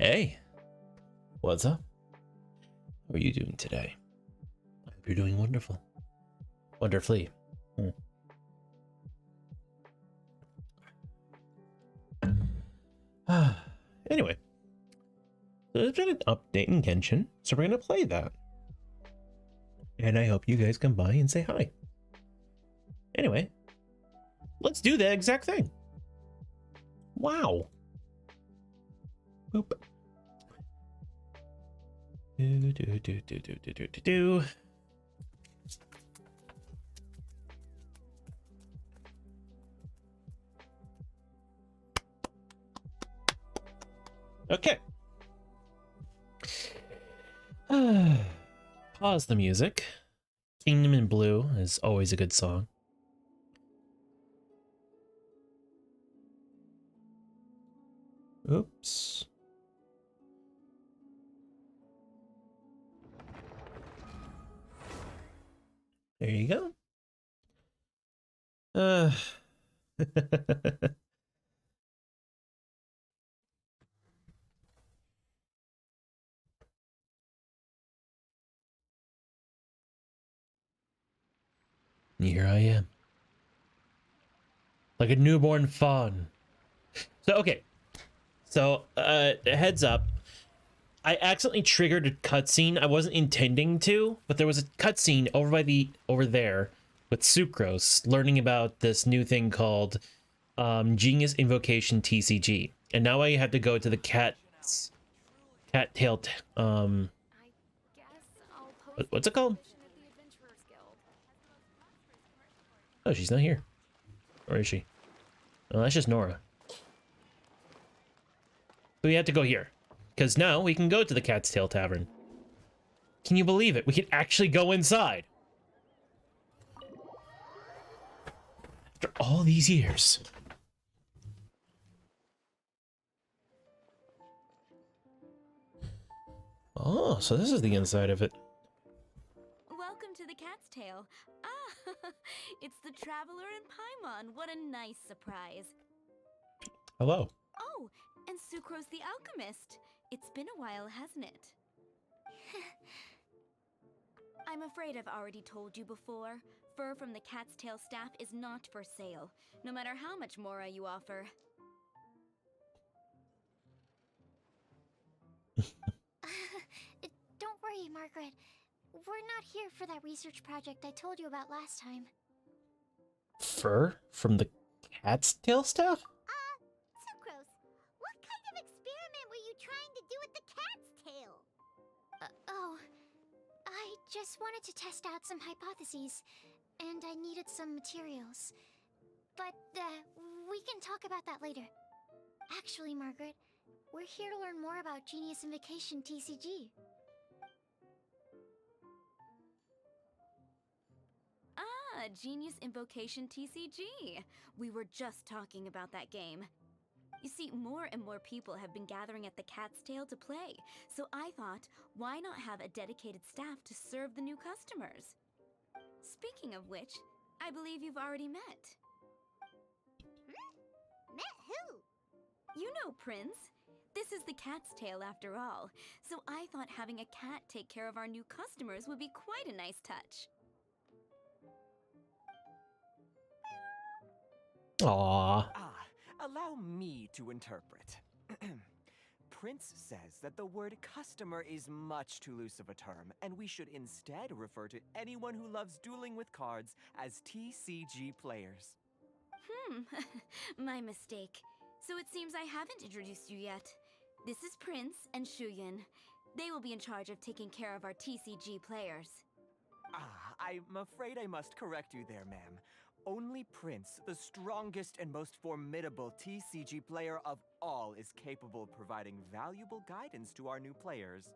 Hey, what's up? How are you doing today? I hope you're doing wonderful. Wonderfully. Anyway, so there's been an update in Genshin, so we're gonna play that. And I hope you guys come by and say hi. Anyway, let's do the exact thing. Wow. Boop. Do. Okay. Pause the music. Kingdom in Blue is always a good song. Oops. There you go. Here I am. Like a newborn fawn. So, okay. So, heads up. I accidentally triggered a cutscene. I wasn't intending to, but there was a cutscene over there with Sucrose learning about this new thing called Genius Invocation TCG. And now I have to go to the cattail what's it called? Oh, she's not here. Or is she? Oh, that's just Nora. But we have to go here. Because now we can go to the Cat's Tail Tavern. Can you believe it? We can actually go inside. After all these years. Oh, so this is the inside of it. Welcome to the Cat's Tail. Ah, it's the Traveler and Paimon. What a nice surprise. Hello. Oh, and Sucrose the Alchemist. It's been a while, hasn't it? I'm afraid I've already told you before. Fur from the Cat's Tail staff is not for sale, no matter how much Mora you offer. Don't worry, Margaret. We're not here for that research project I told you about last time. Fur from the Cat's Tail staff? Sucrose, what kind of experiment were you trying to do with the cat's tail? I just wanted to test out some hypotheses, and I needed some materials. But, we can talk about that later. Actually, Margaret, we're here to learn more about Genius Invocation TCG. Ah, Genius Invocation TCG. We were just talking about that game. You see, more and more people have been gathering at the Cat's Tail to play, so I thought, why not have a dedicated staff to serve the new customers? Speaking of which, I believe you've already met. Met who? You know, Prince. This is the Cat's Tail after all, so I thought having a cat take care of our new customers would be quite a nice touch. Aww. Allow me to interpret. Prince says that the word customer is much too loose of a term, and we should instead refer to anyone who loves dueling with cards as TCG players. My mistake. So it seems I haven't introduced you yet. This is Prince and Shuyan. They will be in charge of taking care of our TCG players. I'm afraid I must correct you there, ma'am. Only Prince, the strongest and most formidable TCG player of all, is capable of providing valuable guidance to our new players.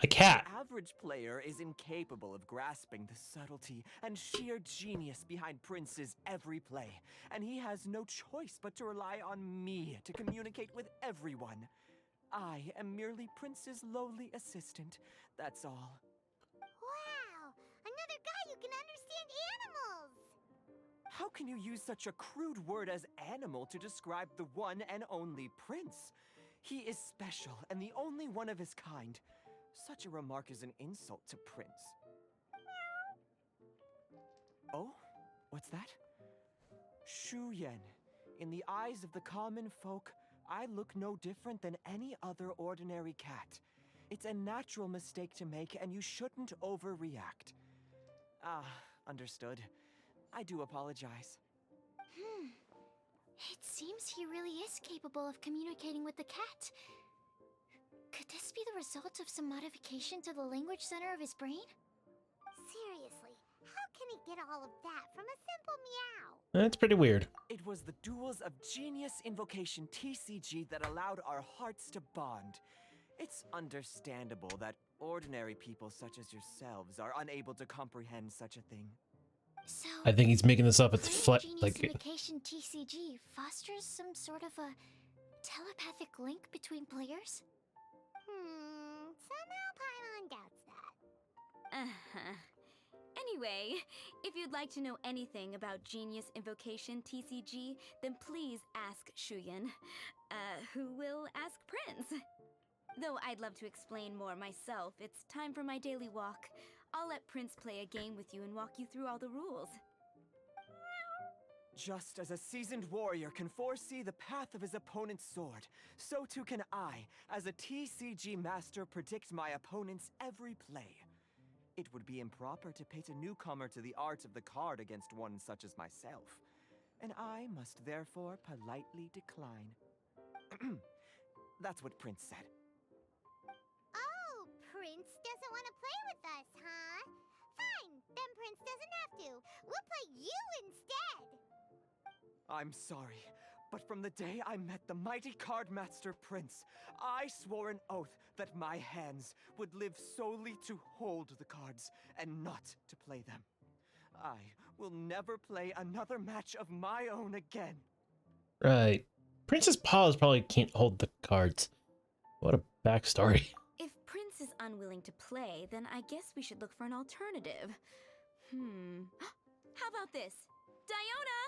A cat. The average player is incapable of grasping the subtlety and sheer genius behind Prince's every play, and he has no choice but to rely on me to communicate with everyone. I am merely Prince's lowly assistant, that's all. Wow! Another guy who can understand animals! How can you use such a crude word as animal to describe the one and only Prince? He is special and the only one of his kind. Such a remark is an insult to Prince. Oh? What's that? Shu Yan. In the eyes of the common folk, I look no different than any other ordinary cat. It's a natural mistake to make, and you shouldn't overreact. Ah, understood. I do apologize. It seems he really is capable of communicating with the cat. Could this be the result of some modification to the language center of his brain? Seriously, how can he get all of that from a simple meow? That's pretty weird. It was the duels of Genius Invocation TCG that allowed our hearts to bond. It's understandable that ordinary people such as yourselves are unable to comprehend such a thing. So, I think he's making this up. It's playing flat. Genius Like, Invocation TCG fosters some sort of a telepathic link between players? Somehow Paimon doubts that. Uh-huh. Anyway, if you'd like to know anything about Genius Invocation TCG, then please ask Shuyan, who will ask Prince. Though I'd love to explain more myself, it's time for my daily walk. I'll let Prince play a game with you and walk you through all the rules. Just as a seasoned warrior can foresee the path of his opponent's sword, so too can I, as a TCG master, predict my opponent's every play. It would be improper to pit a newcomer to the art of the card against one such as myself, and I must therefore politely decline. That's what Prince said. Oh, Prince doesn't want to play with us, huh? Fine, then Prince doesn't have to. We'll play you instead. I'm sorry, but from the day I met the mighty card master Prince, I swore an oath that my hands would live solely to hold the cards and not to play them. I will never play another match of my own again. right. Prince's paws probably can't hold the cards. What a backstory. If Prince is unwilling to play, then I guess we should look for an alternative. How about this? Diona!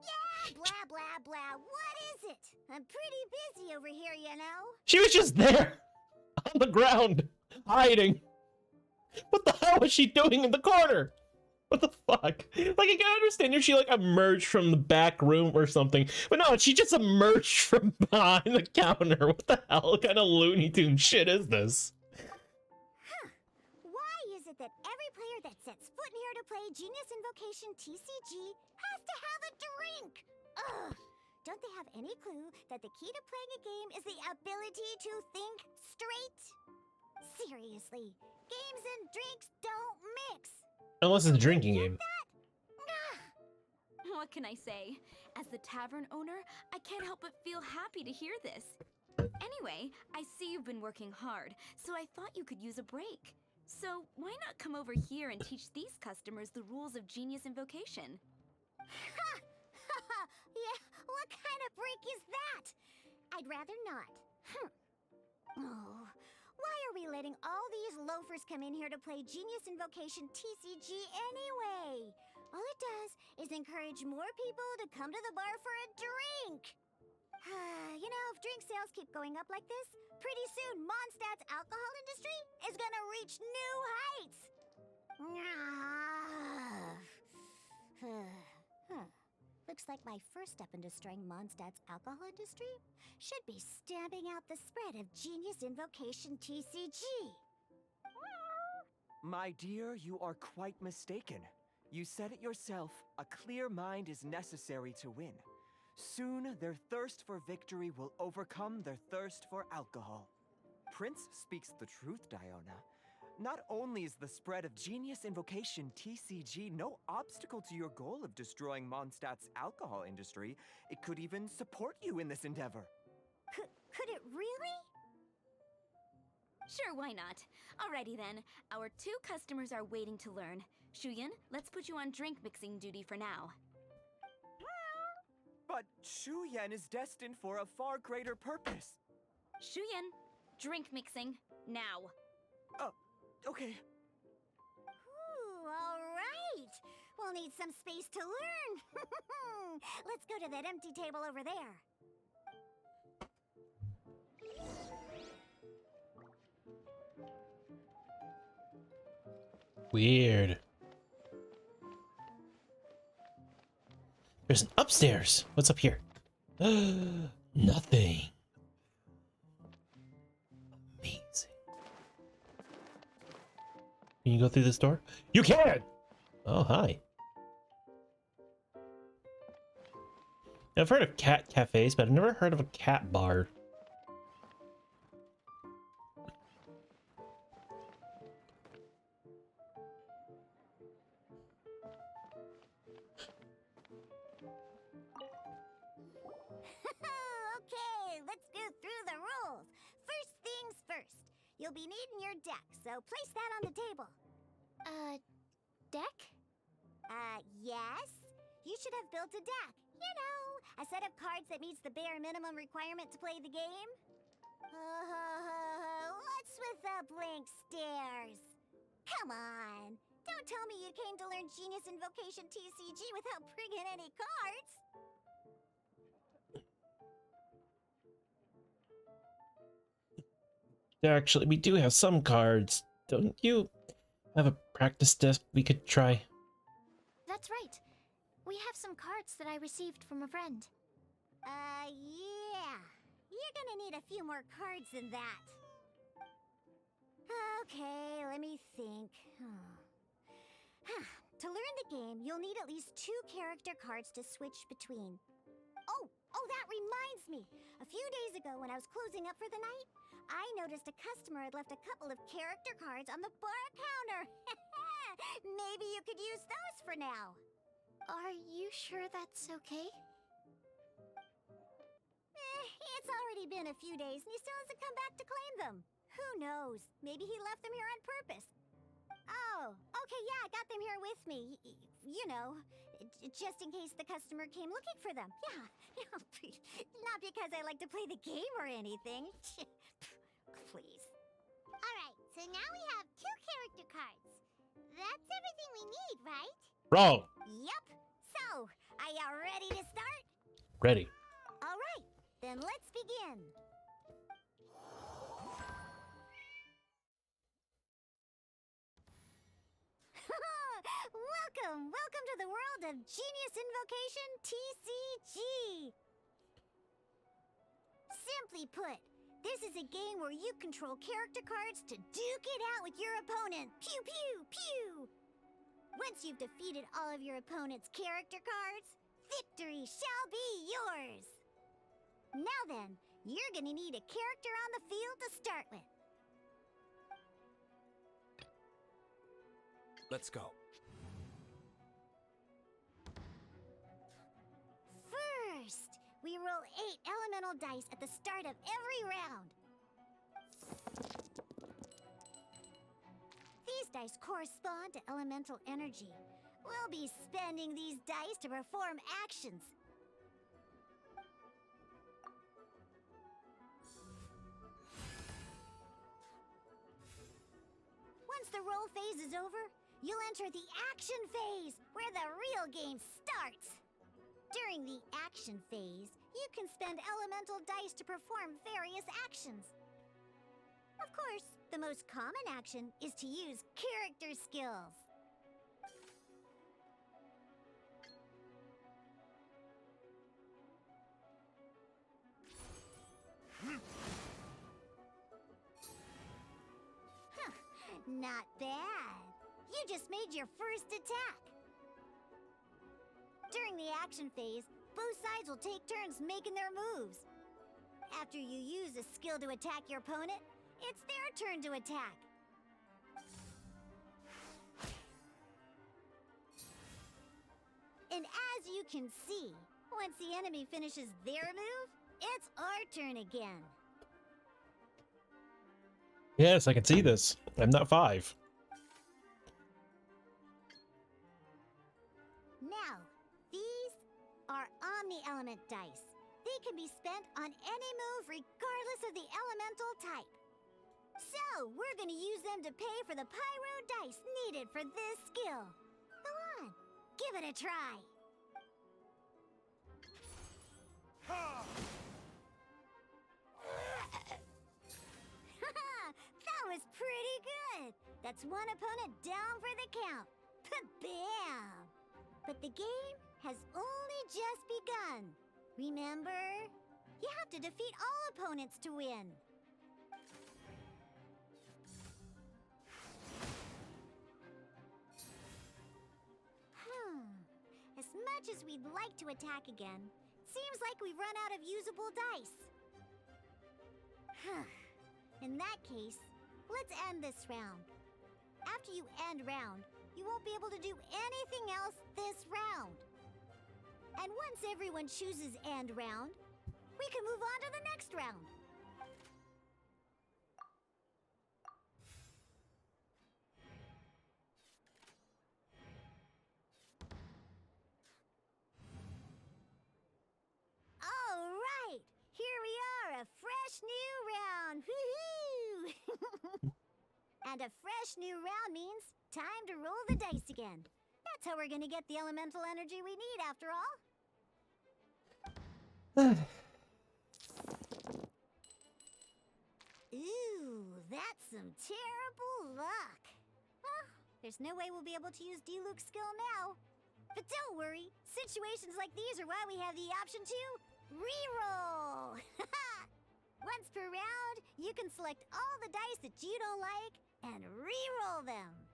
Yeah, blah, blah, blah. What is it? I'm pretty busy over here, you know? She was just there on the ground, hiding. What the hell was she doing in the corner? What the fuck? Like, I can understand if she, like, emerged from the back room or something. But no, she just emerged from behind the counter. What the hell kind of Looney Tune shit is this? Why is it that every player that sets foot in here to play Genius Invocation TCG has to have a drink? Ugh! Don't they have any clue that the key to playing a game is the ability to think straight? Seriously, games and drinks don't mix. Unless it's a drinking game. What can I say? As the tavern owner, I can't help but feel happy to hear this. Anyway, I see you've been working hard, so I thought you could use a break. So why not come over here and teach these customers the rules of Genius Invocation? Ha! Yeah, what kind of break is that? I'd rather not. Oh, why are we letting all these loafers come in here to play Genius Invocation TCG anyway? All it does is encourage more people to come to the bar for a drink. You know, if drink sales keep going up like this, pretty soon Mondstadt's alcohol industry is gonna reach new heights. Looks like my first step in destroying Mondstadt's alcohol industry should be stamping out the spread of Genius Invocation TCG. My dear, you are quite mistaken. You said it yourself, a clear mind is necessary to win. Soon, their thirst for victory will overcome their thirst for alcohol. Prince speaks the truth, Diona. Not only is the spread of Genius Invocation TCG no obstacle to your goal of destroying Mondstadt's alcohol industry, it could even support you in this endeavor. Could it really? Sure, why not? Alrighty then, our 2 customers are waiting to learn. Shuyan, let's put you on drink mixing duty for now. But Shu Yan is destined for a far greater purpose. Shuyan, drink mixing, now. Okay. Ooh, all right. Well, will need some space to learn. Let's go to that empty table over there. Weird. There's an upstairs. What's up here? Nothing. Amazing. Can you go through this door? You can! Oh, hi. I've heard of cat cafes, but I've never heard of a cat bar. Okay, let's go through the rules. First things first. You'll be needing your deck, so place that on the table. Deck? Yes? You should have built a deck. You know, a set of cards that meets the bare minimum requirement to play the game. What's with the blank stares? Come on. Don't tell me you came to learn Genius Invocation TCG without bringing any cards. Actually, we do have some cards. Don't you have a practice desk we could try? That's right. We have some cards that I received from a friend. Yeah. You're gonna need a few more cards than that. Okay, let me think. To learn the game, you'll need at least 2 character cards to switch between. Oh, that reminds me. A few days ago when I was closing up for the night, I noticed a customer had left a couple of character cards on the bar counter. Maybe you could use those for now. Are you sure that's okay? It's already been a few days and he still hasn't come back to claim them. Who knows? Maybe he left them here on purpose. Oh, okay, yeah, I got them here with me. You know, just in case the customer came looking for them. Yeah, not because I like to play the game or anything. Please. Alright, so now we have 2 character cards. That's everything we need, right? Wrong. Yep. So, are you ready to start? Ready. All right, then let's begin. Welcome to the world of Genius Invocation TCG. Simply put, this is a game where you control character cards to duke it out with your opponent. Pew, pew, pew! Once you've defeated all of your opponent's character cards, victory shall be yours! Now then, you're gonna need a character on the field to start with. Let's go. First, we roll 8 elemental dice at the start of every round. These dice correspond to elemental energy. We'll be spending these dice to perform actions. Once the roll phase is over, you'll enter the action phase, where the real game starts. During the action phase, you can spend elemental dice to perform various actions. Of course, the most common action is to use character skills. Not bad. You just made your first attack. During the action phase, both sides will take turns making their moves. After you use a skill to attack your opponent, it's their turn to attack. And as you can see, once the enemy finishes their move, it's our turn again. Yes, I can see this. I'm not 5. Now, these are Omni-Element dice. They can be spent on any move regardless of the elemental type. So, we're gonna use them to pay for the Pyro dice needed for this skill. Go on, give it a try. That was pretty good. That's one opponent down for the count. Bam! But the game has only just begun. Remember? You have to defeat all opponents to win. As much as we'd like to attack again, seems like we've run out of usable dice. In that case, let's end this round. After you end round, you won't be able to do anything else this round. And once everyone chooses end round, we can move on to the next round. All right, here we are, a fresh new round. Woohoo! And a fresh new round means time to roll the dice again. That's how we're gonna get the elemental energy we need, after all. Ooh, that's some terrible luck. Well, there's no way we'll be able to use Diluc's skill now. But don't worry, situations like these are why we have the option to reroll. Once per round, you can select all the dice that you don't like and reroll them.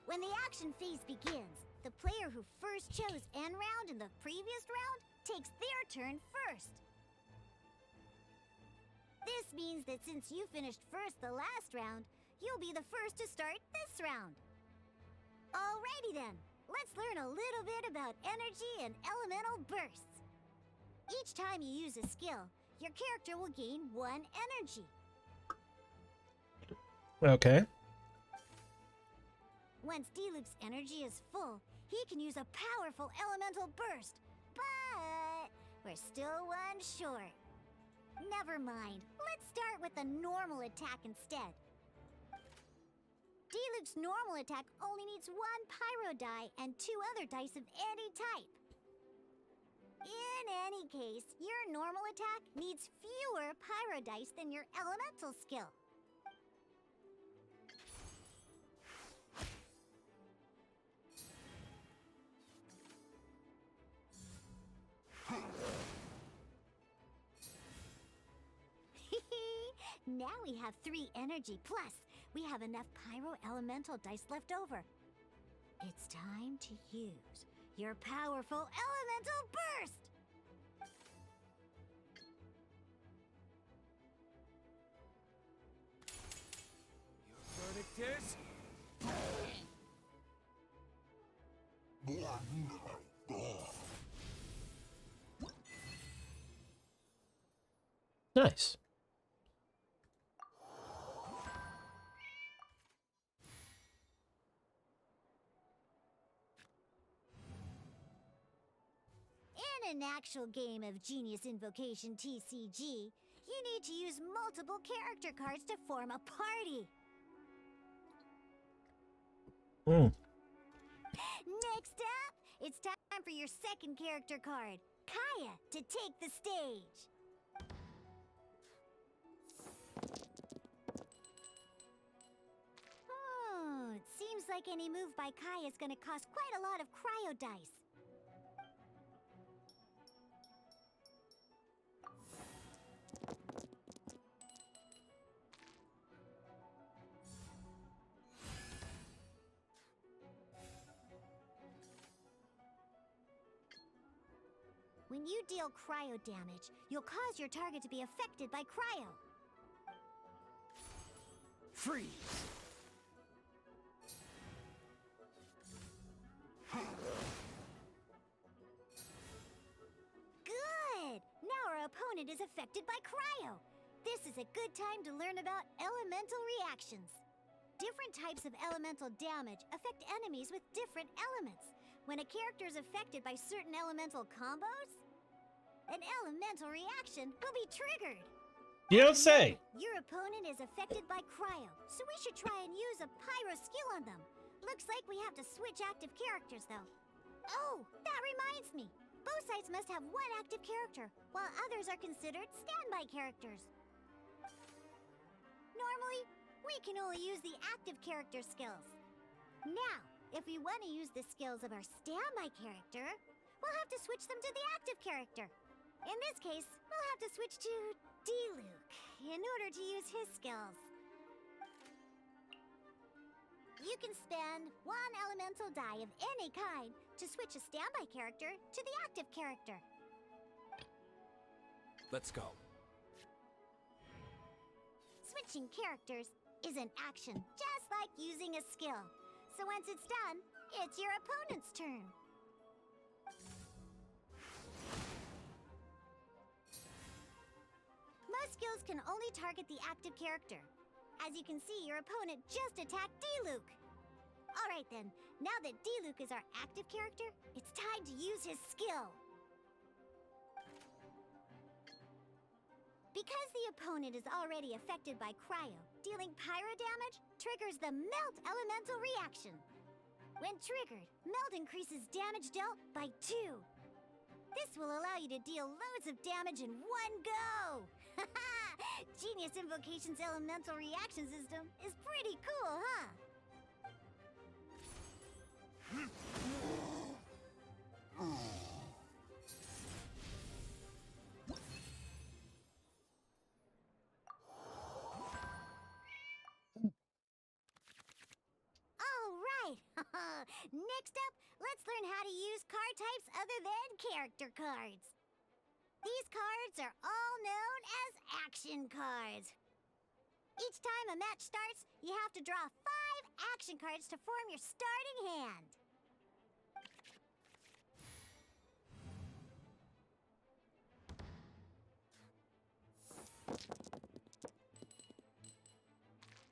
When the action phase begins, the player who first chose end round in the previous round takes their turn first. This means that since you finished first the last round, you'll be the first to start this round. Alrighty then, let's learn a little bit about energy and elemental bursts. Each time you use a skill, your character will gain 1 energy. Okay. Once Diluc's energy is full, he can use a powerful elemental burst. But we're still 1 short. Never mind. Let's start with a normal attack instead. Diluc's normal attack only needs 1 pyro die and 2 other dice of any type. In any case, your normal attack needs fewer pyro dice than your elemental skill. Now we have 3 energy, plus we have enough pyro elemental dice left over. It's time to use your powerful elemental burst! Your verdict is? Nice. In an actual game of Genius Invocation TCG, you need to use multiple character cards to form a party. Next up, it's time for your second character card, Kaya, to take the stage. Oh, it seems like any move by Kaya is gonna cost quite a lot of cryo dice. When you deal cryo damage, you'll cause your target to be affected by cryo. Freeze! Good! Now our opponent is affected by cryo. This is a good time to learn about elemental reactions. Different types of elemental damage affect enemies with different elements. When a character is affected by certain elemental combos, an elemental reaction will be triggered. You don't say. Your opponent is affected by cryo, so we should try and use a pyro skill on them. Looks like we have to switch active characters, though. Oh, that reminds me. Both sides must have one active character, while others are considered standby characters. Normally, we can only use the active character skills. Now, if we want to use the skills of our standby character, we'll have to switch them to the active character. In this case, we'll have to switch to D-Luke in order to use his skills. You can spend one elemental die of any kind to switch a standby character to the active character. Let's go. Switching characters is an action, just like using a skill. So once it's done, it's your opponent's turn. Most skills can only target the active character. As you can see, your opponent just attacked D-Luke. Alright then, now that D-Luke is our active character, it's time to use his skill. Because the opponent is already affected by cryo, dealing pyro damage triggers the Melt Elemental reaction. When triggered, Melt increases damage dealt by 2. This will allow you to deal loads of damage in one go! Genius Invocation's elemental reaction system is pretty cool, huh? Alright! Next up, let's learn how to use card types other than character cards. These cards are all known as action cards. Each time a match starts, you have to draw 5 action cards to form your starting hand.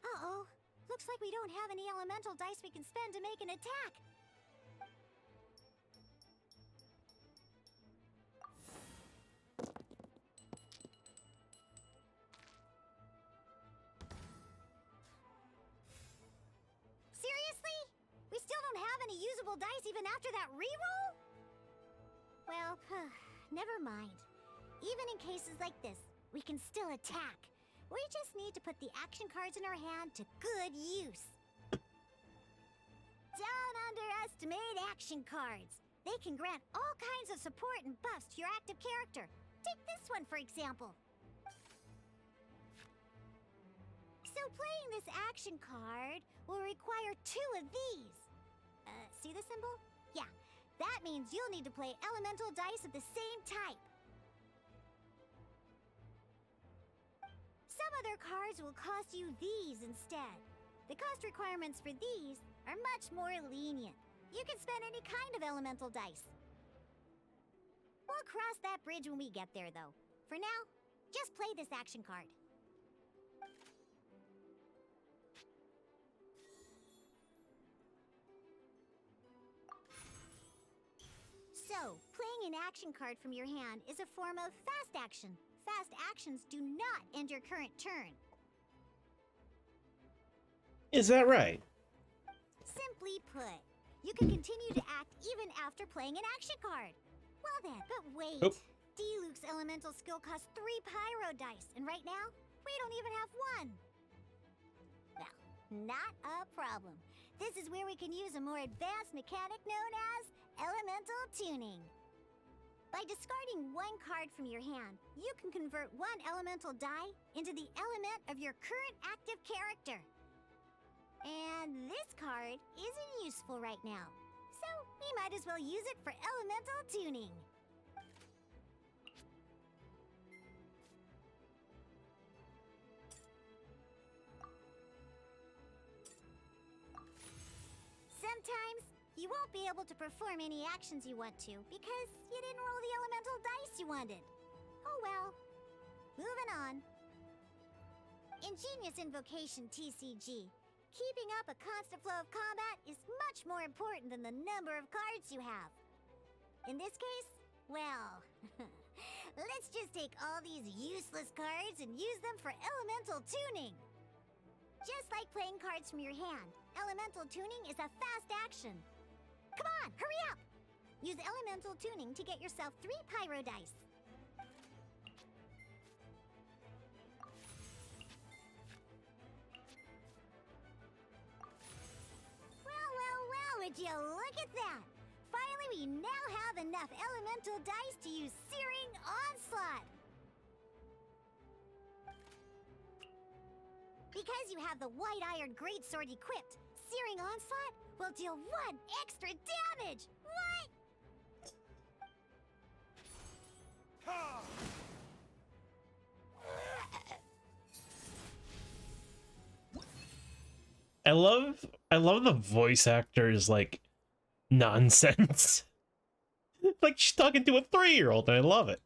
Uh-oh. Looks like we don't have any elemental dice we can spend to make an attack. Seriously? We still don't have any usable dice even after that reroll? Well, never mind. Even in cases like this, we can still attack. We just need to put the action cards in our hand to good use. Don't underestimate action cards. They can grant all kinds of support and buffs to your active character. Take this one, for example. So playing this action card will require 2 of these. See the symbol? Yeah, that means you'll need to play elemental dice of the same type. Some other cards will cost you these instead. The cost requirements for these are much more lenient. You can spend any kind of elemental dice. We'll cross that bridge when we get there, though. For now, just play this action card. So, playing an action card from your hand is a form of fast action. Fast actions do not end your current turn. Is that right? Simply put, you can continue to act even after playing an action card. Well then, but wait. Oop. D-Luke's elemental skill costs 3 pyro dice, and right now, we don't even have 1. Well, not a problem. This is where we can use a more advanced mechanic known as elemental tuning. By discarding 1 card from your hand, you can convert 1 elemental die into the element of your current active character. And this card isn't useful right now, so we might as well use it for elemental tuning. Sometimes you won't be able to perform any actions you want to because you didn't roll the elemental dice you wanted. Oh well. Moving on. In Genius Invocation TCG, keeping up a constant flow of combat is much more important than the number of cards you have. In this case, well, Let's just take all these useless cards and use them for elemental tuning. Just like playing cards from your hand, elemental tuning is a fast action. Come on, hurry up! Use elemental tuning to get yourself 3 pyro dice. Well, would you look at that? Finally, we now have enough elemental dice to use Searing Onslaught. Because you have the White Iron Greatsword equipped, Searing Onslaught will deal 1 extra damage! What? I love the voice actor's like nonsense. Like she's talking to a 3-year-old, and I love it.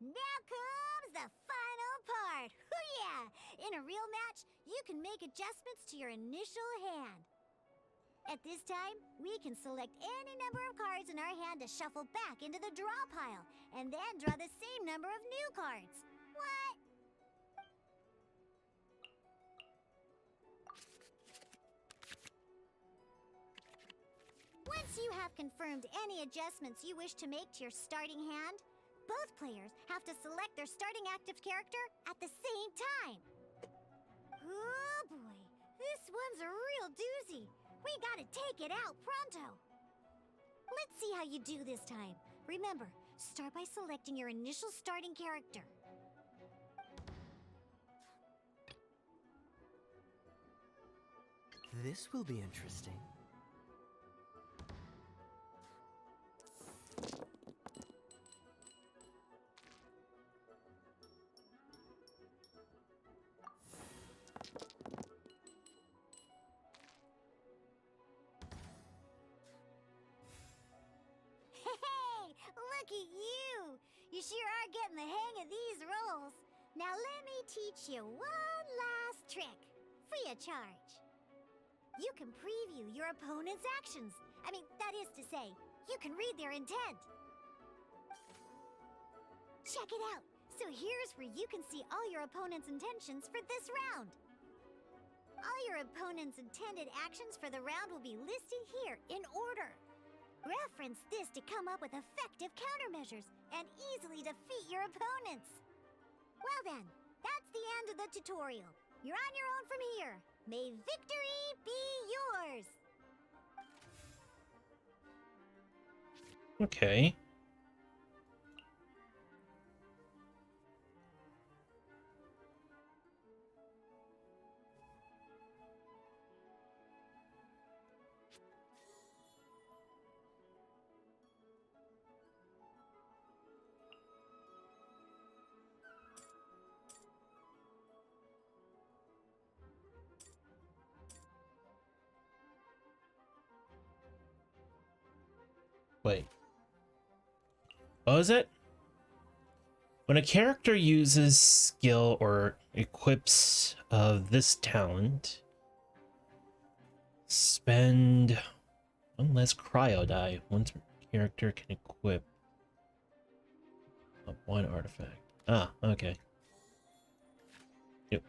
Now comes the final part. Hoo yeah! In a real match, you can make adjustments to your initial hand. At this time, we can select any number of cards in our hand to shuffle back into the draw pile, and then draw the same number of new cards. What? Once you have confirmed any adjustments you wish to make to your starting hand, both players have to select their starting active character at the same time. Oh boy, this one's a real doozy. We gotta take it out pronto. Let's see how you do this time. Remember, start by selecting your initial starting character. This will be interesting. Hey, look at you! You sure are getting the hang of these rolls. Now let me teach you one last trick, free of charge. You can preview your opponent's actions. I mean, that is to say, you can read their intent. Check it out. So here's where you can see all your opponent's intentions for this round. All your opponent's intended actions for the round will be listed here in order. Reference this to come up with effective countermeasures and easily defeat your opponents. Well then, that's the end of the tutorial. You're on your own from here. May victory be yours! Okay. Wait. What was it? When a character uses skill or equips this talent, spend 1 less cryo die. Once character can equip 1 artifact. Ah, okay. Yep.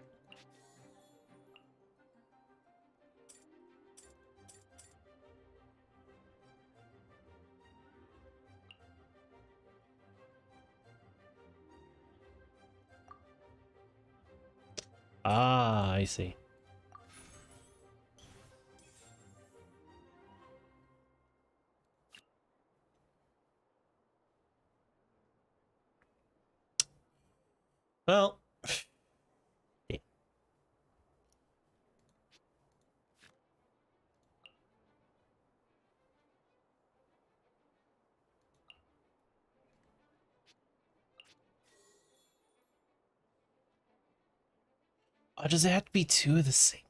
Ah, I see. Well, yeah. Oh, does it have to be 2 of the same?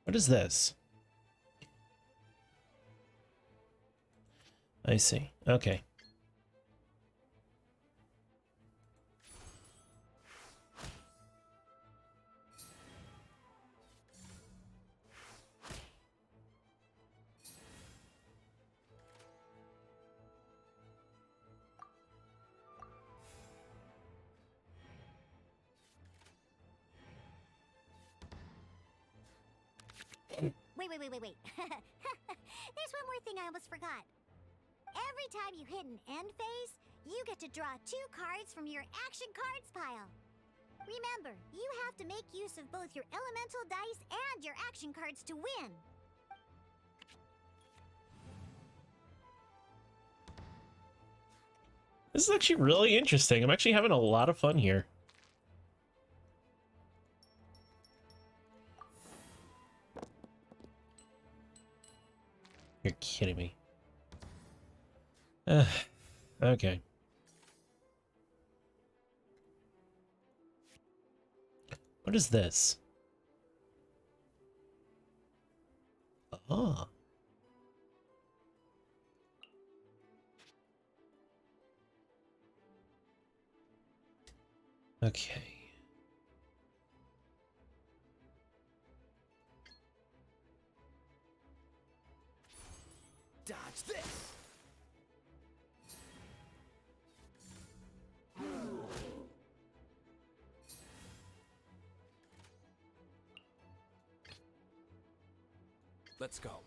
What is this? I see. Okay. Wait. There's one more thing I almost forgot. Every time you hit an end phase, you get to draw 2 cards from your action cards pile. Remember, you have to make use of both your elemental dice and your action cards to win. This is actually really interesting. I'm actually having a lot of fun here. You're kidding me. Okay. What is this? Ah. Okay. Dodge this! Let's go.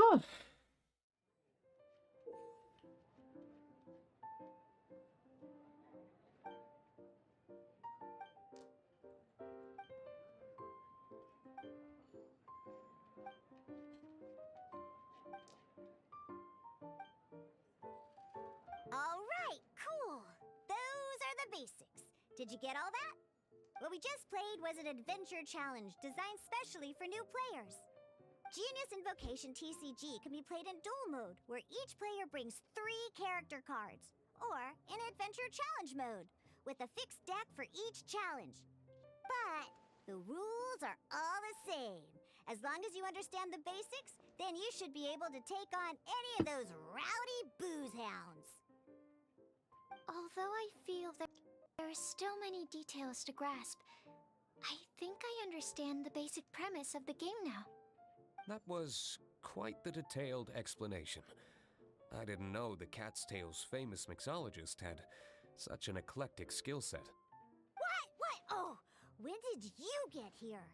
Huh. All right, cool. Those are the basics. Did you get all that? What we just played was an adventure challenge designed specially for new players. Genius Invocation TCG can be played in duel mode, where each player brings 3 character cards, or in adventure challenge mode, with a fixed deck for each challenge. But the rules are all the same. As long as you understand the basics, then you should be able to take on any of those rowdy booze hounds. Although I feel there are still many details to grasp, I think I understand the basic premise of the game now. That was quite the detailed explanation. I didn't know the Cat's Tail's famous mixologist had such an eclectic skill set. What? Oh, when did you get here?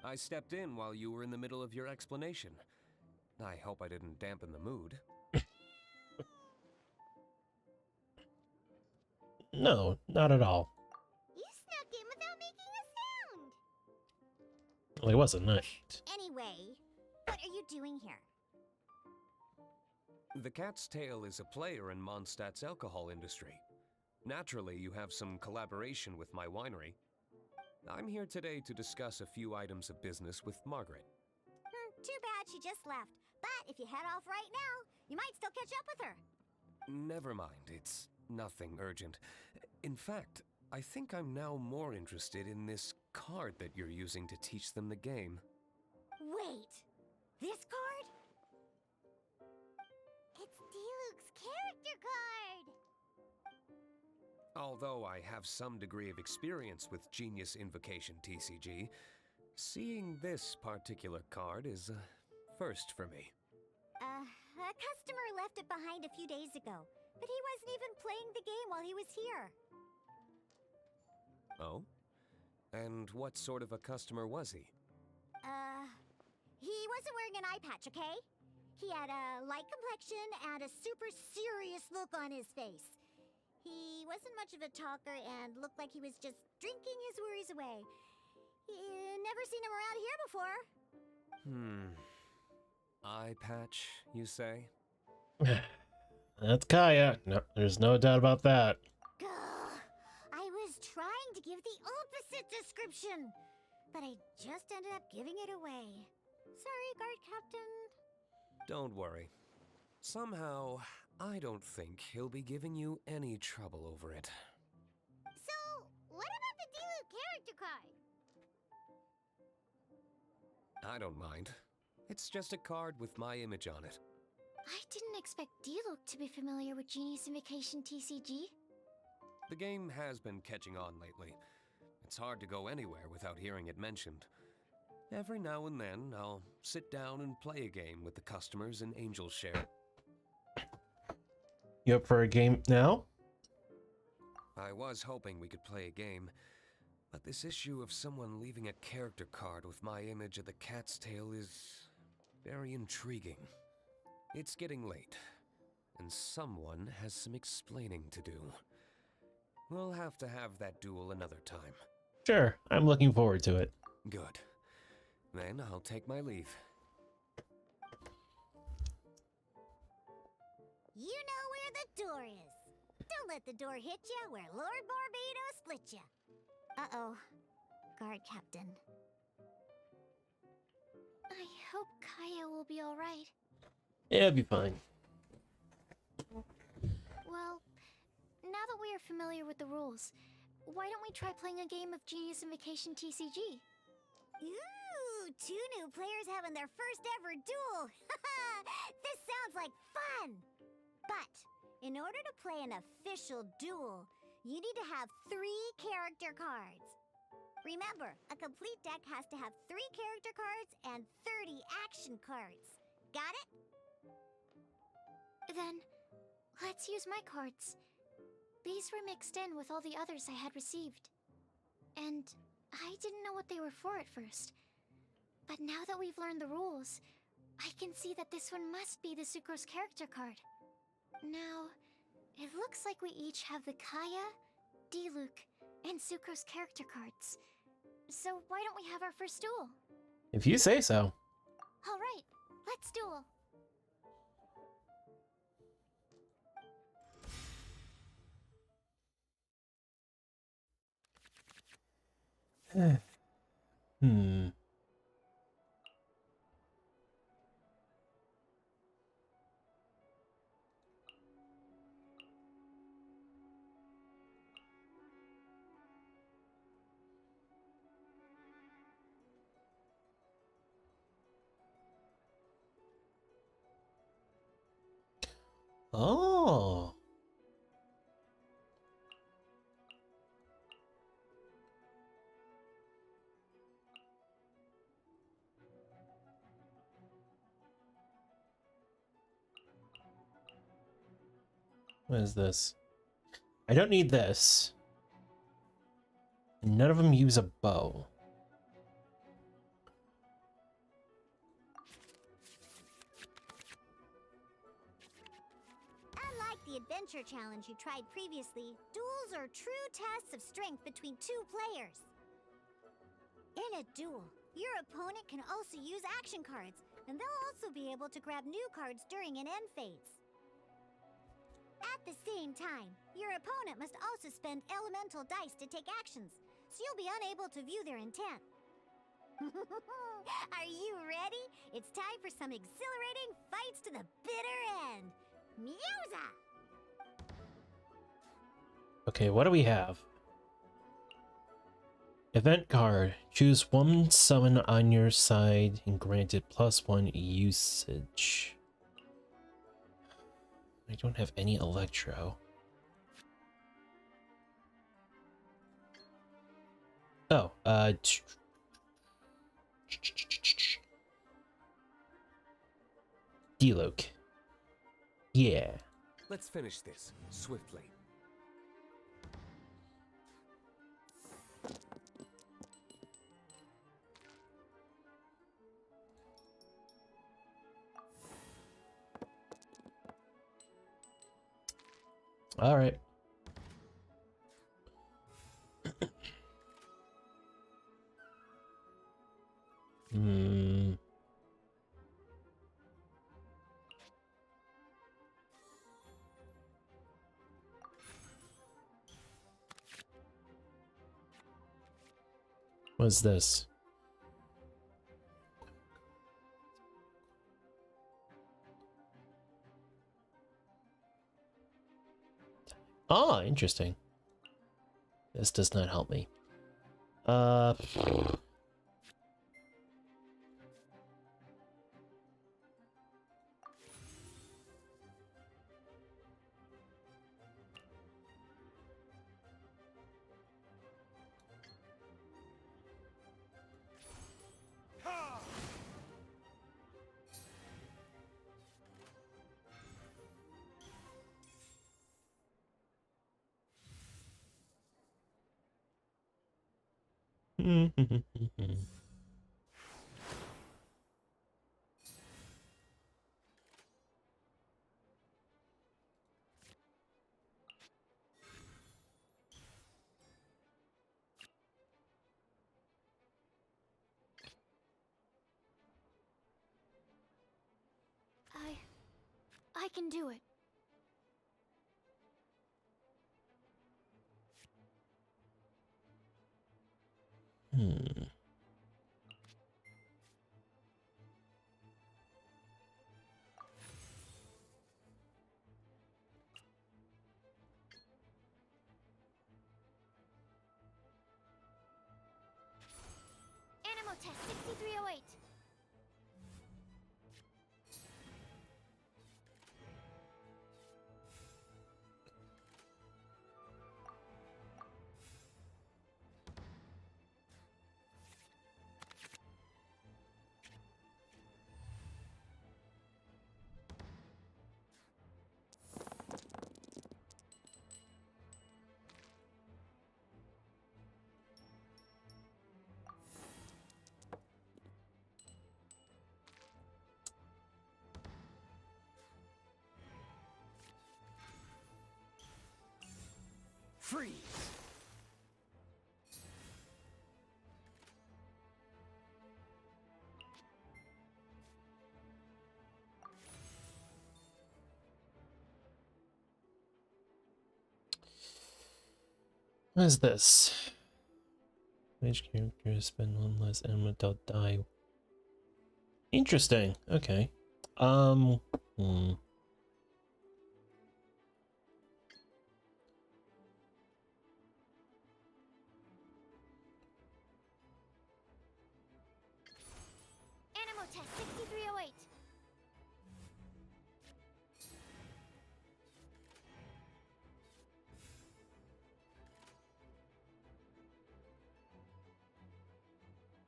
I stepped in while you were in the middle of your explanation. I hope I didn't dampen the mood. No, not at all. You snuck in without making a sound. Well, it wasn't night. Anyway, what are you doing here? The Cat's Tail is a player in Mondstadt's alcohol industry. Naturally, you have some collaboration with my winery. I'm here today to discuss a few items of business with Margaret. Too bad she just left. But if you head off right now, you might still catch up with her. Never mind, it's nothing urgent. In fact, I think I'm now more interested in this card that you're using to teach them the game. Wait, this card? It's Diluc's character card! Although I have some degree of experience with Genius Invocation TCG, seeing this particular card is a first for me. A customer left it behind a few days ago, but he wasn't even playing the game while he was here. Oh? And what sort of a customer was he? He wasn't wearing an eye patch, okay? He had a light complexion and a super serious look on his face. He wasn't much of a talker and looked like he was just drinking his worries away. Never seen him around here before. Eye patch, you say? That's Kaya. No, there's no doubt about that. Gah, I was trying to give the opposite description, but I just ended up giving it away. Sorry, guard captain. Don't worry. Somehow, I don't think he'll be giving you any trouble over it. So, what about the Diluc character card? I don't mind. It's just a card with my image on it. I didn't expect Diluc to be familiar with Genius Invocation TCG. The game has been catching on lately. It's hard to go anywhere without hearing it mentioned. Every now and then, I'll sit down and play a game with the customers in Angel Share. You up for a game now? I was hoping we could play a game, but this issue of someone leaving a character card with my image of the cat's tail is very intriguing. It's getting late, and someone has some explaining to do. We'll have to have that duel another time. Sure, I'm looking forward to it. Good. Then I'll take my leave. You know where the door is. Don't let the door hit ya where Lord Barbados split ya. Uh-oh. Guard Captain. I hope Kaya will be alright. Yeah, it'll be fine. Well, now that we are familiar with the rules, why don't we try playing a game of Genius Invocation TCG? Ooh, 2 new players having their first ever duel. This sounds like fun. But in order to play an official duel, you need to have 3 character cards. Remember, a complete deck has to have 3 character cards and 30 action cards. Got it? Then, let's use my cards. These were mixed in with all the others I had received. And I didn't know what they were for at first. But now that we've learned the rules, I can see that this one must be the Sucrose character card. Now, it looks like we each have the Kaya, Diluc, and Sucrose character cards. So why don't we have our first duel? If you say so. Alright, let's duel. Hmm. Oh. What is this? I don't need this. None of them use a bow. Unlike the adventure challenge you tried previously, duels are true tests of strength between 2 players. In a duel, your opponent can also use action cards, and they'll also be able to grab new cards during an end phase. At the same time, your opponent must also spend elemental dice to take actions, so you'll be unable to view their intent. Are you ready? It's time for some exhilarating fights to the bitter end. Musa! Okay, what do we have? Event card. Choose 1 summon on your side and grant it +1 usage. I don't have any Electro. Oh, Diluc. Yeah. Let's finish this swiftly. All right. Hmm. What's this? Ah, interesting. This does not help me. I can do it. Animal test 6308. Freeze! What is this? Each character spend one less and don't die. Interesting. Okay. Hmm. Animal test 6308.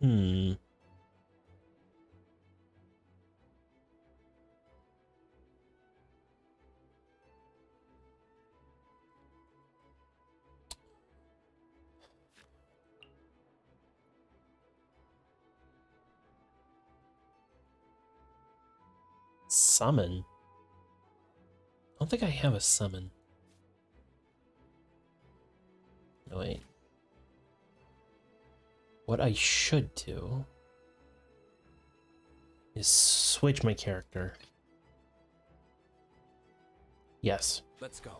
Hmm. Summon? I don't think I have a summon. No, wait. What I should do is switch my character. Yes. Let's go.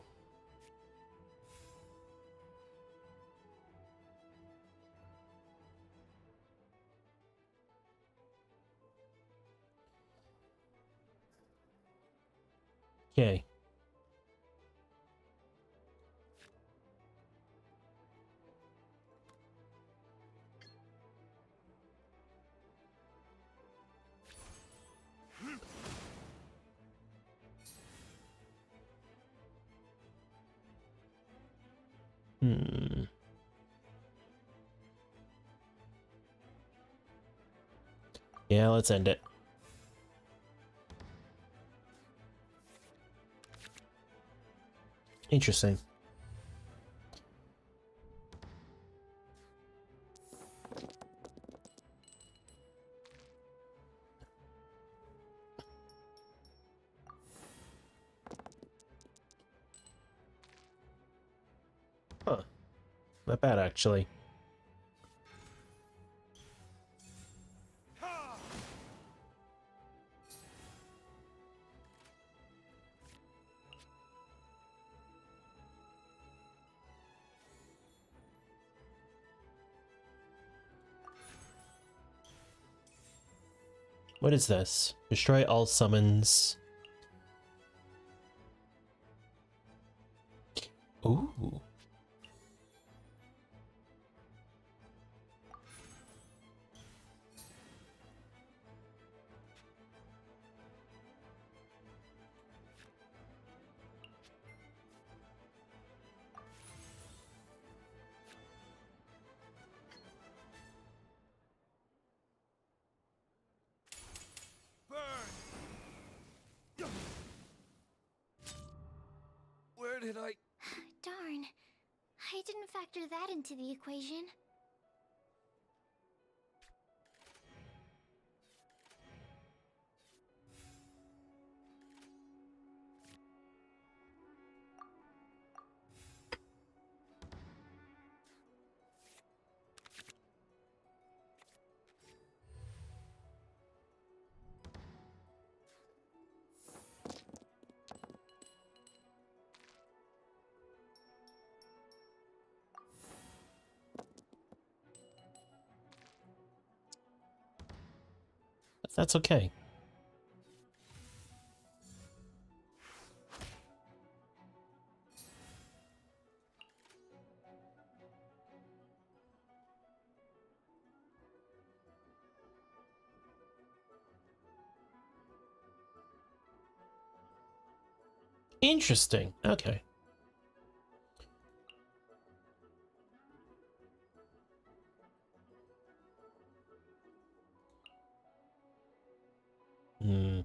Okay. Hmm. Yeah, let's end it. Interesting. Huh. Not bad, actually. What is this? Destroy all summons. Ooh. Where did I... Darn. I didn't factor that into the equation. That's okay. Interesting. Okay. Hmm.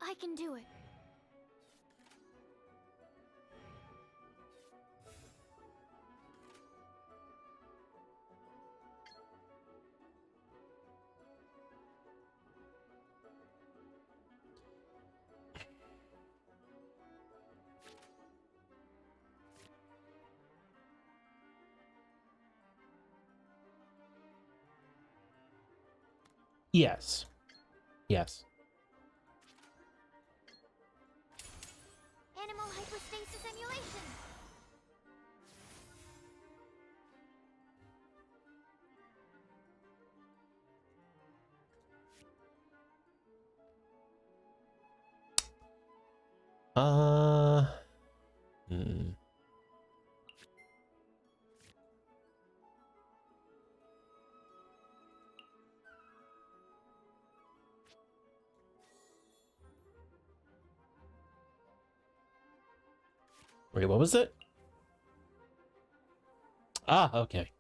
I can do it. Yes. Yes. Animal hypostasis emulation. Hmm. Wait, what was it? Ah, okay.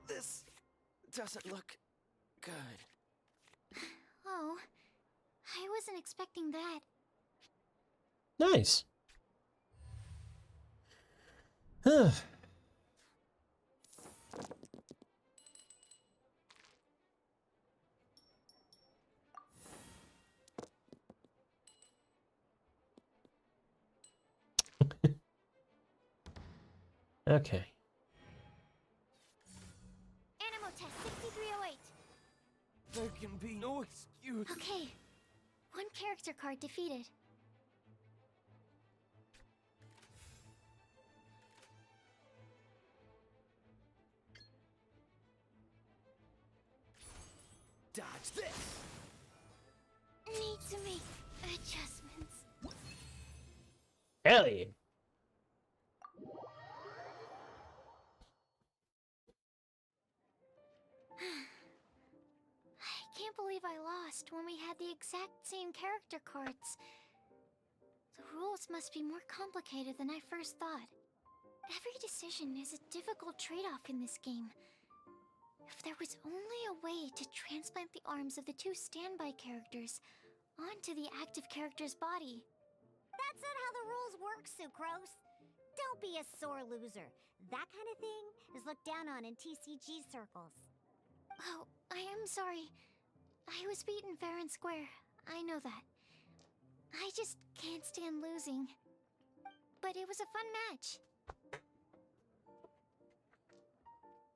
This doesn't look good. Oh, I wasn't expecting that. Nice. Huh. Okay. Animo test 6308. There can be no excuse. Okay. One character card defeated. Dodge this! Need to make adjustments. Hell yeah. I can't believe I lost when we had the exact same character cards. The rules must be more complicated than I first thought. Every decision is a difficult trade-off in this game. If there was only a way to transplant the arms of the two standby characters onto the active character's body. That's not how the rules work, Sucrose. Don't be a sore loser. That kind of thing is looked down on in TCG circles. Oh, I am sorry. I was beaten fair and square. I know that. I just can't stand losing. But it was a fun match.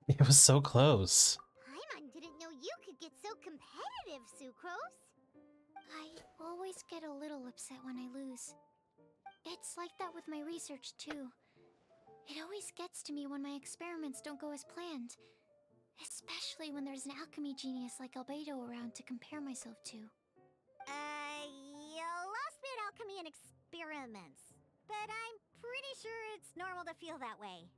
It was so close. Paimon didn't know you could get so competitive, Sucrose. I always get a little upset when I lose. It's like that with my research, too. It always gets to me when my experiments don't go as planned. Especially when there's an alchemy genius like Albedo around to compare myself to. You lost me at alchemy and experiments. But I'm pretty sure it's normal to feel that way.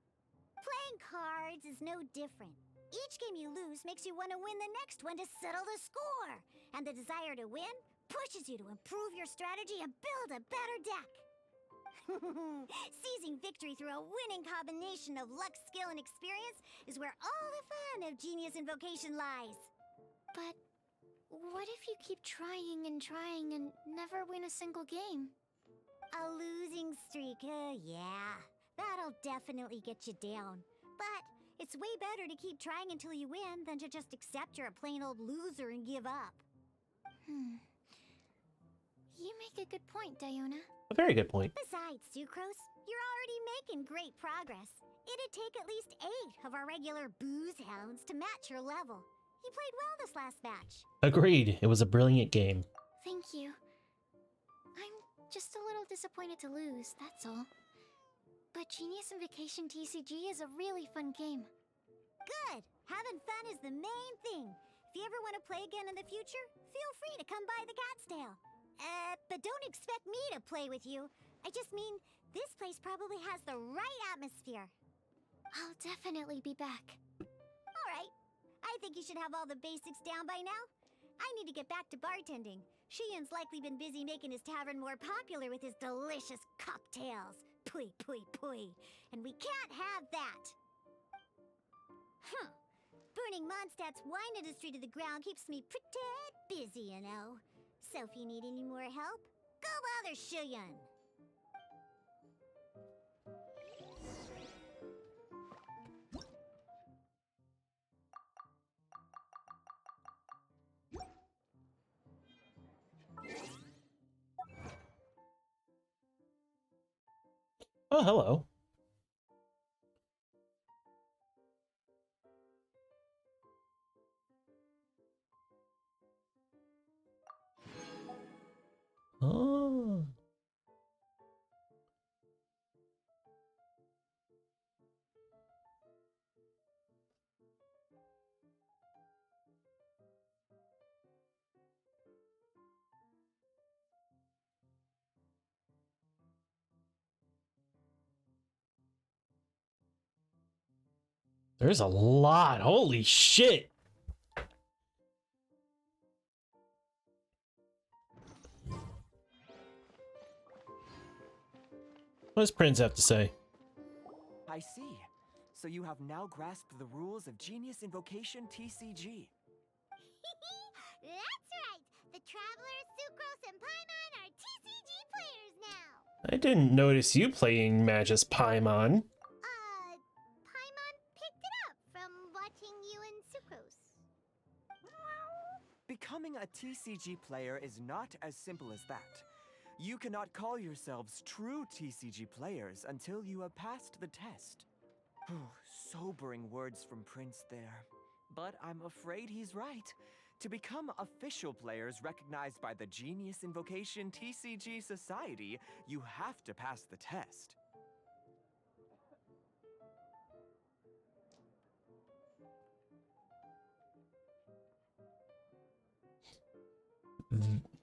Playing cards is no different. Each game you lose makes you want to win the next one to settle the score. And the desire to win pushes you to improve your strategy and build a better deck. Seizing victory through a winning combination of luck, skill, and experience is where all the fun of Genius Invocation lies. But what if you keep trying and never win a single game? A losing streak, yeah. That'll definitely get you down. But it's way better to keep trying until you win than to just accept you're a plain old loser and give up. You make a good point, Diona. A very good point. Besides, Sucrose, you're already making great progress. It'd take at least 8 of our regular booze hounds to match your level. You played well this last match. Agreed. It was a brilliant game. Thank you. I'm just a little disappointed to lose, that's all. But Genius Invocation TCG is a really fun game. Good! Having fun is the main thing. If you ever want to play again in the future, feel free to come by the Cat's Tail. But don't expect me to play with you. I just mean, this place probably has the right atmosphere. I'll definitely be back. Alright. I think you should have all the basics down by now. I need to get back to bartending. Shiyan's likely been busy making his tavern more popular with his delicious cocktails. Pui, pui, pui. And we can't have that. Burning Mondstadt's wine industry to the ground keeps me pretty busy, you know. So if you need any more help, go bother Shiyan. Oh, hello. Oh. There's a lot. Holy shit. What does Prince have to say? I see. So you have now grasped the rules of Genius Invocation TCG. That's right! The Traveler, Sucrose, and Paimon are TCG players now! I didn't notice you playing Magus Paimon. Paimon picked it up from watching you and Sucrose. Becoming a TCG player is not as simple as that. You cannot call yourselves true TCG players until you have passed the test. Sobering words from Prince there. But I'm afraid he's right. To become official players recognized by the Genius Invocation TCG Society, you have to pass the test.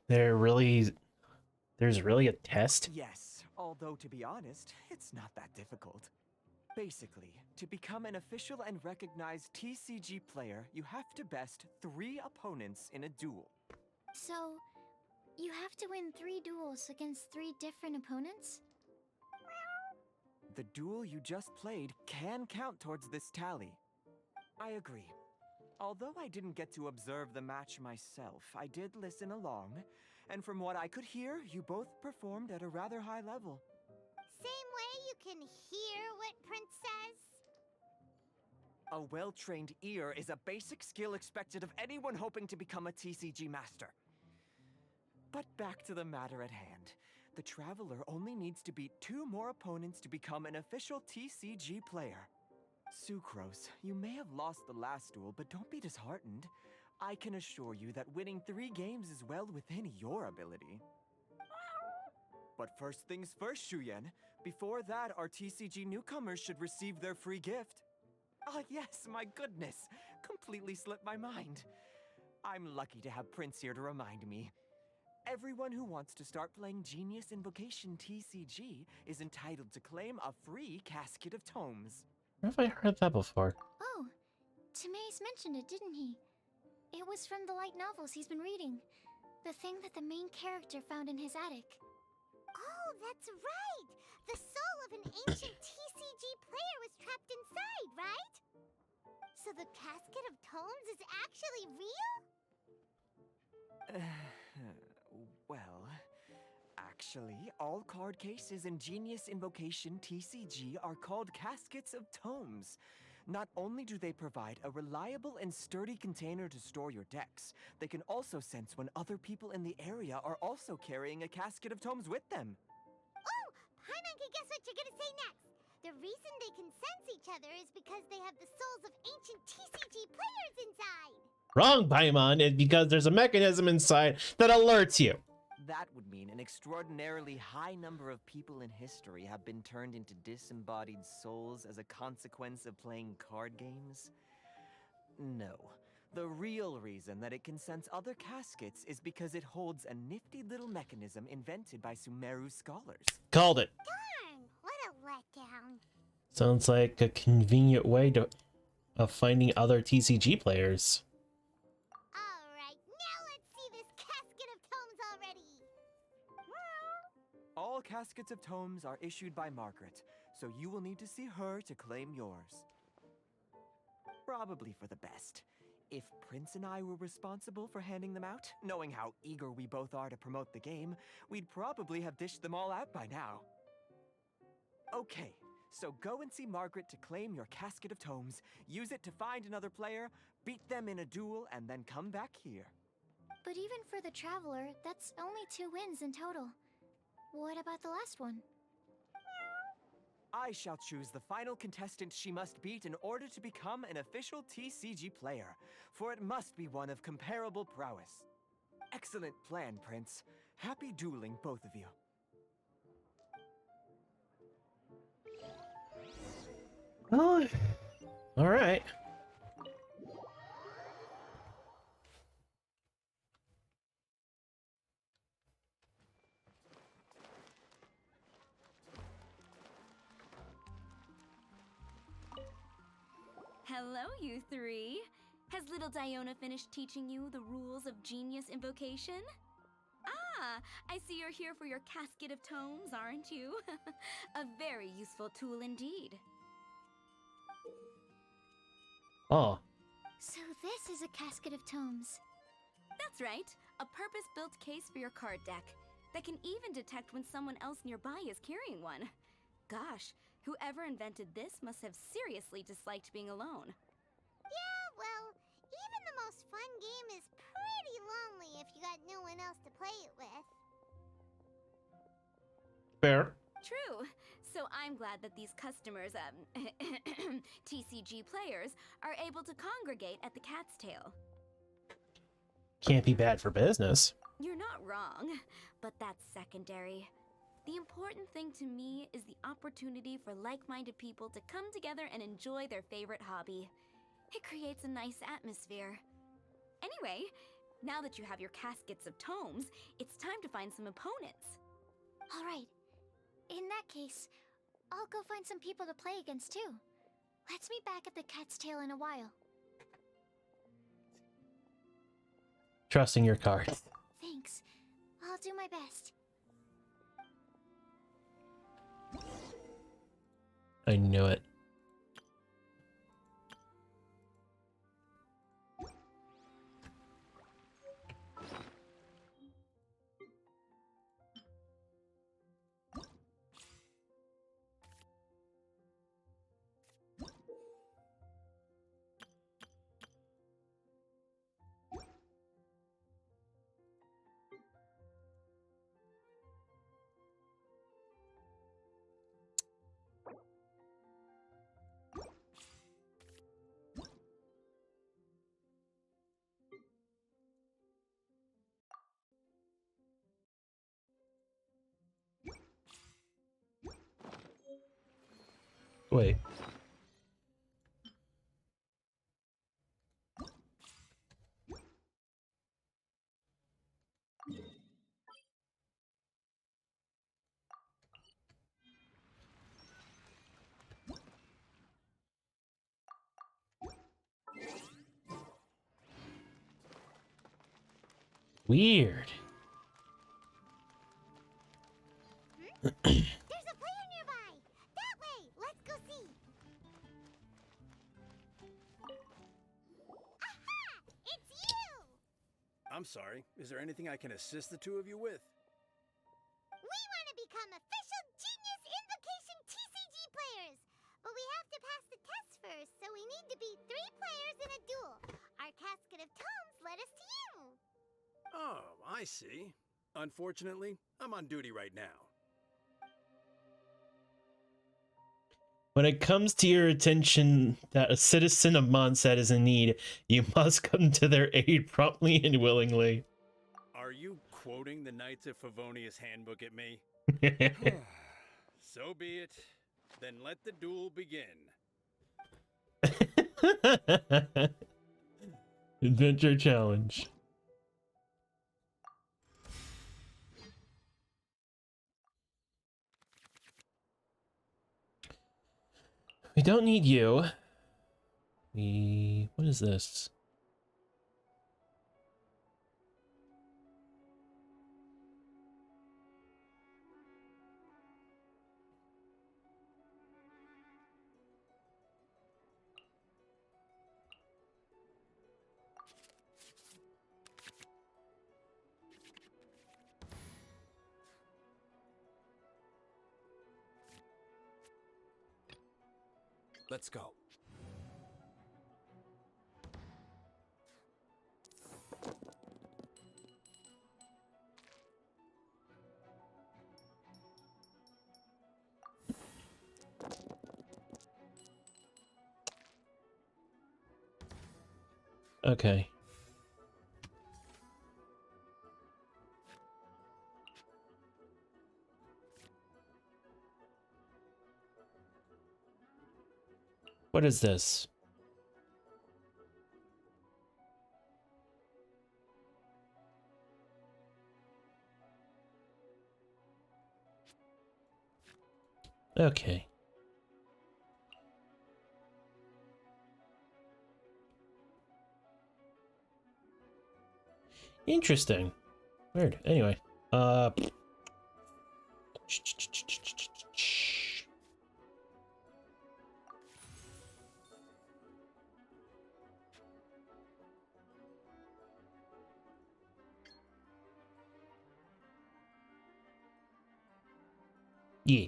There's really a test? Yes, although to be honest, it's not that difficult. Basically, to become an official and recognized TCG player, you have to best 3 opponents in a duel. So, you have to win 3 duels against 3 different opponents? The duel you just played can count towards this tally. I agree. Although I didn't get to observe the match myself, I did listen along, and from what I could hear, you both performed at a rather high level. Same way you can hear what Prince says? A well-trained ear is a basic skill expected of anyone hoping to become a TCG master. But back to the matter at hand. The Traveler only needs to beat 2 more opponents to become an official TCG player. Sucrose, you may have lost the last duel, but don't be disheartened. I can assure you that winning 3 games is well within your ability. But first things first, Shuyen. Before that, our TCG newcomers should receive their free gift. Ah, yes, my goodness. Completely slipped my mind. I'm lucky to have Prince here to remind me. Everyone who wants to start playing Genius Invocation TCG is entitled to claim a free casket of tomes. Where have I heard that before? Oh, Timaeus mentioned it, didn't he? It was from the light novels he's been reading. The thing that the main character found in his attic. Oh, that's right! The soul of an ancient TCG player was trapped inside, right? So the Casket of Tomes is actually real? Well, actually, all card cases in Genius Invocation TCG are called Caskets of Tomes. Not only do they provide a reliable and sturdy container to store your decks, they can also sense when other people in the area are also carrying a Casket of Tomes with them. Oh, Paimon can guess what you're gonna say next. The reason they can sense each other is because they have the souls of ancient TCG players inside. Wrong, Paimon. It's because there's a mechanism inside that alerts you. That would mean an extraordinarily high number of people in history have been turned into disembodied souls as a consequence of playing card games? No. The real reason that it can sense other caskets is because it holds a nifty little mechanism invented by Sumeru scholars. Called it. Darn, what a letdown. Sounds like a convenient way of finding other TCG players. Alright, now let's see this Casket of Tomes already. All Caskets of Tomes are issued by Margaret, so you will need to see her to claim yours. Probably for the best. If Prince and I were responsible for handing them out, knowing how eager we both are to promote the game, we'd probably have dished them all out by now. Okay, so go and see Margaret to claim your Casket of Tomes, use it to find another player, beat them in a duel, and then come back here. But even for the Traveler, that's only 2 wins in total. What about the last one? I shall choose the final contestant she must beat in order to become an official TCG player, for it must be one of comparable prowess. Excellent plan, Prince. Happy dueling, both of you. Oh, all right. Hello, you three. Has little Diona finished teaching you the rules of Genius Invocation? Ah, I see you're here for your Casket of Tomes, aren't you? A very useful tool indeed. Oh, So this is a Casket of Tomes. That's right, a purpose-built case for your card deck that can even detect when someone else nearby is carrying one. Gosh, whoever invented this must have seriously disliked being alone. Yeah, well, even the most fun game is pretty lonely if you got no one else to play it with. fair. True. So I'm glad that these customers, TCG players, are able to congregate at the Cat's Tail. Can't be bad for business. You're not wrong, but that's secondary. The important thing to me is the opportunity for like-minded people to come together and enjoy their favorite hobby. It creates a nice atmosphere. Anyway, now that you have your Caskets of Tomes, it's time to find some opponents. All right. In that case, I'll go find some people to play against too. Let's meet back at the Cat's Tail in a while. Trusting your cards. Thanks. I'll do my best. I knew it. Wait. Weird. I'm sorry. Is there anything I can assist the two of you with? We want to become official Genius Invocation TCG players! But we have to pass the test first, so we need to beat 3 players in a duel. Our casket of tomes led us to you. Oh, I see. Unfortunately, I'm on duty right now. When it comes to your attention that a citizen of Mondstadt is in need, you must come to their aid promptly and willingly. Are you quoting the Knights of Favonius handbook at me? So be it. Then let the duel begin. Adventure challenge. We don't need you. What is this? Let's go. Okay. What is this? Okay. Interesting. Weird. Anyway. Yeah.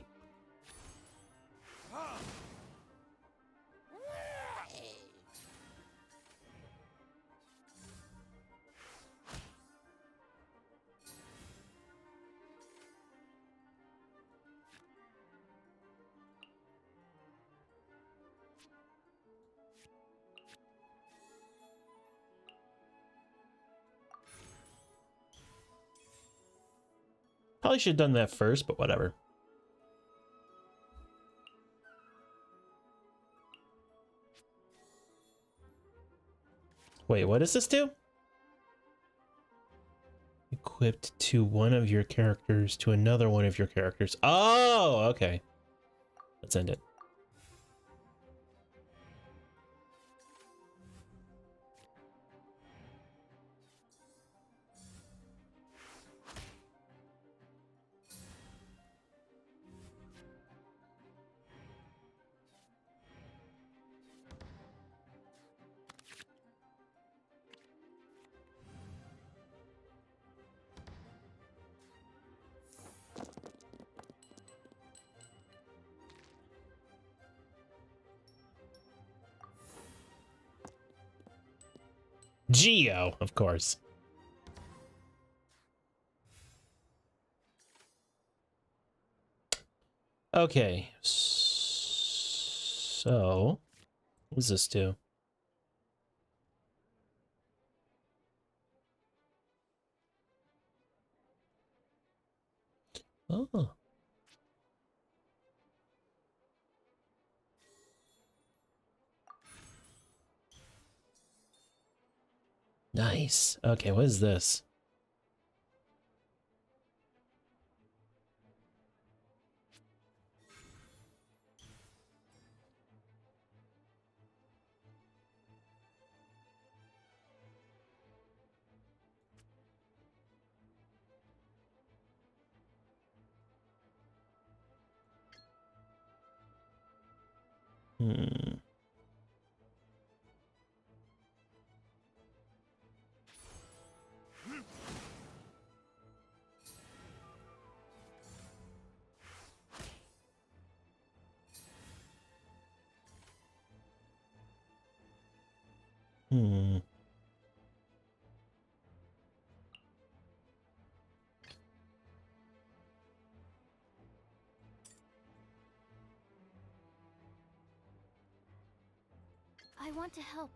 Probably should have done that first, but whatever. Wait, what does this do? Equipped to one of your characters to another one of your characters. Oh, okay. Let's end it. Geo, of course. Okay. So, what does this do? Oh. Nice. Okay, what is this? Hmm. Hmm. I want to help.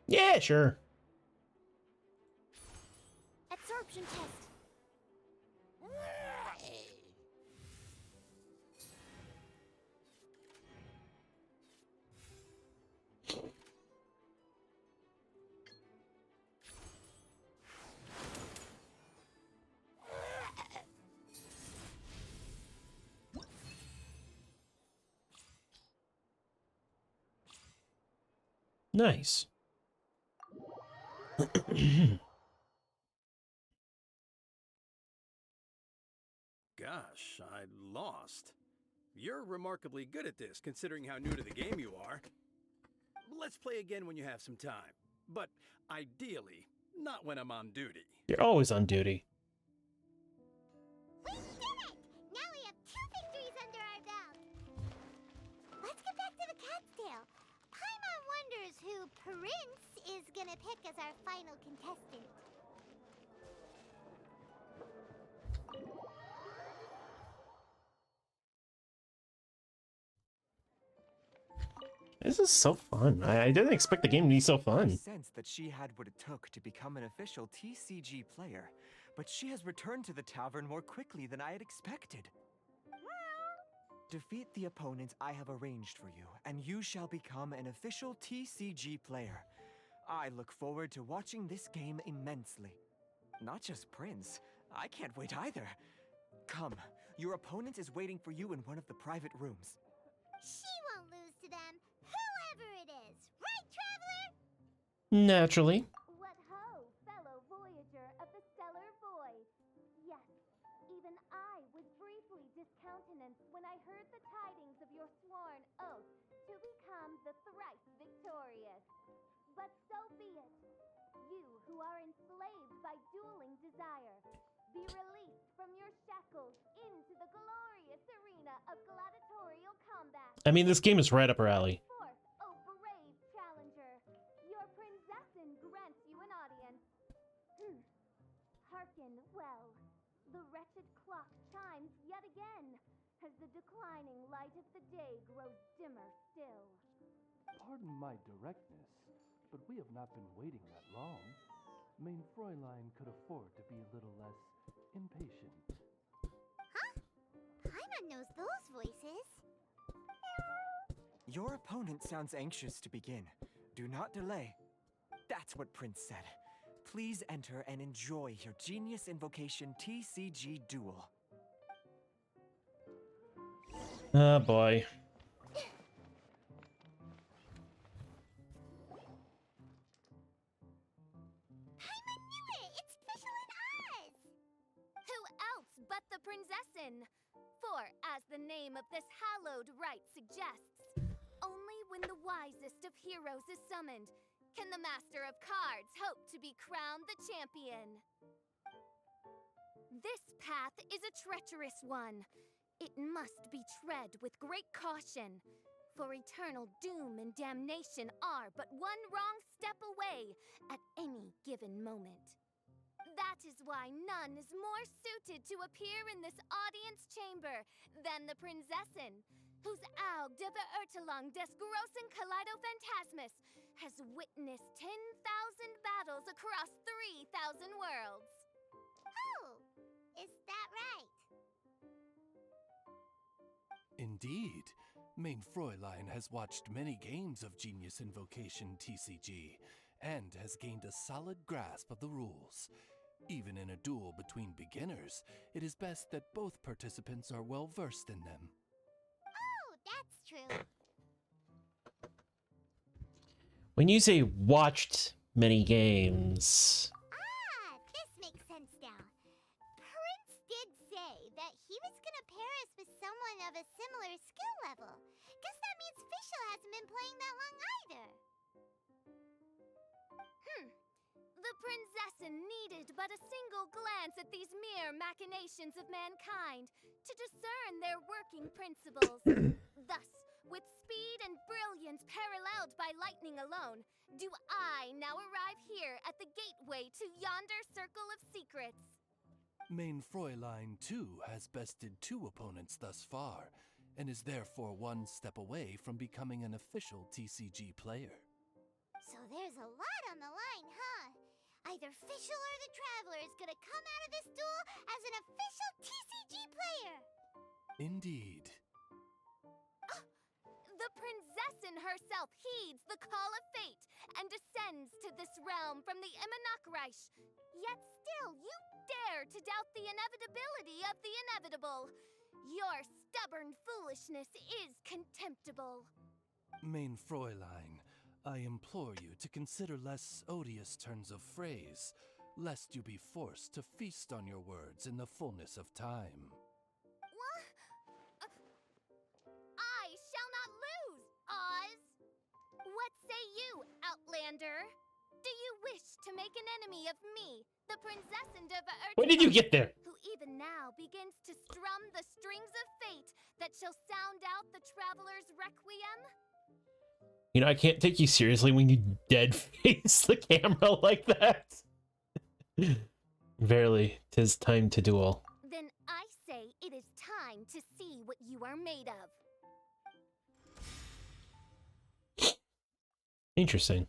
Yeah, sure. Absorption test. Nice. Gosh, I lost. You're remarkably good at this, considering how new to the game you are. Let's play again when you have some time. But ideally, not when I'm on duty. You're always on duty. We did it! Now we have 2 victories under our belt. Let's get back to the Cat's Tail. Paimon wonders who Prince is gonna pick as our final contestant. This is so fun. I didn't expect the game to be so I fun. sensed that she had what it took to become an official TCG player, but she has returned to the tavern more quickly than I had expected. Defeat the opponents I have arranged for you, and you shall become an official TCG player. I look forward to watching this game immensely. Not just Prince. I can't wait either. Come, your opponent is waiting for you in one of the private rooms. She won't lose to them, whoever it is. Right, Traveler? Naturally. What ho, fellow voyager of the Stellar Void! Yes, even I was briefly discountenanced when I heard the tidings of your sworn oath to become the thrice victorious. But so be it. You who are enslaved by dueling desire, be released from your shackles into the glorious arena of gladiatorial combat. I mean, this game is right up her alley. Forth, O brave challenger, your Prinzessin grants you an audience. Hearken well. The wretched clock chimes yet again, as the declining light of the day grows dimmer still. Pardon my directness, but we have not been waiting that long. Mein Fräulein could afford to be a little less impatient. Paimon knows those voices. Your opponent sounds anxious to begin. Do not delay. That's what Prince said. Please enter and enjoy your Genius Invocation TCG duel. Oh boy. Paimon knew it! It's Fischl and Oz! Who else but the Prinzessin? For, as the name of this hallowed rite suggests, only when the wisest of heroes is summoned can the Master of Cards hope to be crowned the champion. This path is a treacherous one. It must be tread with great caution, for eternal doom and damnation are but one wrong step away at any given moment. That is why none is more suited to appear in this audience chamber than the Prinzessin, whose Aug de Beurtelang des großen Kaleido-Phantasmus has witnessed 10,000 battles across 3,000 worlds. Oh, is that right? Indeed. Mein Fräulein has watched many games of Genius Invocation TCG, and has gained a solid grasp of the rules. Even in a duel between beginners, it is best that both participants are well versed in them. Oh, that's true. When you say watched many games, This makes sense now. Prince did say that he was gonna pair us with someone of a similar skill level. Guess that means Fischl hasn't been playing that long either. The princessin needed but a single glance at these mere machinations of mankind to discern their working principles. Thus, with speed and brilliance paralleled by lightning alone, do I now arrive here at the gateway to yonder circle of secrets. Main Fräulein, too, has bested 2 opponents thus far, and is therefore 1 step away from becoming an official TCG player. So there's a lot on the line, huh? Either Fischl or the Traveler is gonna come out of this duel as an official TCG player! Indeed. The princessin herself heeds the call of fate and descends to this realm from the Immonachreich. Yet still, you dare to doubt the inevitability of the inevitable. Your stubborn foolishness is contemptible. Main Fräulein, I implore you to consider less odious turns of phrase, lest you be forced to feast on your words in the fullness of time. I shall not lose, Oz! What say you, Outlander? Do you wish to make an enemy of me, the princessin of When did you get there? who even now begins to strum the strings of fate that shall sound out the traveler's requiem? You know, I can't take you seriously when you dead face the camera like that. Verily, 'tis time to duel. Then I say it is time to see what you are made of. Interesting.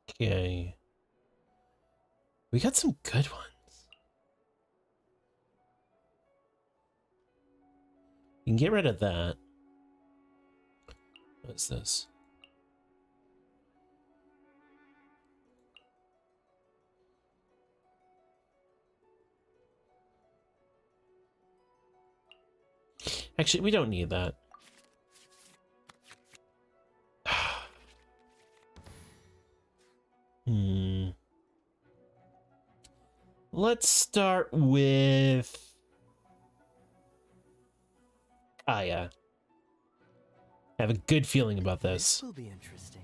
Okay. We got some good ones. You can get rid of that. What's this? Actually, we don't need that. Let's start with Kaya. I have a good feeling about this. Will be interesting.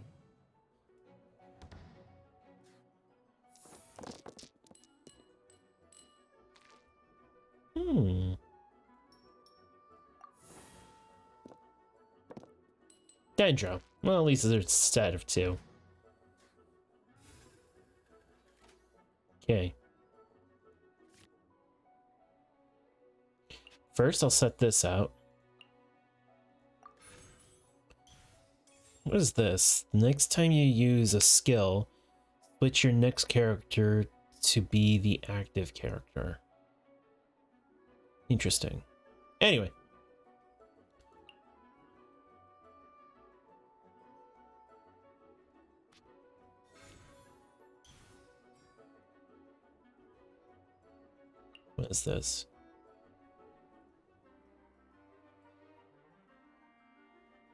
Dendro. Well, at least there's a set of 2. Okay. First, I'll set this out. What is this? Next time you use a skill, switch your next character to be the active character. Interesting. Anyway. What is this?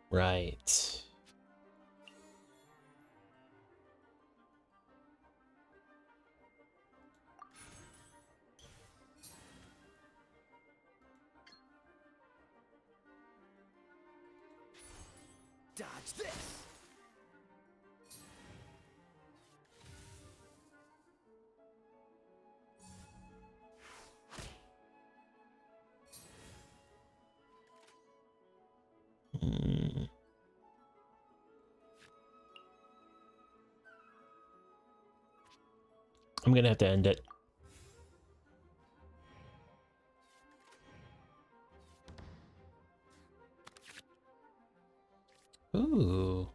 Right. Dodge this! I'm gonna have to end it. Ooh.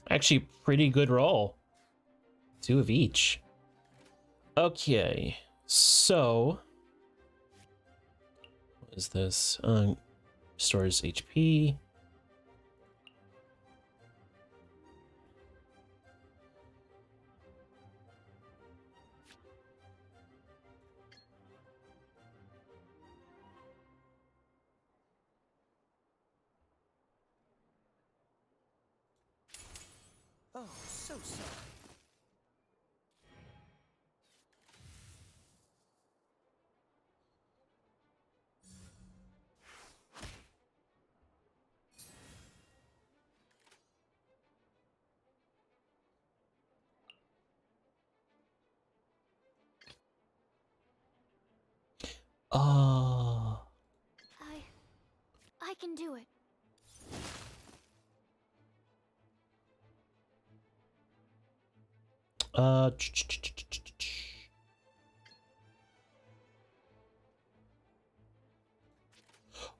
Actually, pretty good roll. 2 of each. Okay, so what is this? Restores HP. Oh, so sorry. Oh. I can do it. Uh.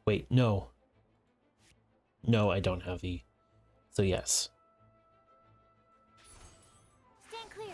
Wait, no. No, I don't have the. So yes. Stand clear.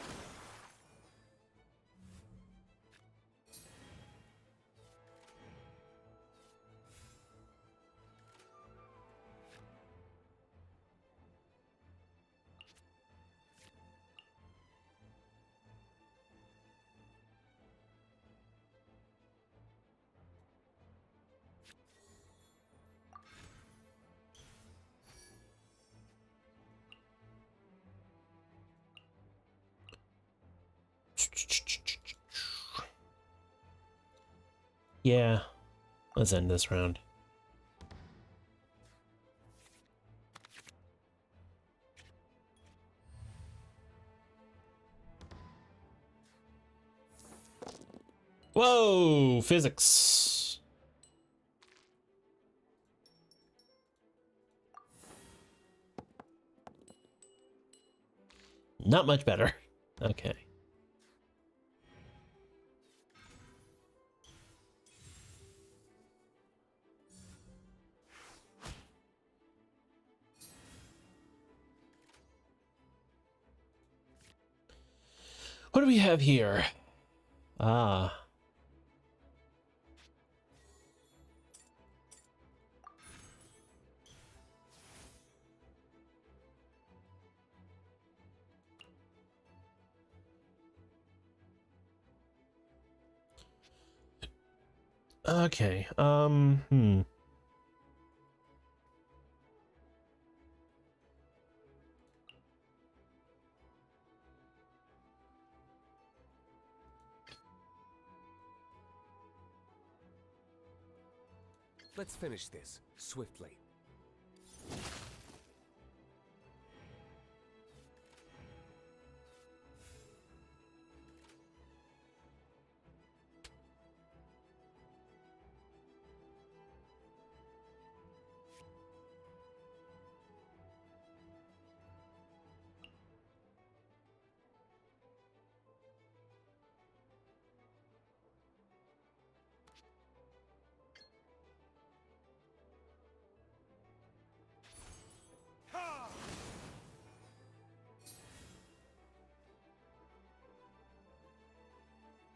Yeah. Let's end this round. Whoa, physics. Not much better. Okay. What do we have here? Ah. Okay. Let's finish this swiftly.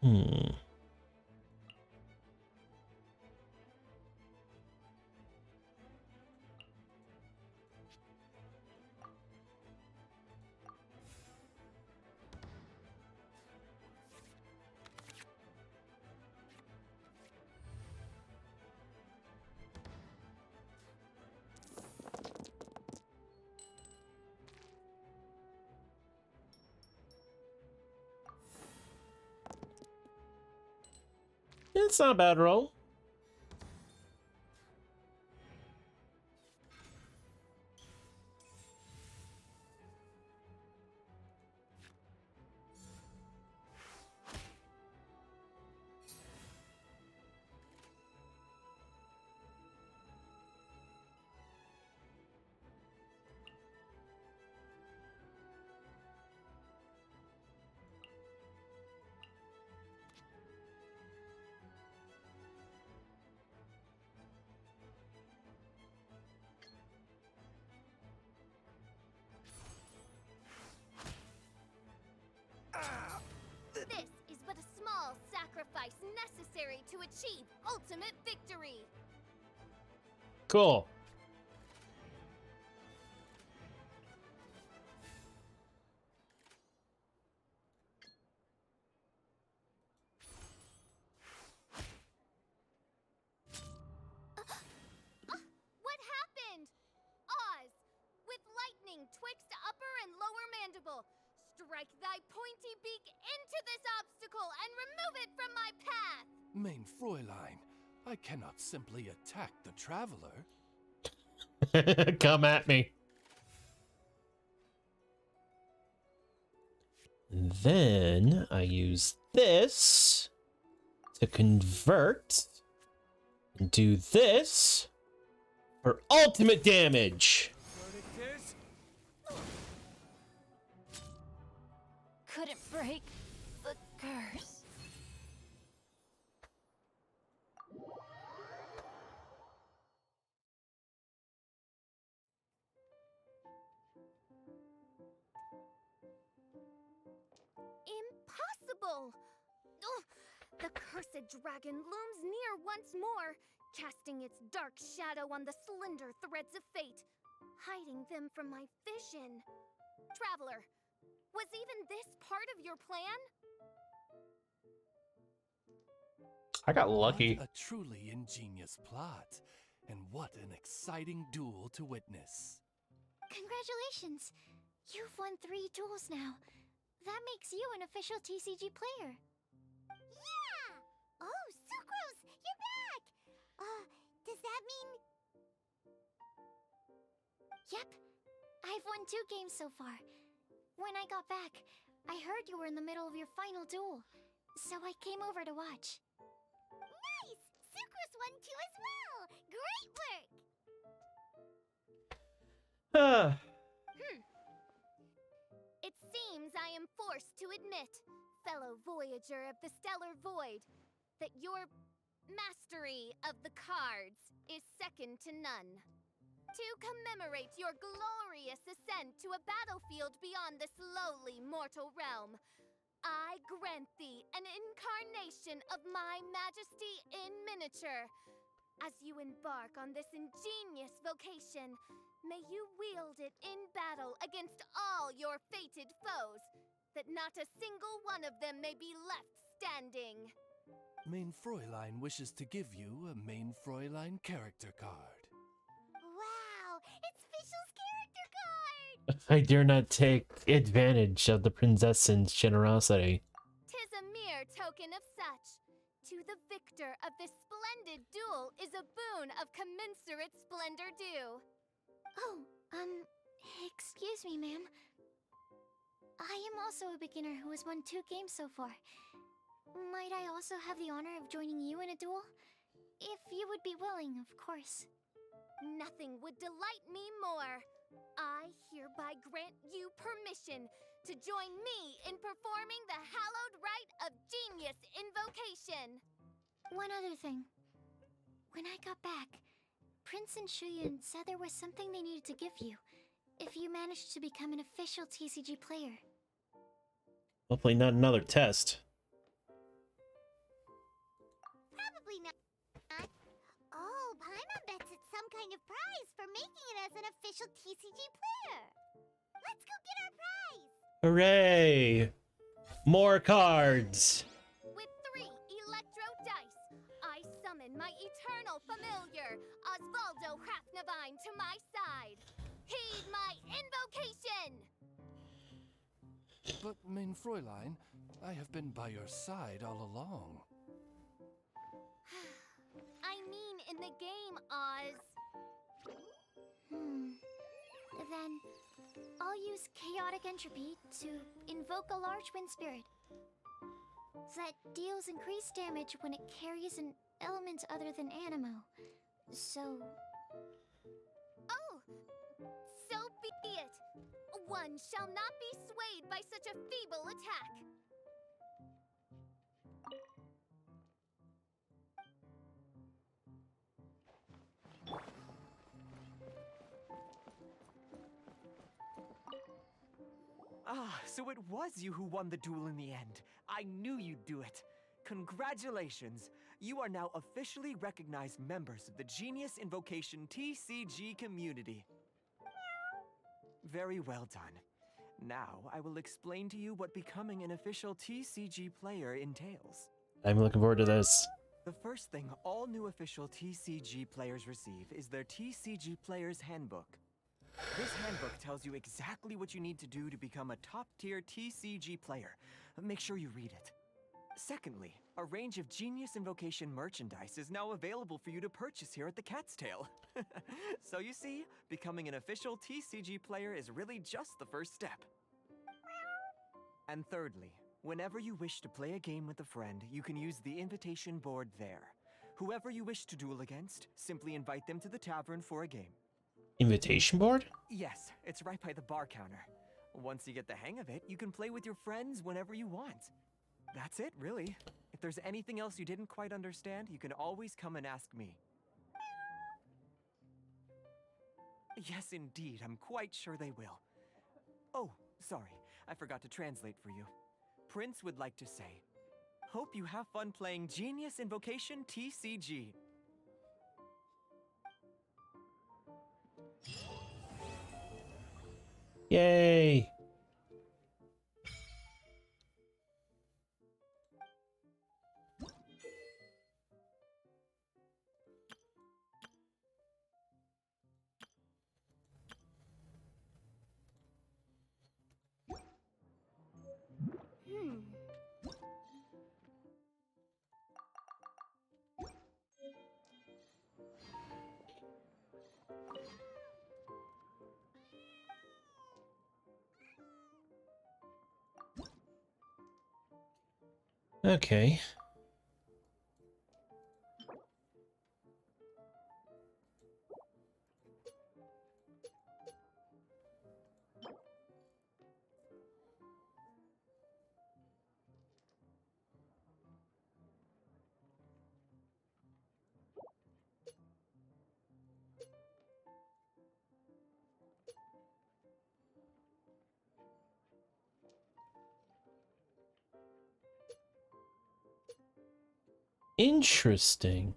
Hmm. It's not a bad roll. This is but a small sacrifice necessary to achieve ultimate victory. Cool. What happened? Oz, with lightning twixt upper and lower strike thy pointy beak into this obstacle and remove it from my path! Main Fräulein, I cannot simply attack the traveler. Come at me. And then I use this to convert and do this for ultimate damage. Verdict is... Couldn't break the curse. Impossible! Ugh, the cursed dragon looms near once more, casting its dark shadow on the slender threads of fate, hiding them from my vision. Traveler, was even this part of your plan? I got lucky. What a truly ingenious plot. And what an exciting duel to witness. Congratulations! You've won 3 duels now. That makes you an official TCG player. Yeah! Oh, Sucrose, you're back! Does that mean... Yep. I've won 2 games so far. When I got back, I heard you were in the middle of your final duel. So I came over to watch. Nice! Sucrose won too as well! Great work! It seems I am forced to admit, fellow voyager of the stellar void, that your mastery of the cards is second to none. To commemorate your glorious ascent to a battlefield beyond this lowly mortal realm, I grant thee an incarnation of my majesty in miniature. As you embark on this ingenious vocation, may you wield it in battle against all your fated foes, that not a single one of them may be left standing. Main Fräulein wishes to give you a Main Fräulein character card. Wow! It's Fischl's character card! I dare not take advantage of the princess's generosity. 'Tis a mere token of such. To the victor of this splendid duel is a boon of commensurate splendor due. Oh, excuse me, ma'am. I am also a beginner who has won 2 games so far. Might I also have the honor of joining you in a duel? If you would be willing, of course. Nothing would delight me more. I hereby grant you permission to join me in performing the hallowed rite of genius invocation. One other thing. When I got back, Prince and Shuyan said there was something they needed to give you, if you managed to become an official TCG player. Hopefully not another test. Probably not. Oh, Paimon bets it's some kind of prize for making it as an official TCG player. Let's go get our prize! Hooray! More cards! With 3 electro dice, I summon my eternal familiar, Osvaldo Hrafnavine, to my side. Heed my invocation! But, Main Fräulein, I have been by your side all along. I mean in the game, Oz. Then, I'll use Chaotic Entropy to invoke a large wind spirit. That deals increased damage when it carries an element other than Anemo. So... Oh, so be it. One shall not be swayed by such a feeble attack. Ah, so it was you who won the duel in the end. I knew you'd do it. Congratulations! You are now officially recognized members of the Genius Invocation TCG community. Very well done. Now, I will explain to you what becoming an official TCG player entails. I'm looking forward to this. The first thing all new official TCG players receive is their TCG Player's Handbook. This handbook tells you exactly what you need to do to become a top-tier TCG player. Make sure you read it. Secondly, a range of Genius Invocation merchandise is now available for you to purchase here at the Cat's Tail. So you see, becoming an official TCG player is really just the first step. And thirdly, whenever you wish to play a game with a friend, you can use the invitation board there. Whoever you wish to duel against, simply invite them to the tavern for a game. Invitation board? Yes, it's right by the bar counter. Once you get the hang of it, you can play with your friends whenever you want. That's it, really. If there's anything else you didn't quite understand, you can always come and ask me. Yes, indeed, I'm quite sure they will. Oh, sorry, I forgot to translate for you. Prince would like to say, hope you have fun playing Genius Invocation TCG. Yay! Okay. Interesting.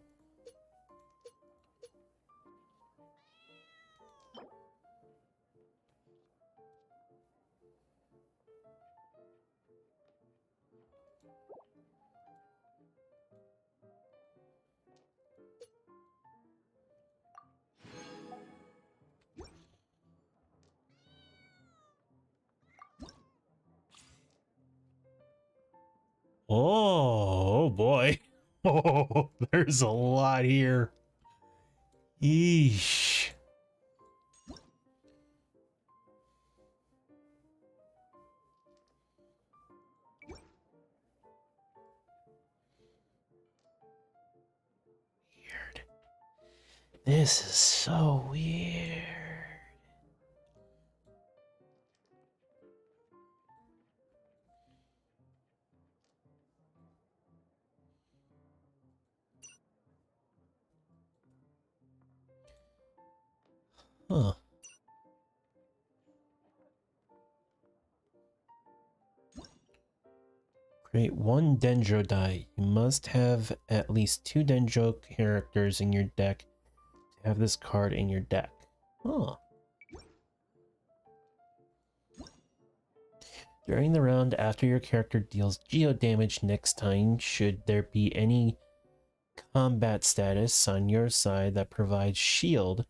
Oh boy. Oh, there's a lot here. Yeesh. Weird. This is so weird. Huh. Create one Dendro die. You must have at least 2 Dendro characters in your deck to have this card in your deck. Huh. During the round after your character deals geo damage next time, should there be any combat status on your side that provides shield,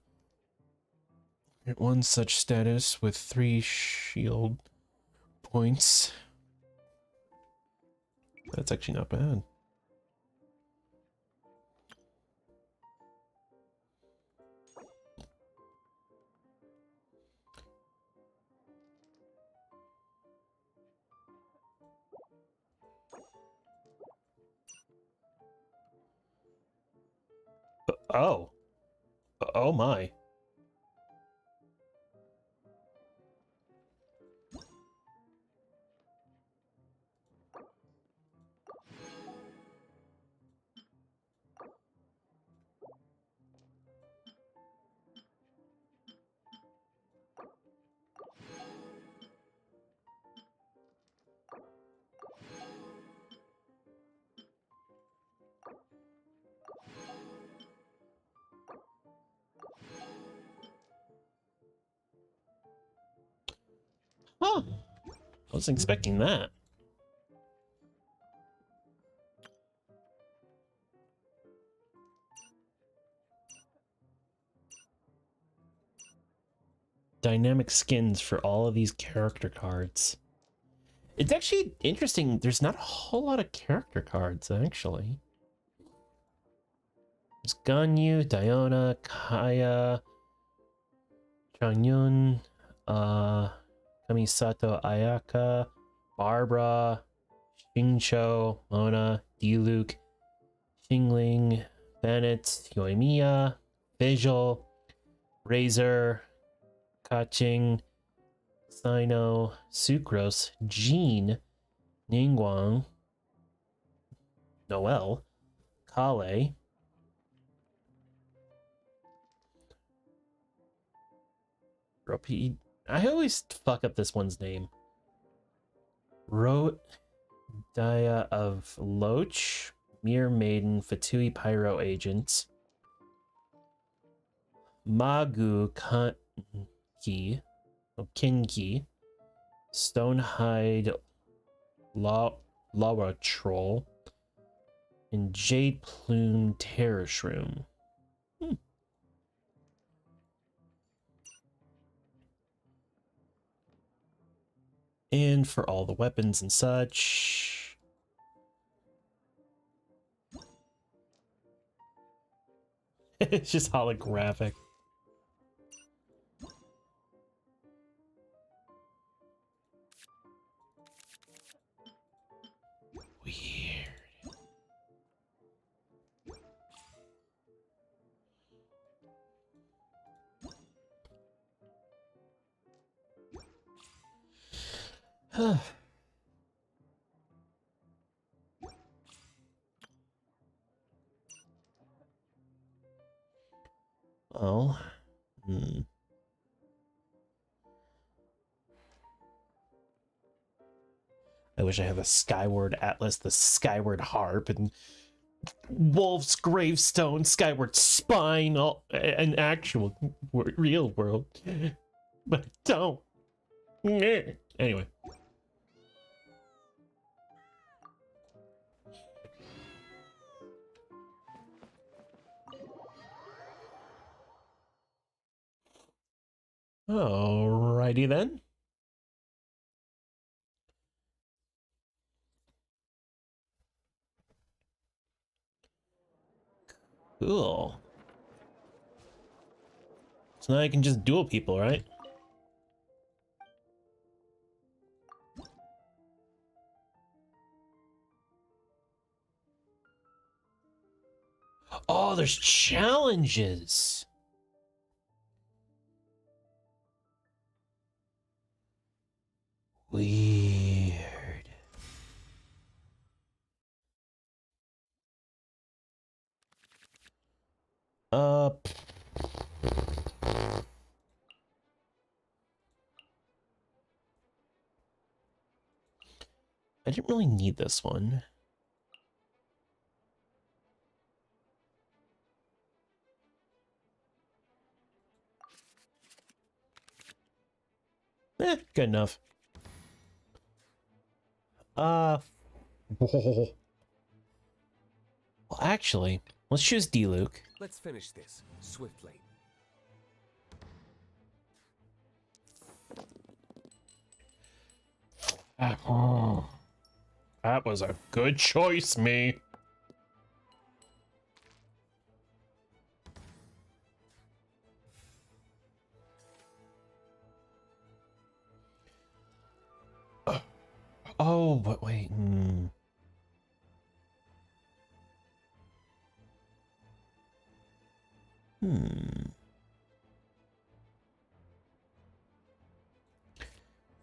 get 1 such status with 3 shield points. That's actually not bad. Oh. Oh my. Huh. I wasn't expecting that. dynamic skins for all of these character cards. It's actually interesting. There's not a whole lot of character cards, actually. There's Ganyu, Diona, Kaya, Changyun, Kamisato Ayaka, Barbara, Xingqiu, Mona, Diluc, Xingling, Bennett, Yoimiya, Visual, Razor, Kaching, Sino, Sucrose, Jean, Ningguang, Noel, Kale, Ropi. I always fuck up this one's name. Rodia of Loach, Mere Maiden, Fatui Pyro Agent, Magu Kinki, Stonehide Lawa Troll, and Jade Plume Terror Shroom. And for all the weapons and such, it's just holographic. Weird. Oh. I wish I had the Skyward Atlas, the Skyward Harp, and Wolf's Gravestone, Skyward Spine, all an actual real world. But I don't. Anyway. Alrighty then. Cool. So now I can just duel people, right? Oh, there's challenges. Weird. I didn't really need this one. Good enough. Well, actually, let's choose Diluc. Let's finish this swiftly. That was a good choice, me. Oh, but wait.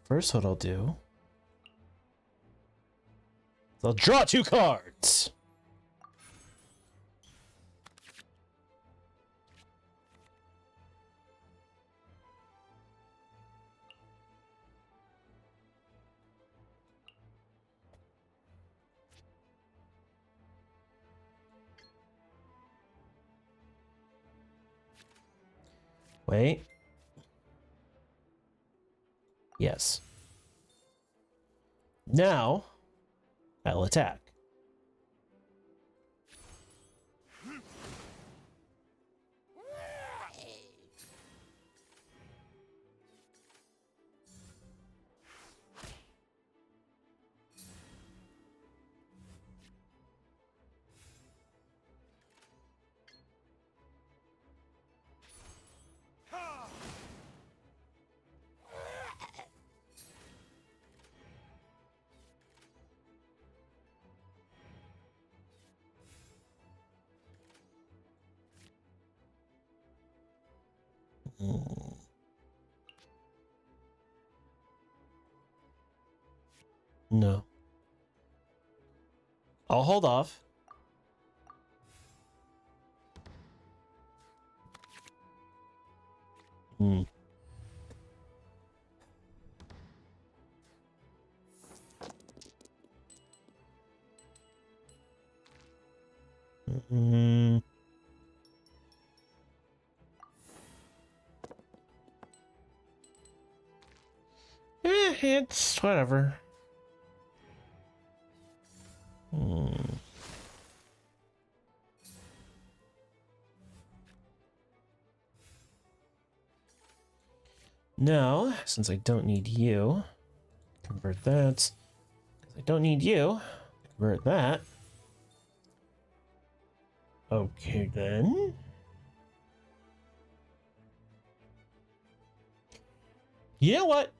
First, what I'll do is I'll draw 2 cards. Wait. Yes. Now, I'll attack. No. I'll hold off. Hmm. Mm. It's whatever. Hmm. Now, since I don't need you, convert that. I don't need you, convert that. Okay, then. You know what?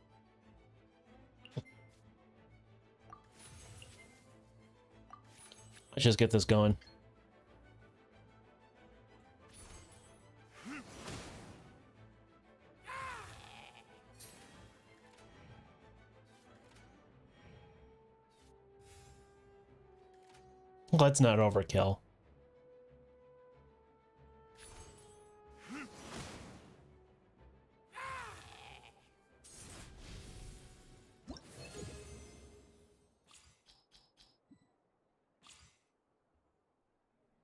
Let's just get this going. Let's not overkill.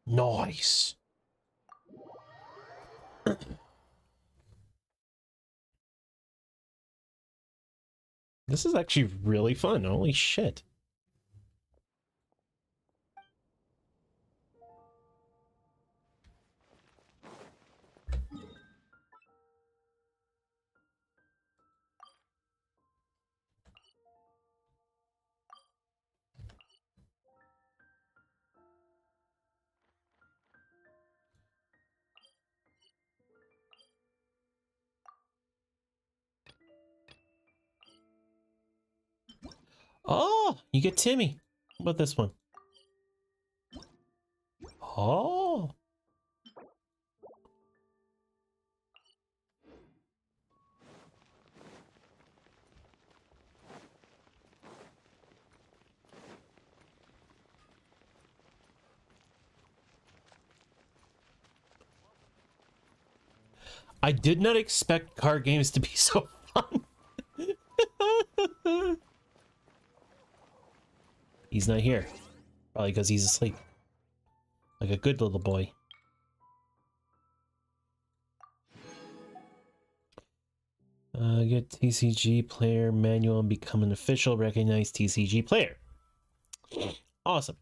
Nice. This is actually really fun. Holy shit. Oh, you get Timmy. What about this one? Oh. I did not expect card games to be so fun. He's not here. Probably because he's asleep. Like a good little boy. Get TCG player manual and become an official recognized TCG player. Awesome.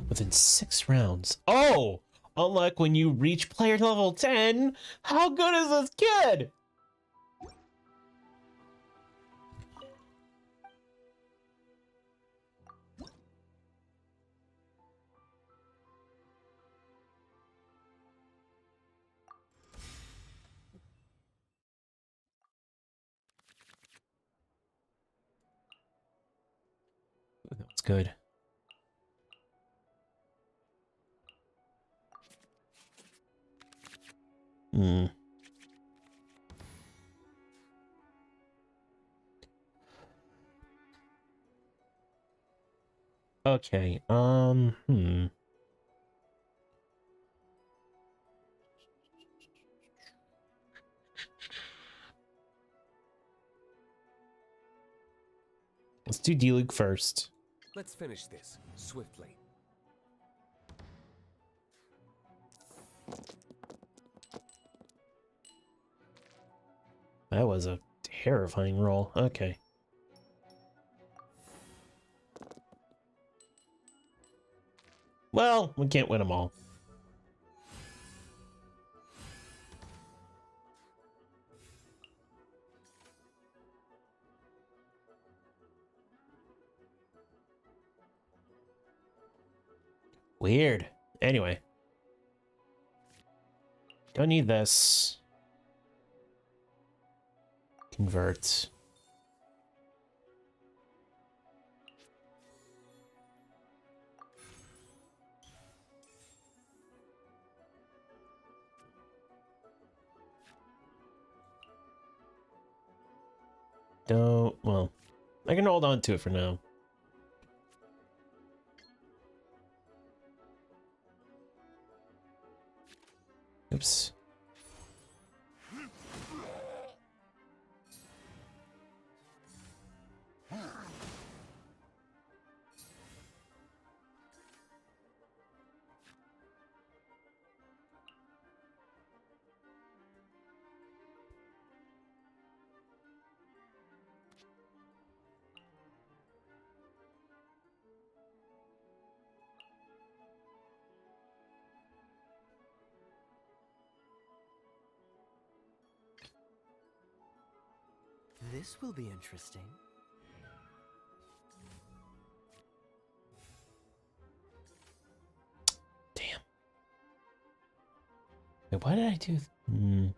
Within 6 rounds. Oh! Unlike when you reach player level 10. How good is this kid? That's good. Hmm. Okay, Let's do D-League first. Let's finish this swiftly. That was a terrifying roll. Okay. Well, we can't win them all. Weird. Anyway. Don't need this. Convert. Don't, well, I can hold on to it for now. Oops. This will be interesting. Damn. Wait, why did I do? Hmm.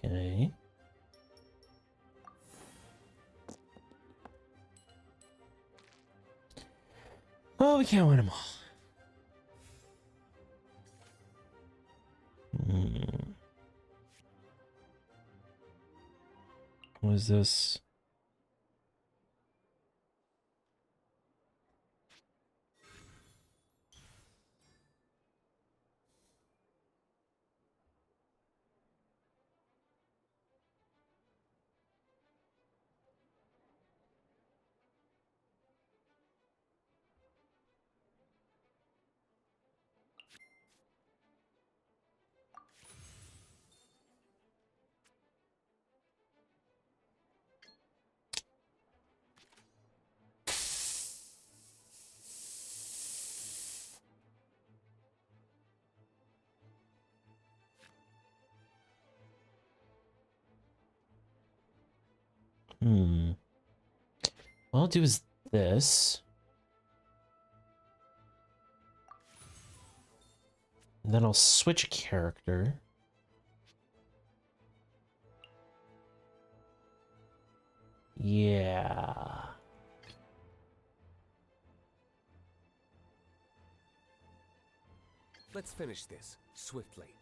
Okay. Oh, we can't win them all. What is this? What I'll do is this. And then I'll switch a character. Yeah. Let's finish this swiftly.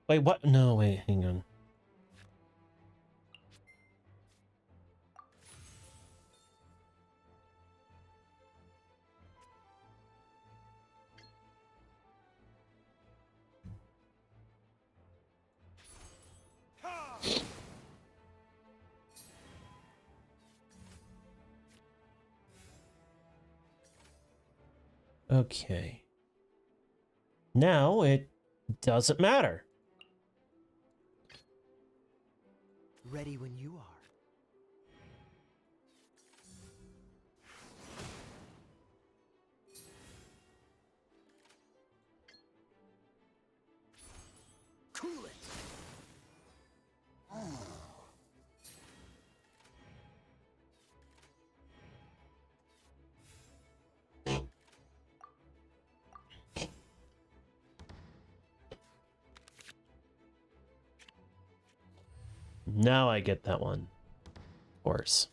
Wait, what? No, wait, hang on. Okay. Now it doesn't matter. Ready when you are. Cool it. Now I get that one. Of course.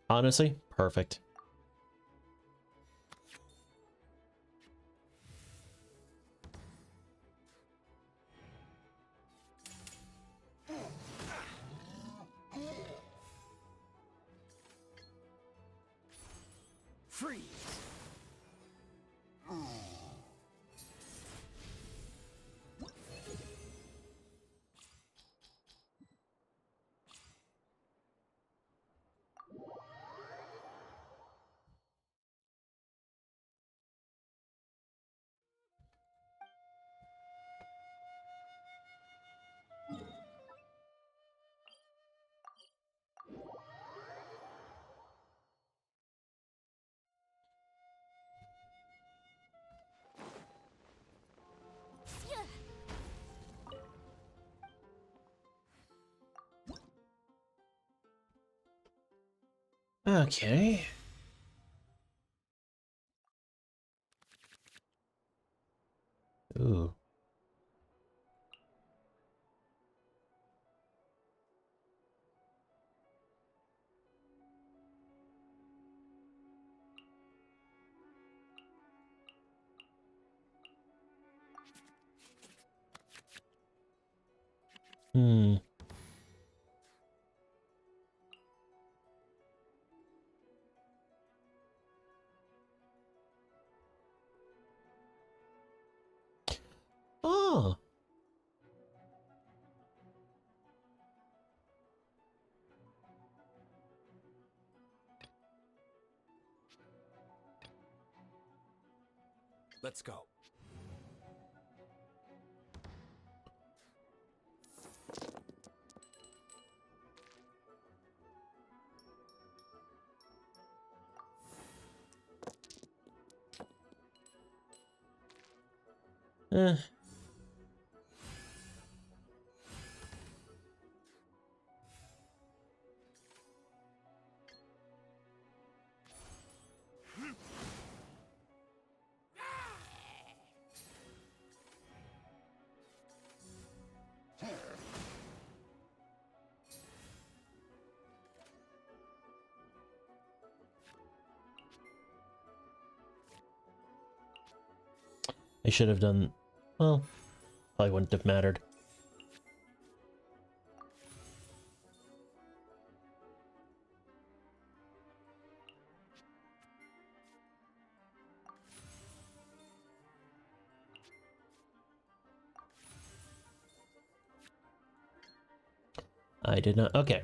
Honestly, perfect. Freeze. Okay. Ooh. Hmm. Oh. Let's go. Eh. I should have done, well, probably wouldn't have mattered. I did not. Okay.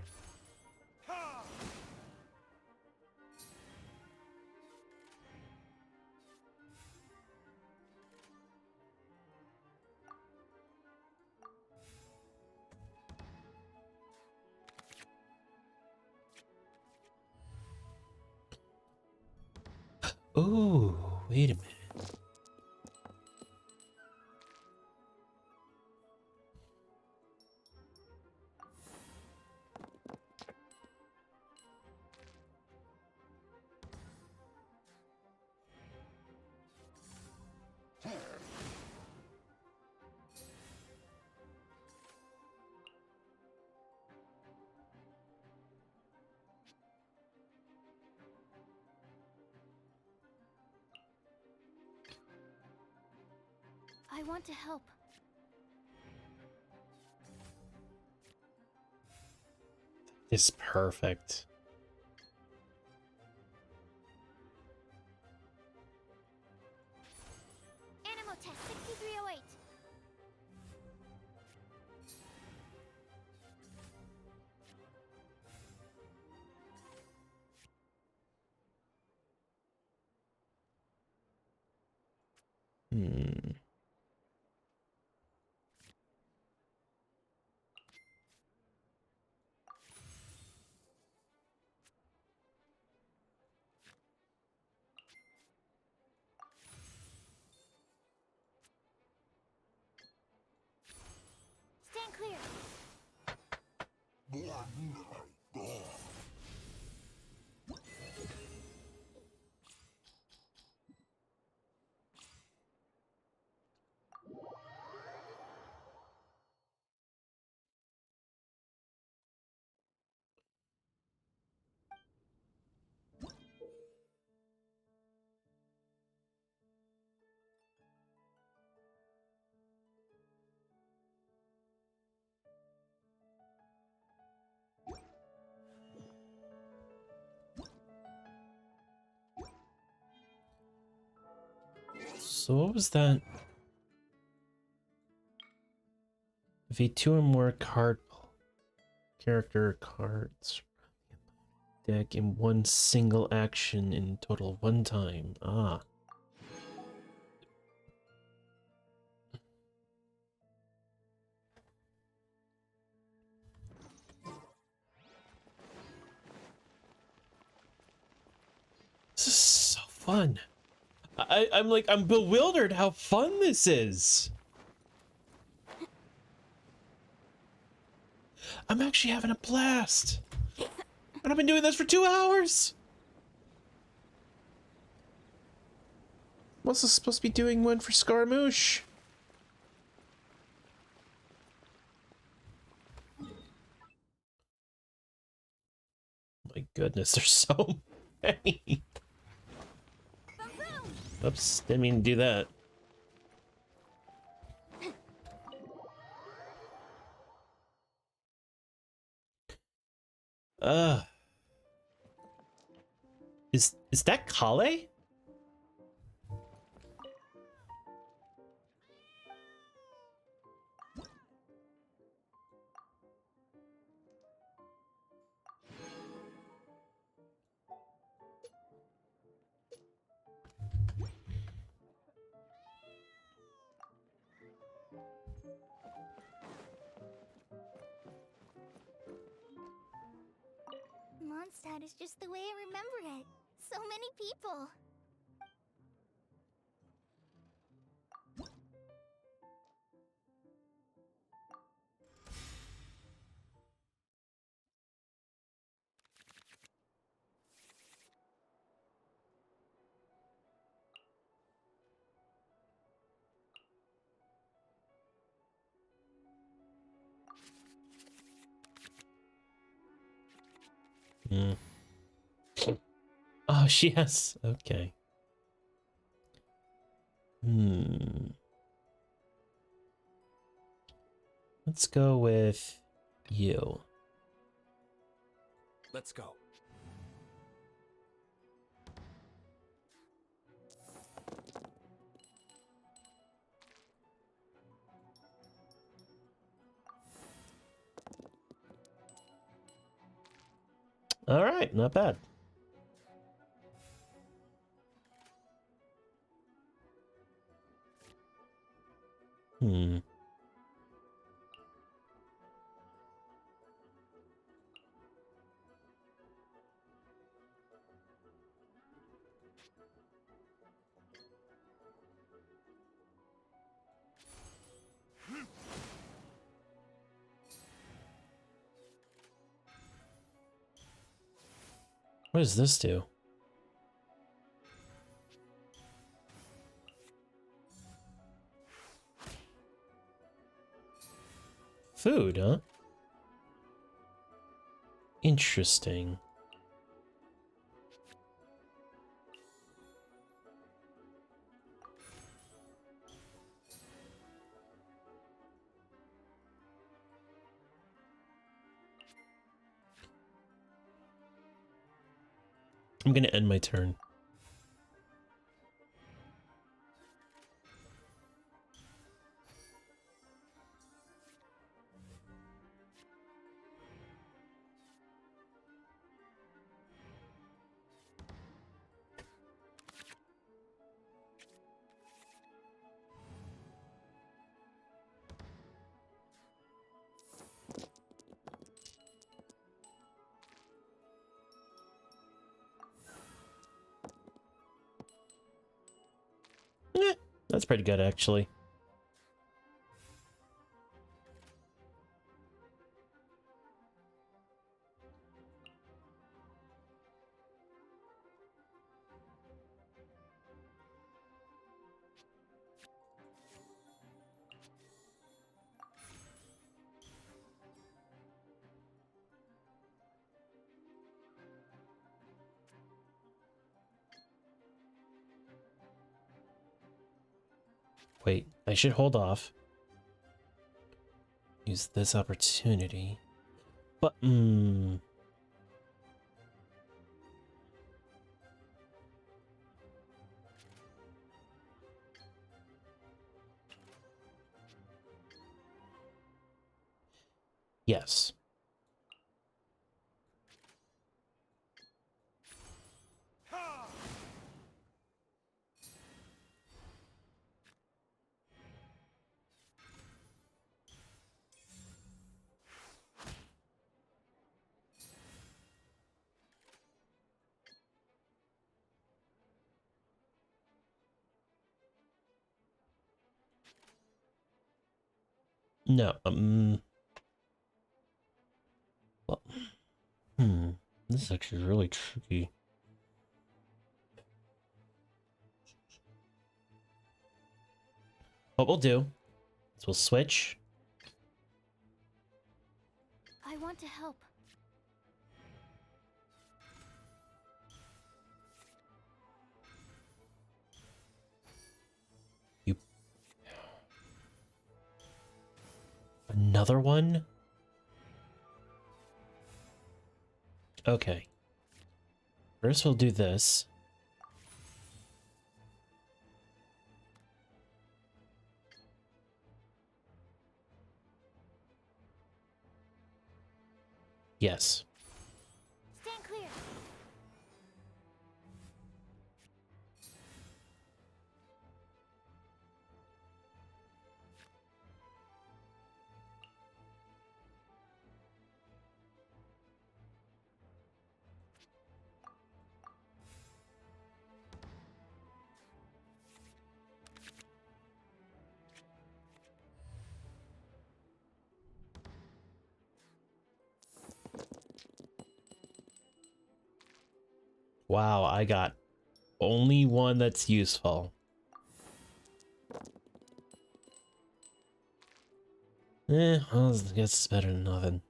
Ooh, wait a minute. I want to help. It's perfect. Animal test 6308. Hmm. Stand clear. So what was that? V2 or more character cards deck in one single action in total one time. Ah. This is so fun. I'm bewildered how fun this is. I'm actually having a blast. And I've been doing this for 2 hours. I'm also supposed to be doing one for Scaramouche. My goodness, there's so many. Oops, didn't mean to do that. Is that Kale? Mondstadt is just the way I remember it. So many people. Oh, she has. Okay. Let's go with you. Let's go. All right, not bad. What does this do? Food, huh? Interesting. I'm gonna end my turn. That's pretty good, actually. Wait, I should hold off. Use this opportunity. But, yes. No, well, This is actually really tricky. What we'll do is we'll switch. I want to help. You. Another one? Okay. First we'll do this. Yes. Stand clear. Wow, I got only one that's useful. Well, I guess it's better than nothing.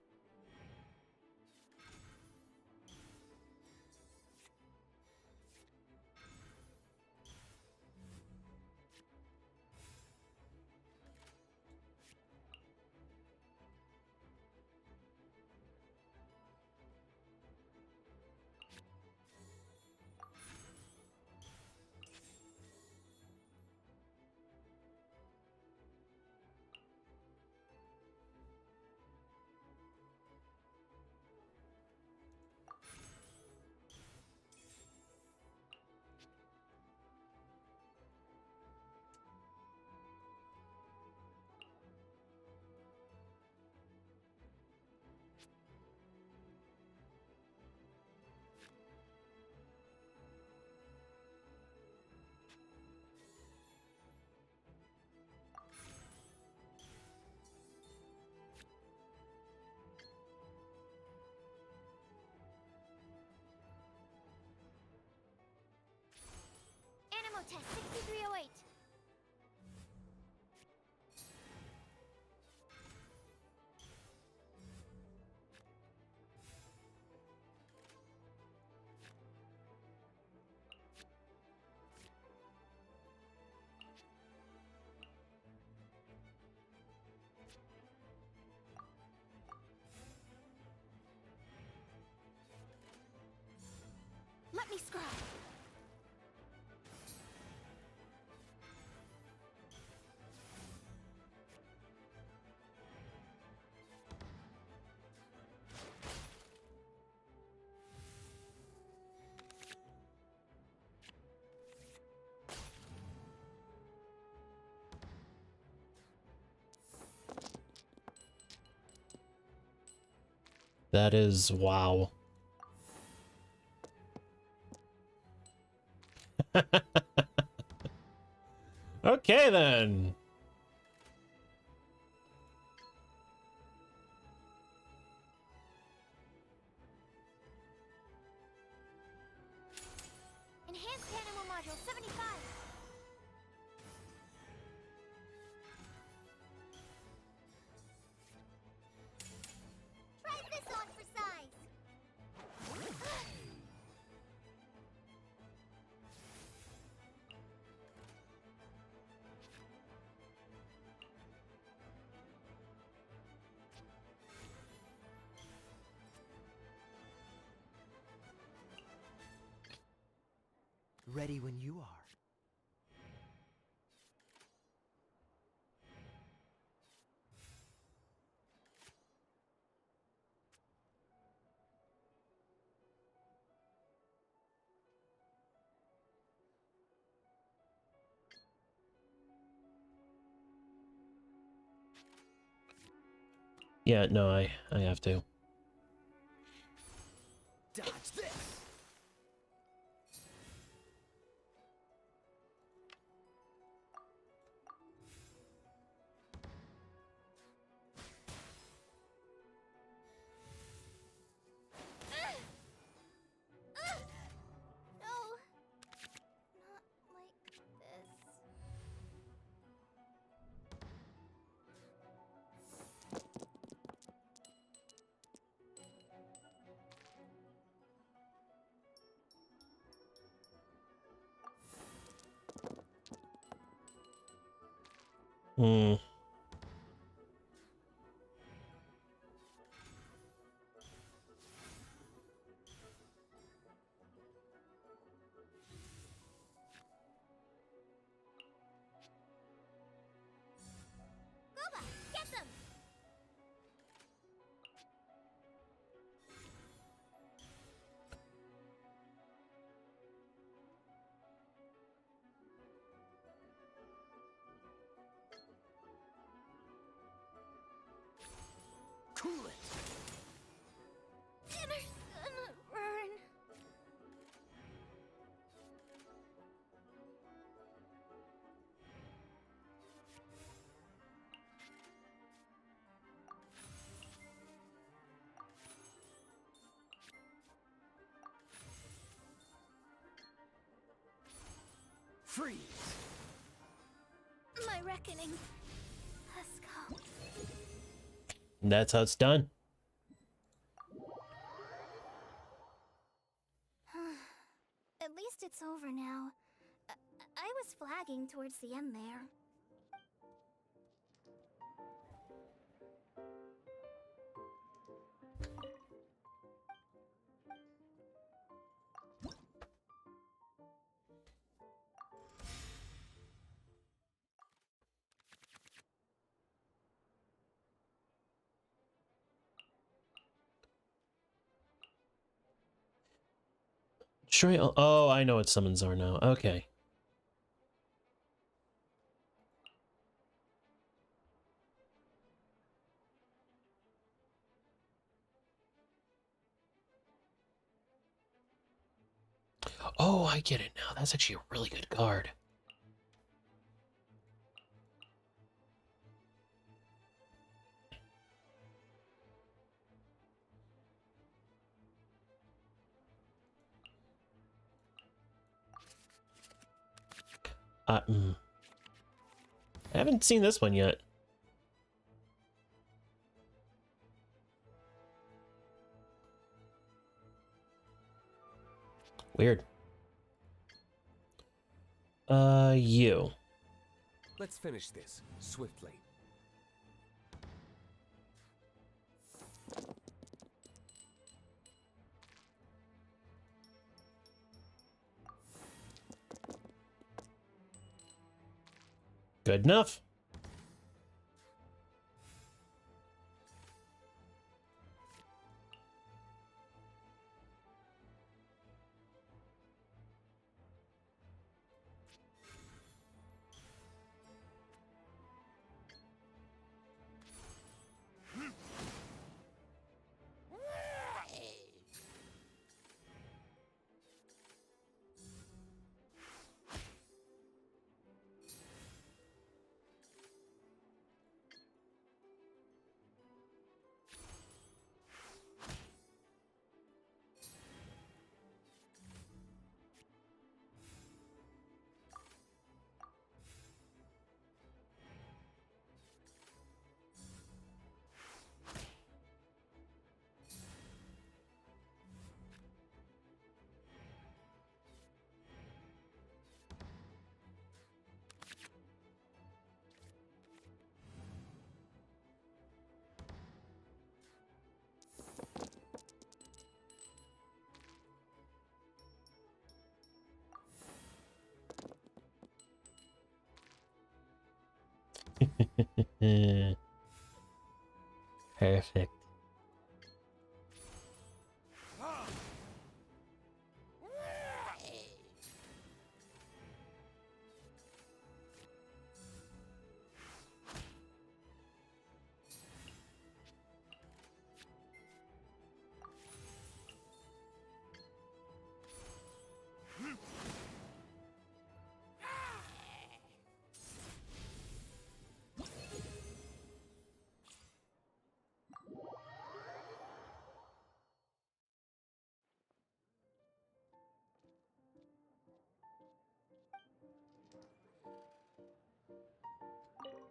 Animo test 6308. Let me scribe. That is wow. Okay then. Enhanced Animo module 75. Try this on for size. Ready when you are. Yeah, no, I have to. Dodge this! Hmm. Gooba, get them! Cool it! Dinner's gonna burn. Freeze! My reckoning has come. That's how it's done. At least it's over now. I was flagging towards the end there. Destroy. Oh, I know what summons are now. Okay. Oh, I get it now. That's actually a really good card. I haven't seen this one yet. Weird. You. Let's finish this swiftly. Good enough. Perfect.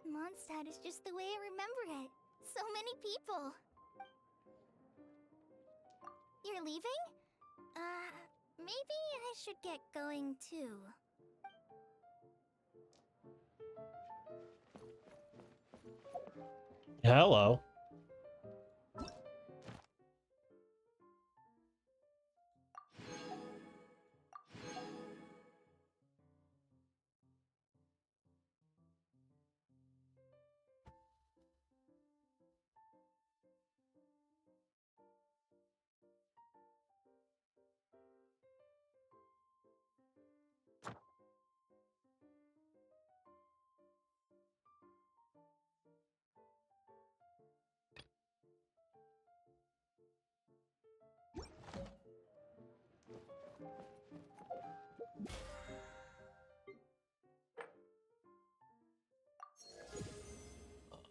Mondstadt is just the way I remember it. So many people. You're leaving? Maybe I should get going too. Hello.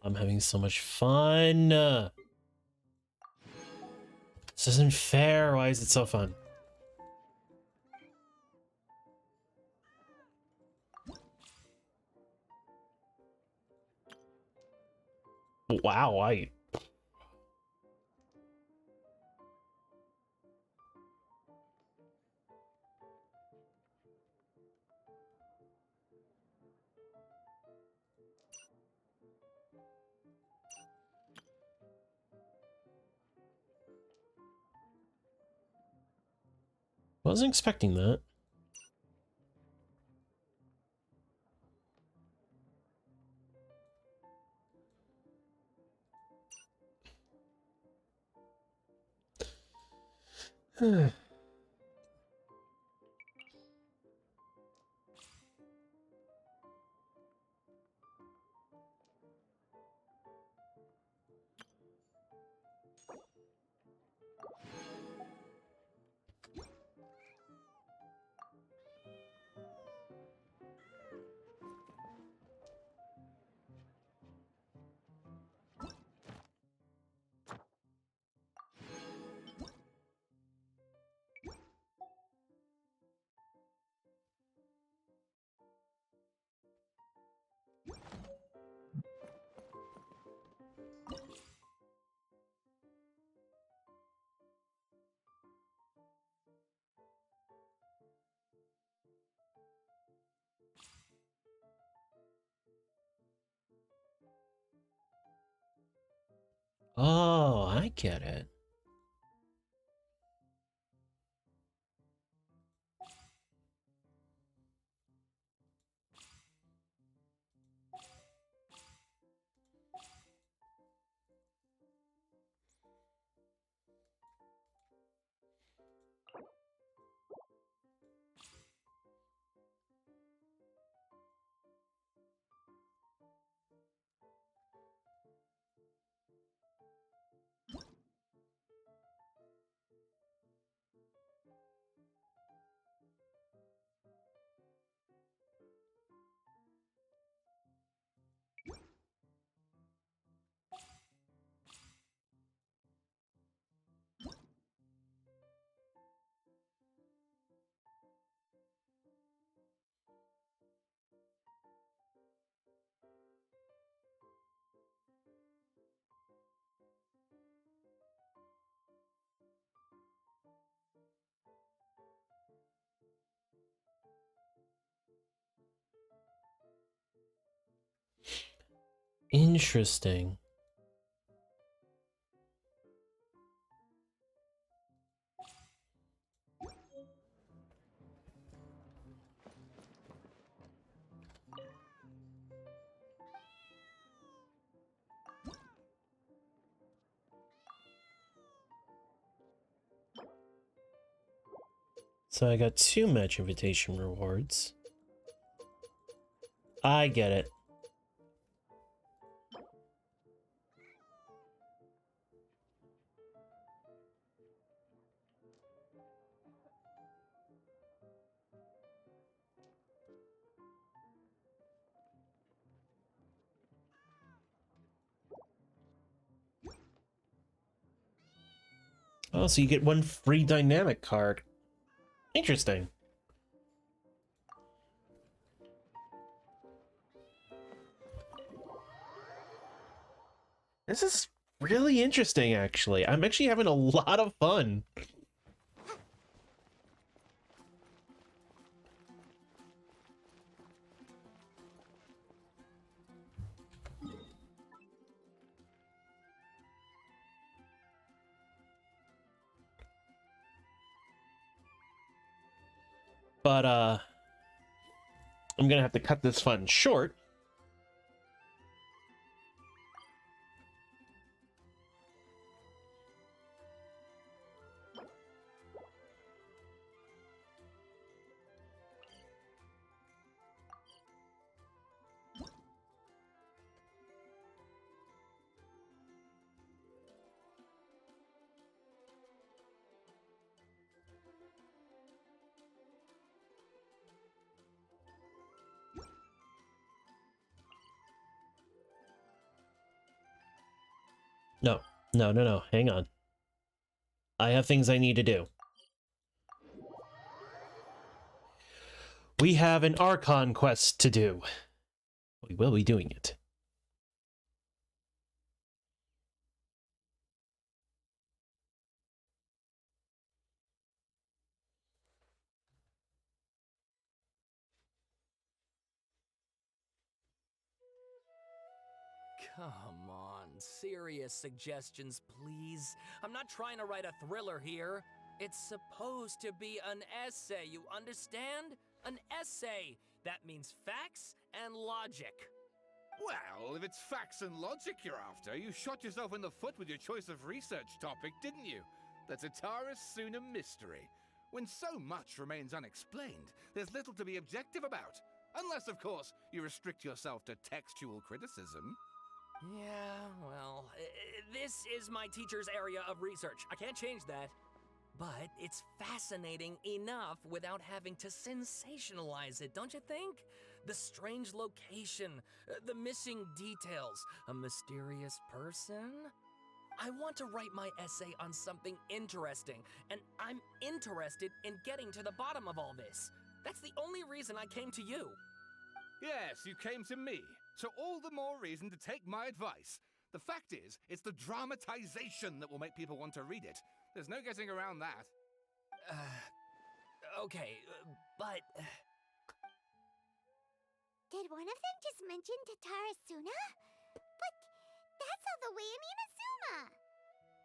I'm having so much fun. This isn't fair. Why is it so fun? Wow, I wasn't expecting that. Oh, I get it. Interesting. So I got 2 match invitation rewards. I get it. Oh, so you get 1 free dynamic card. Interesting. This is really interesting, actually. I'm actually having a lot of fun. But I'm gonna have to cut this fun short. No. Hang on. I have things I need to do. We have an Archon quest to do. We will be doing it. Come on, serious suggestions, please. I'm not trying to write a thriller here. It's supposed to be an essay, you understand? An essay! That means facts and logic. Well, if it's facts and logic you're after, you shot yourself in the foot with your choice of research topic, didn't you? The Tatara Suna mystery. When so much remains unexplained, there's little to be objective about. Unless, of course, you restrict yourself to textual criticism. Yeah, well, this is my teacher's area of research. I can't change that. But it's fascinating enough without having to sensationalize it, don't you think? The strange location, the missing details, a mysterious person. I want to write my essay on something interesting, and I'm interested in getting to the bottom of all this. That's the only reason I came to you. Yes, you came to me, so all the more reason to take my advice. The fact is, it's the dramatization that will make people want to read it. There's no getting around that. Okay, but... Did one of them just mention Tatara Suna? But that's all the way in Inazuma!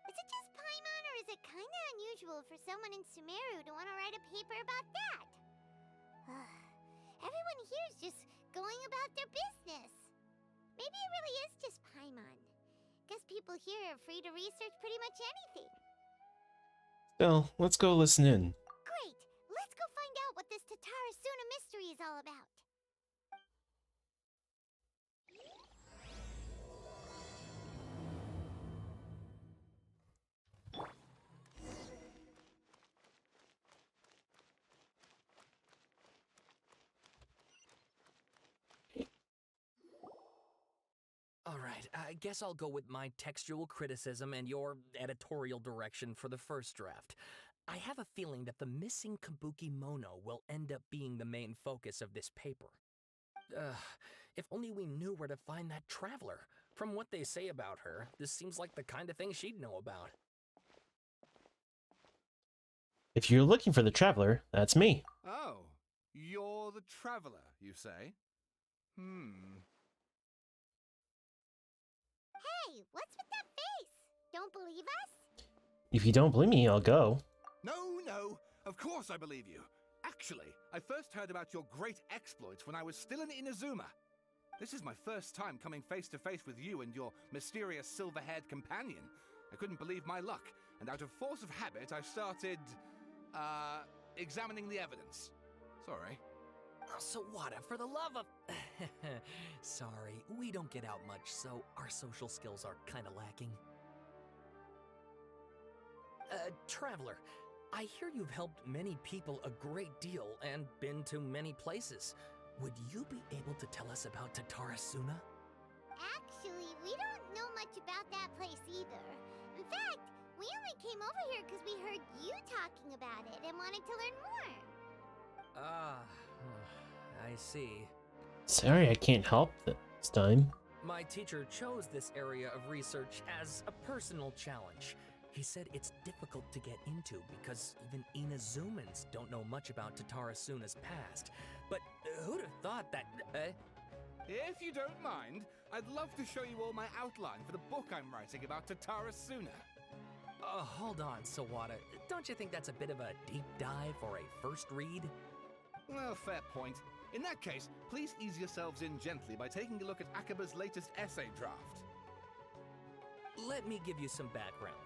Is it just Paimon, or is it kinda unusual for someone in Sumeru to want to write a paper about that? Everyone here is just going about their business. Maybe it really is just Paimon. Guess people here are free to research pretty much anything. Well, let's go listen in. Great! Let's go find out what this Tatara Suna mystery is all about. Alright, I guess I'll go with my textual criticism and your editorial direction for the first draft. I have a feeling that the missing Kabuki Mono will end up being the main focus of this paper. If only we knew where to find that traveler. From what they say about her, this seems like the kind of thing she'd know about. If you're looking for the traveler, that's me. Oh, you're the traveler, you say? Hey, what's with that face? Don't believe us? If you don't believe me, I'll go. No, of course I believe you. Actually, I first heard about your great exploits when I was still in Inazuma. This is my first time coming face to face with you and your mysterious silver-haired companion. I couldn't believe my luck, and out of force of habit, I started, examining the evidence. Sorry. Oh, Sawada, for the love of... Sorry, we don't get out much, so our social skills are kinda lacking. Traveler, I hear you've helped many people a great deal and been to many places. Would you be able to tell us about Tatara Suna? Actually, we don't know much about that place either. In fact, we only came over here because we heard you talking about it and wanted to learn more. Ah, I see. Sorry, I can't help this time. My teacher chose this area of research as a personal challenge. He said it's difficult to get into because even Inazumans don't know much about Tatara Suna's past. But who'd have thought that, If you don't mind, I'd love to show you all my outline for the book I'm writing about Tatara Suna. Hold on, Sawada. Don't you think that's a bit of a deep dive for a first read? Well, fair point. In that case, please ease yourselves in gently by taking a look at Akaba's latest essay draft. Let me give you some background.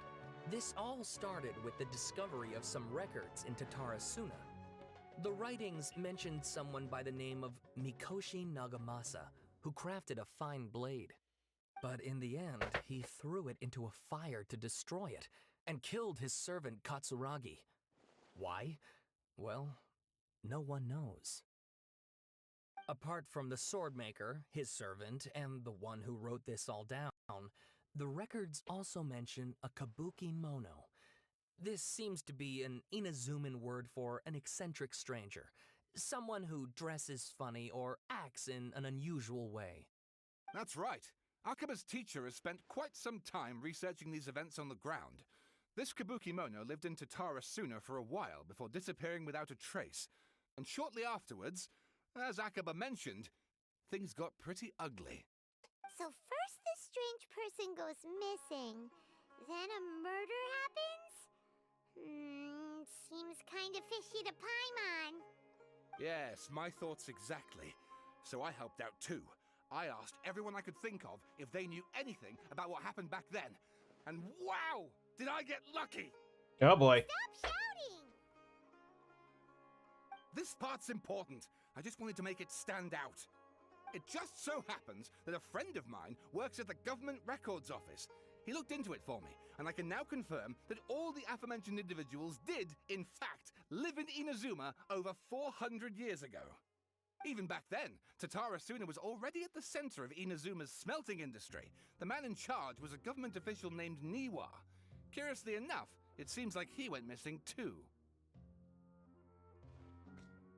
This all started with the discovery of some records in Tatarasuna. The writings mentioned someone by the name of Mikoshi Nagamasa, who crafted a fine blade. But in the end, he threw it into a fire to destroy it, and killed his servant Katsuragi. Why? Well, no one knows. Apart from the swordmaker, his servant, and the one who wrote this all down, the records also mention a kabuki mono. This seems to be an Inazuman word for an eccentric stranger, someone who dresses funny or acts in an unusual way. That's right. Akaba's teacher has spent quite some time researching these events on the ground. This kabuki mono lived in Tatarasuna for a while before disappearing without a trace. And shortly afterwards, as Akaba mentioned, things got pretty ugly. So first this strange person goes missing, then a murder happens? Seems kinda fishy to Paimon. Yes, my thoughts exactly. So I helped out too. I asked everyone I could think of if they knew anything about what happened back then. And wow! Did I get lucky! Oh boy. Stop shouting! This part's important. I just wanted to make it stand out. It just so happens that a friend of mine works at the government records office. He looked into it for me, and I can now confirm that all the aforementioned individuals did, in fact, live in Inazuma over 400 years ago. Even back then, Tatarasuna was already at the center of Inazuma's smelting industry. The man in charge was a government official named Niwa. Curiously enough, it seems like he went missing too.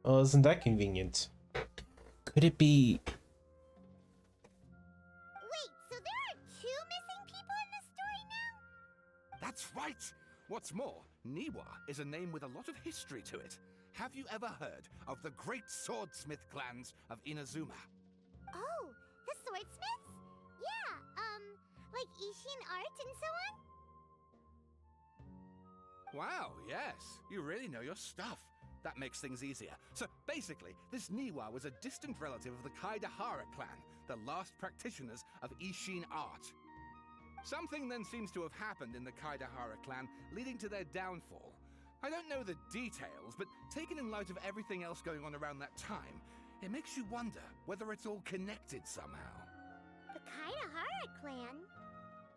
Well, isn't that convenient? Could it be... Wait, so there are 2 missing people in this story now? That's right! What's more, Niwa is a name with a lot of history to it. Have you ever heard of the great swordsmith clans of Inazuma? Oh, the swordsmiths? Yeah, like Ishin art and so on? Wow, yes, you really know your stuff. That makes things easier. So basically, this Niwa was a distant relative of the Kaidahara clan, the last practitioners of Ishin art. Something then seems to have happened in the Kaidahara clan, leading to their downfall. I don't know the details, but taken in light of everything else going on around that time, it makes you wonder whether it's all connected somehow. The Kaidahara clan?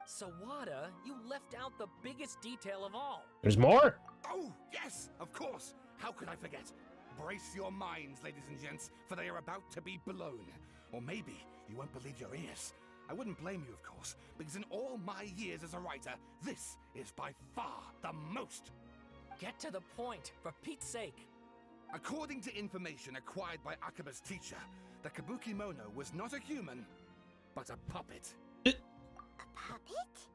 Sawada, you left out the biggest detail of all. There's more? Oh, yes, of course. How could I forget? Brace your minds, ladies and gents, for they are about to be blown. Or maybe you won't believe your ears. I wouldn't blame you, of course, because in all my years as a writer, this is by far the most. Get to the point, for Pete's sake. According to information acquired by Akaba's teacher, the Kabuki Mono was not a human, but a puppet. A puppet?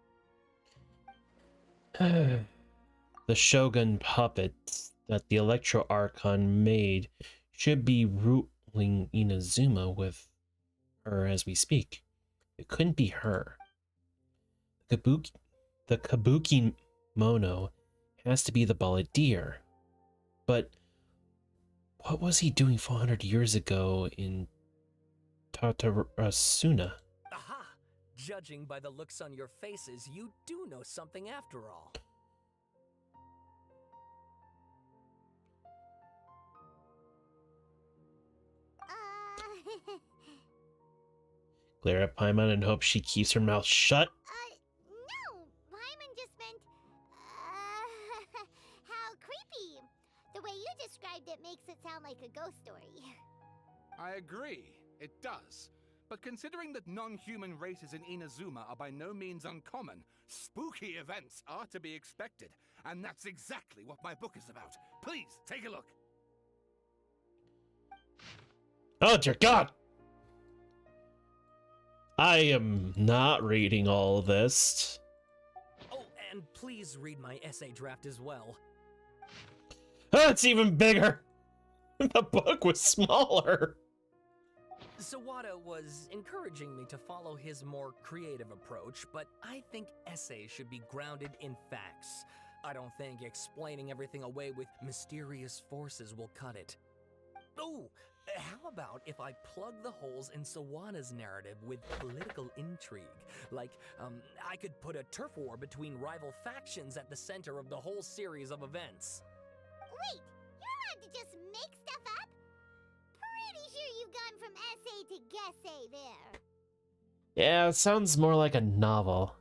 The Shogun puppets that the Electro Archon made should be ruling Inazuma with her as we speak. It couldn't be her. The Kabuki Mono has to be the Balladeer. But what was he doing 400 years ago in Tatarasuna? Aha! Judging by the looks on your faces, you do know something after all. Glare at Paimon and hope she keeps her mouth shut. No! Paimon just meant, how creepy. The way you described it makes it sound like a ghost story. I agree, it does. But considering that non-human races in Inazuma are by no means uncommon, spooky events are to be expected. And that's exactly what my book is about. Please, take a look. Oh dear God! I am not reading all of this. Oh, and please read my essay draft as well. Oh, it's even bigger! The book was smaller! Sawada was encouraging me to follow his more creative approach, but I think essays should be grounded in facts. I don't think explaining everything away with mysterious forces will cut it. Oh, how about if I plug the holes in Sawana's narrative with political intrigue? Like, I could put a turf war between rival factions at the center of the whole series of events. Wait, you're allowed to just make stuff up? Pretty sure you've gone from essay to guessay there. Yeah, it sounds more like a novel.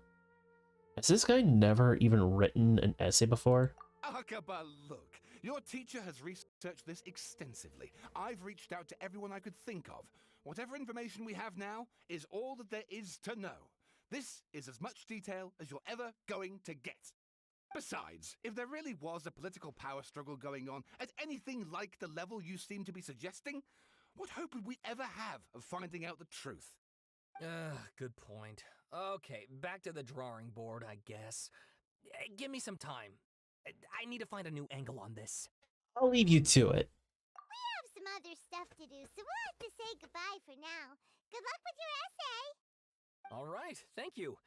Has this guy never even written an essay before? Akaba, look. Your teacher has researched this extensively. I've reached out to everyone I could think of. Whatever information we have now is all that there is to know. This is as much detail as you're ever going to get. Besides, if there really was a political power struggle going on at anything like the level you seem to be suggesting, what hope would we ever have of finding out the truth? Good point. Okay, back to the drawing board, I guess. Give me some time. I need to find a new angle on this. I'll leave you to it. We have some other stuff to do, so we'll have to say goodbye for now. Good luck with your essay! All right, thank you.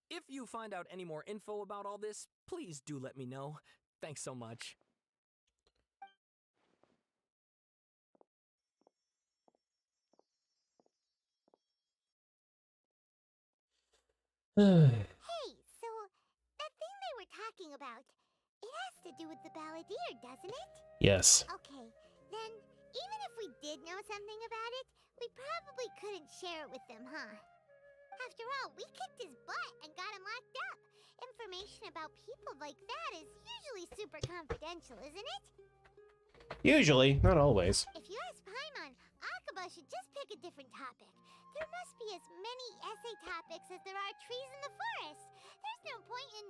If you find out any more info about all this, please do let me know. Thanks so much. Hey, so that thing they were talking about, it has to do with the balladeer, doesn't it? Yes. Okay, then even if we did know something about it, we probably couldn't share it with them, huh? After all, we kicked his butt and got him locked up. Information about people like that is usually super confidential, isn't it? Usually, not always. If you ask Paimon, Akaba should just pick a different topic. There must be as many essay topics as there are trees in the forest. There's no point in...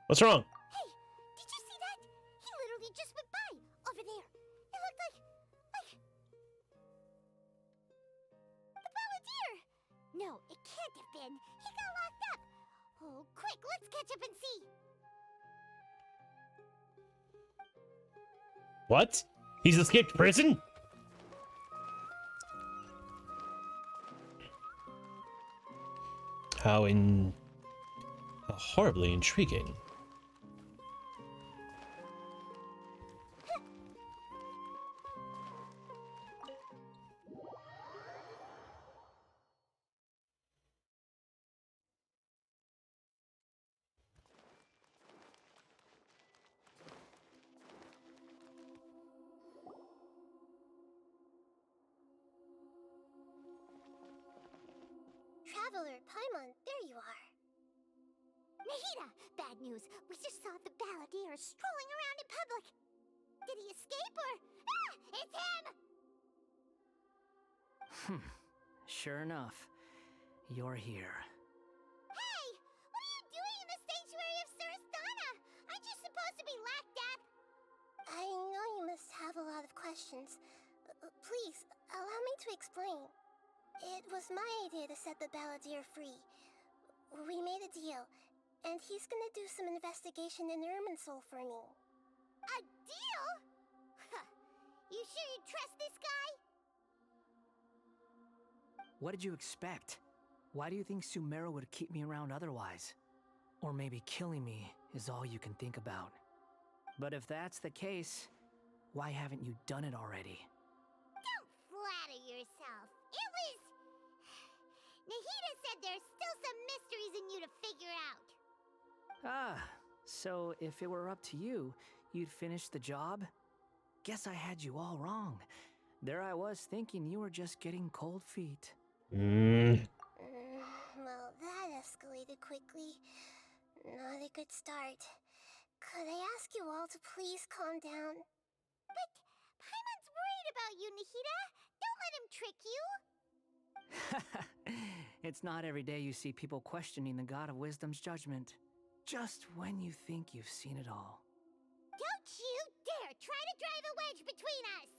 What's wrong? Hey, did you see that? He literally just went by, over there. It looked like... the balladeer! No, it can't have been. He got locked up. Oh, quick, let's catch up and see. What? He's escaped prison? How horribly intriguing. Traveler, Paimon, there you are. Nahida! Bad news. We just saw the balladeer strolling around in public. Did he escape or... Ah! It's him! Sure enough, you're here. Hey! What are you doing in the sanctuary of Surasthana? Aren't you supposed to be locked up? I know you must have a lot of questions. Please, allow me to explain. It was my idea to set the balladeer free. We made a deal, and he's gonna do some investigation in Irminsul for me. A deal? Huh. You sure you trust this guy? What did you expect? Why do you think Sumeru would keep me around otherwise? Or maybe killing me is all you can think about. But if that's the case, why haven't you done it already? Don't flatter yourself. It was... Nahida said there's still some mysteries in you to figure out. Ah, so if it were up to you, you'd finish the job? Guess I had you all wrong. There I was thinking you were just getting cold feet. Well, that escalated quickly. Not a good start. Could I ask you all to please calm down? But Paimon's worried about you, Nahida. Don't let him trick you. It's not every day you see people questioning the God of Wisdom's judgment. Just when you think you've seen it all. Don't you dare try to drive a wedge between us!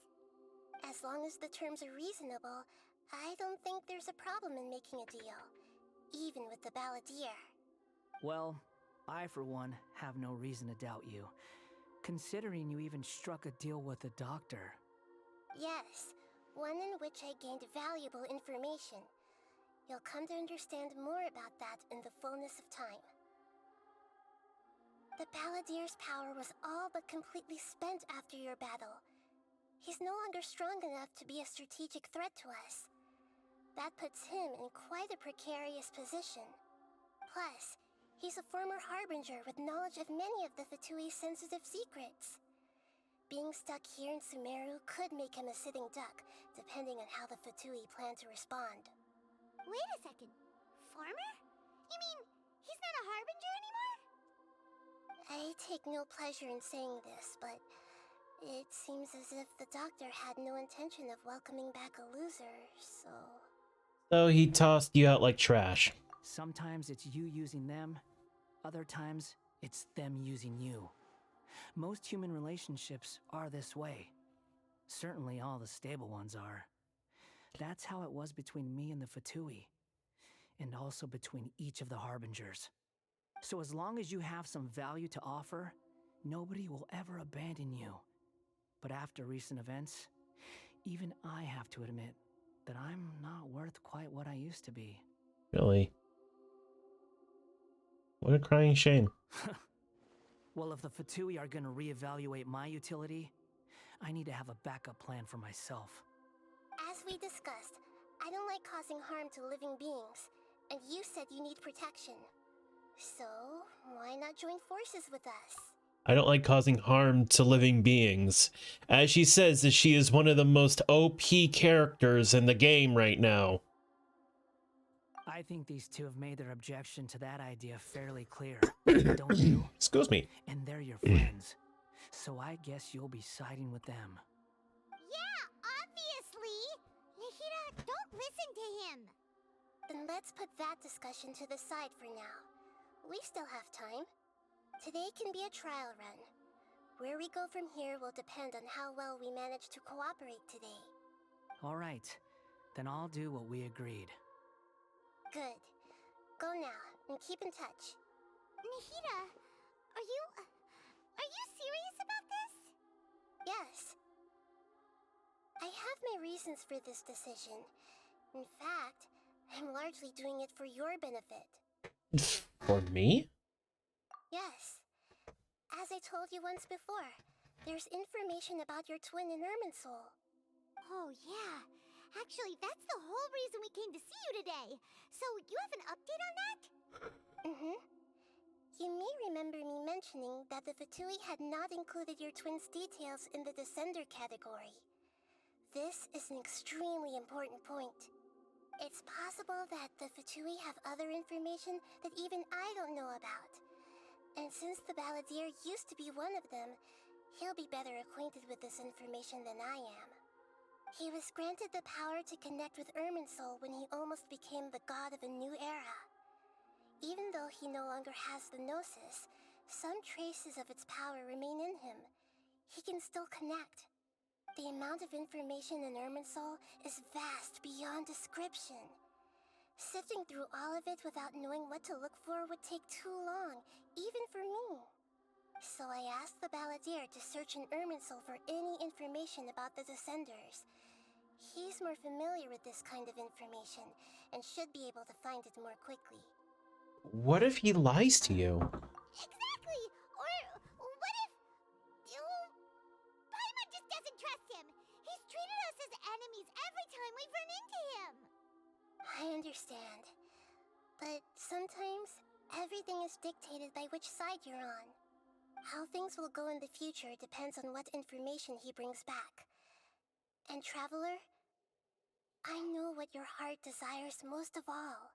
As long as the terms are reasonable, I don't think there's a problem in making a deal. Even with the balladeer. Well, I for one have no reason to doubt you. Considering you even struck a deal with the doctor. Yes, one in which I gained valuable information. You'll come to understand more about that in the fullness of time. The Balladeer's power was all but completely spent after your battle. He's no longer strong enough to be a strategic threat to us. That puts him in quite a precarious position. Plus, he's a former Harbinger with knowledge of many of the Fatui's sensitive secrets. Being stuck here in Sumeru could make him a sitting duck, depending on how the Fatui plan to respond. Wait a second. Farmer? You mean he's not a Harbinger anymore? I take no pleasure in saying this, but it seems as if the doctor had no intention of welcoming back a loser, so... So he tossed you out like trash. Sometimes it's you using them, other times it's them using you. Most human relationships are this way. Certainly all the stable ones are. That's how it was between me and the Fatui, and also between each of the Harbingers. So as long as you have some value to offer, nobody will ever abandon you. But after recent events, even I have to admit that I'm not worth quite what I used to be. Really? What a crying shame. Well, if the Fatui are gonna reevaluate my utility, I need to have a backup plan for myself. As we discussed, I don't like causing harm to living beings, and you said you need protection. So, why not join forces with us? I don't like causing harm to living beings. As she says that she is one of the most OP characters in the game right now. I think these two have made their objection to that idea fairly clear, don't you? Excuse me. And they're your friends, so I guess you'll be siding with them. Yeah, obviously! Nahida, don't listen to him! Then let's put that discussion to the side for now. We still have time. Today can be a trial run. Where we go from here will depend on how well we manage to cooperate today. All right, then I'll do what we agreed. Good. Go now, and keep in touch. Nahida, are you serious about this? Yes. I have my reasons for this decision. In fact, I'm largely doing it for your benefit. For me? Yes. As I told you once before, there's information about your twin in Irminsul. Oh, yeah. Actually, that's the whole reason we came to see you today. So, you have an update on that? Mm-hmm. You may remember me mentioning that the Fatui had not included your twin's details in the Descender category. This is an extremely important point. It's possible that the Fatui have other information that even I don't know about. And since the Balladeer used to be one of them, he'll be better acquainted with this information than I am. He was granted the power to connect with Irminsul when he almost became the god of a new era. Even though he no longer has the Gnosis, some traces of its power remain in him. He can still connect. The amount of information in Irminsul is vast beyond description. Sifting through all of it without knowing what to look for would take too long, even for me. So I asked the Balladeer to search in Irminsul for any information about the Descenders. He's more familiar with this kind of information, and should be able to find it more quickly. What if he lies to you? Exactly! Or what if... Paimon just doesn't trust him! He's treated us as enemies every time we've run into him! I understand. But sometimes, everything is dictated by which side you're on. How things will go in the future depends on what information he brings back. And Traveler, I know what your heart desires most of all.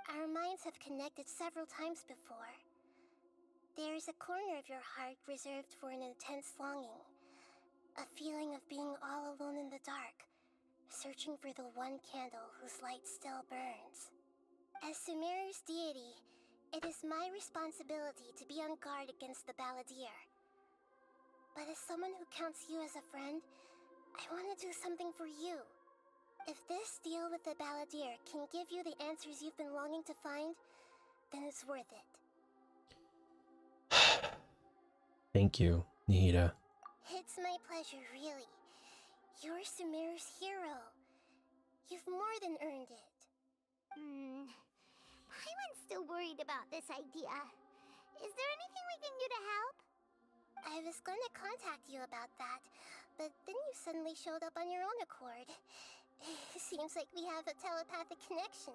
Our minds have connected several times before. There is a corner of your heart reserved for an intense longing. A feeling of being all alone in the dark, searching for the one candle whose light still burns. As Sumeru's deity, it is my responsibility to be on guard against the Balladeer. But as someone who counts you as a friend, I want to do something for you. If this deal with the Balladeer can give you the answers you've been longing to find, then it's worth it. Thank you, Nahida. It's my pleasure, really. You're Sumeru's hero. You've more than earned it. Paimon's still worried about this idea. Is there anything we can do to help? I was gonna contact you about that, but then you suddenly showed up on your own accord. Seems like we have a telepathic connection.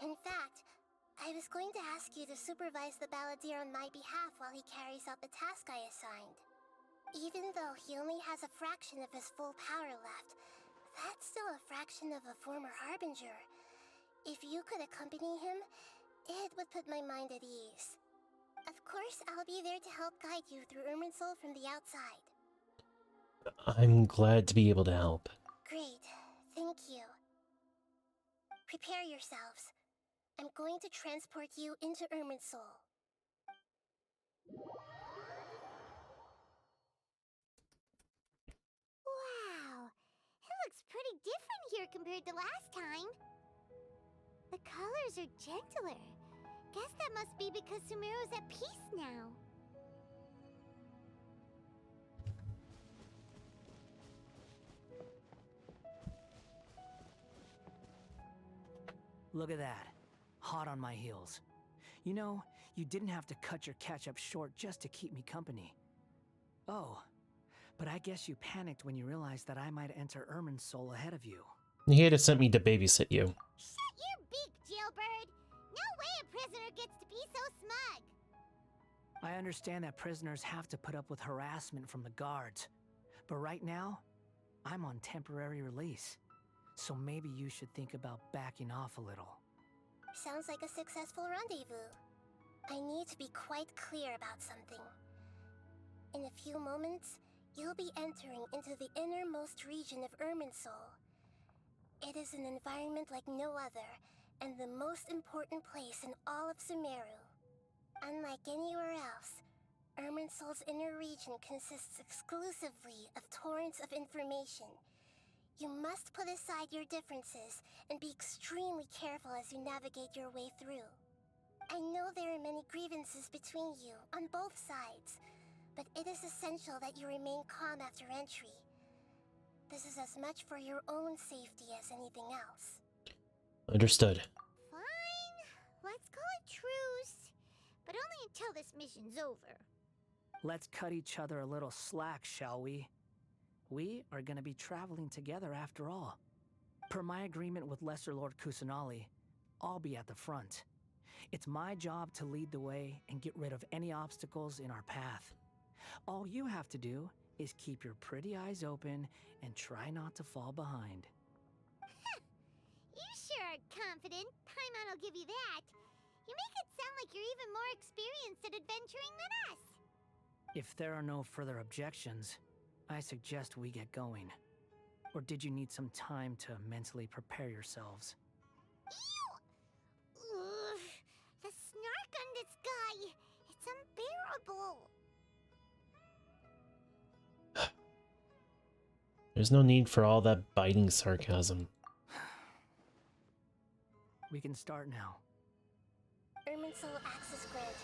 In fact, I was going to ask you to supervise the balladeer on my behalf while he carries out the task I assigned. Even though he only has a fraction of his full power left, that's still a fraction of a former Harbinger. If you could accompany him, it would put my mind at ease. Of course, I'll be there to help guide you through Irminsul from the outside. I'm glad to be able to help. Great, thank you. Prepare yourselves. I'm going to transport you into Irminsul. Wow, it looks pretty different here compared to last time. The colors are gentler. Guess that must be because Sumeru's at peace now. Look at that. Hot on my heels. You know, you didn't have to cut your catch-up short just to keep me company. Oh, but I guess you panicked when you realized that I might enter Irminsul ahead of you. He had sent me to babysit you. Shut your beak, Jailbird! No way a prisoner gets to be so smug! I understand that prisoners have to put up with harassment from the guards. But right now, I'm on temporary release. So maybe you should think about backing off a little. Sounds like a successful rendezvous. I need to be quite clear about something. In a few moments, you'll be entering into the innermost region of Irminsul. It is an environment like no other, and the most important place in all of Sumeru. Unlike anywhere else, Irminsul's inner region consists exclusively of torrents of information. You must put aside your differences and be extremely careful as you navigate your way through. I know there are many grievances between you on both sides, but it is essential that you remain calm after entry. This is as much for your own safety as anything else. Understood. Fine, let's call it truce, but only until this mission's over. Let's cut each other a little slack, shall we? We are going to be traveling together after all. Per my agreement with Lesser Lord Kusanali, I'll be at the front. It's my job to lead the way and get rid of any obstacles in our path. All you have to do is keep your pretty eyes open and try not to fall behind. You sure are confident. Paimon will give you that. You make it sound like you're even more experienced at adventuring than us. If there are no further objections, I suggest we get going. Or did you need some time to mentally prepare yourselves? Ew! Ugh, the snark on this guy! It's unbearable! There's no need for all that biting sarcasm. We can start now. Irminsul access granted.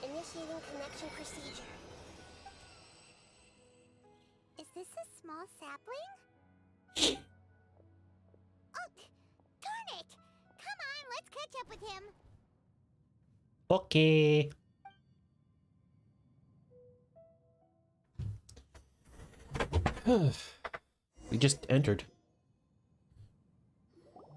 Initiating connection procedure. Is this a small sapling? Oh, darn it! Come on, let's catch up with him. Okay. We just entered. Wow.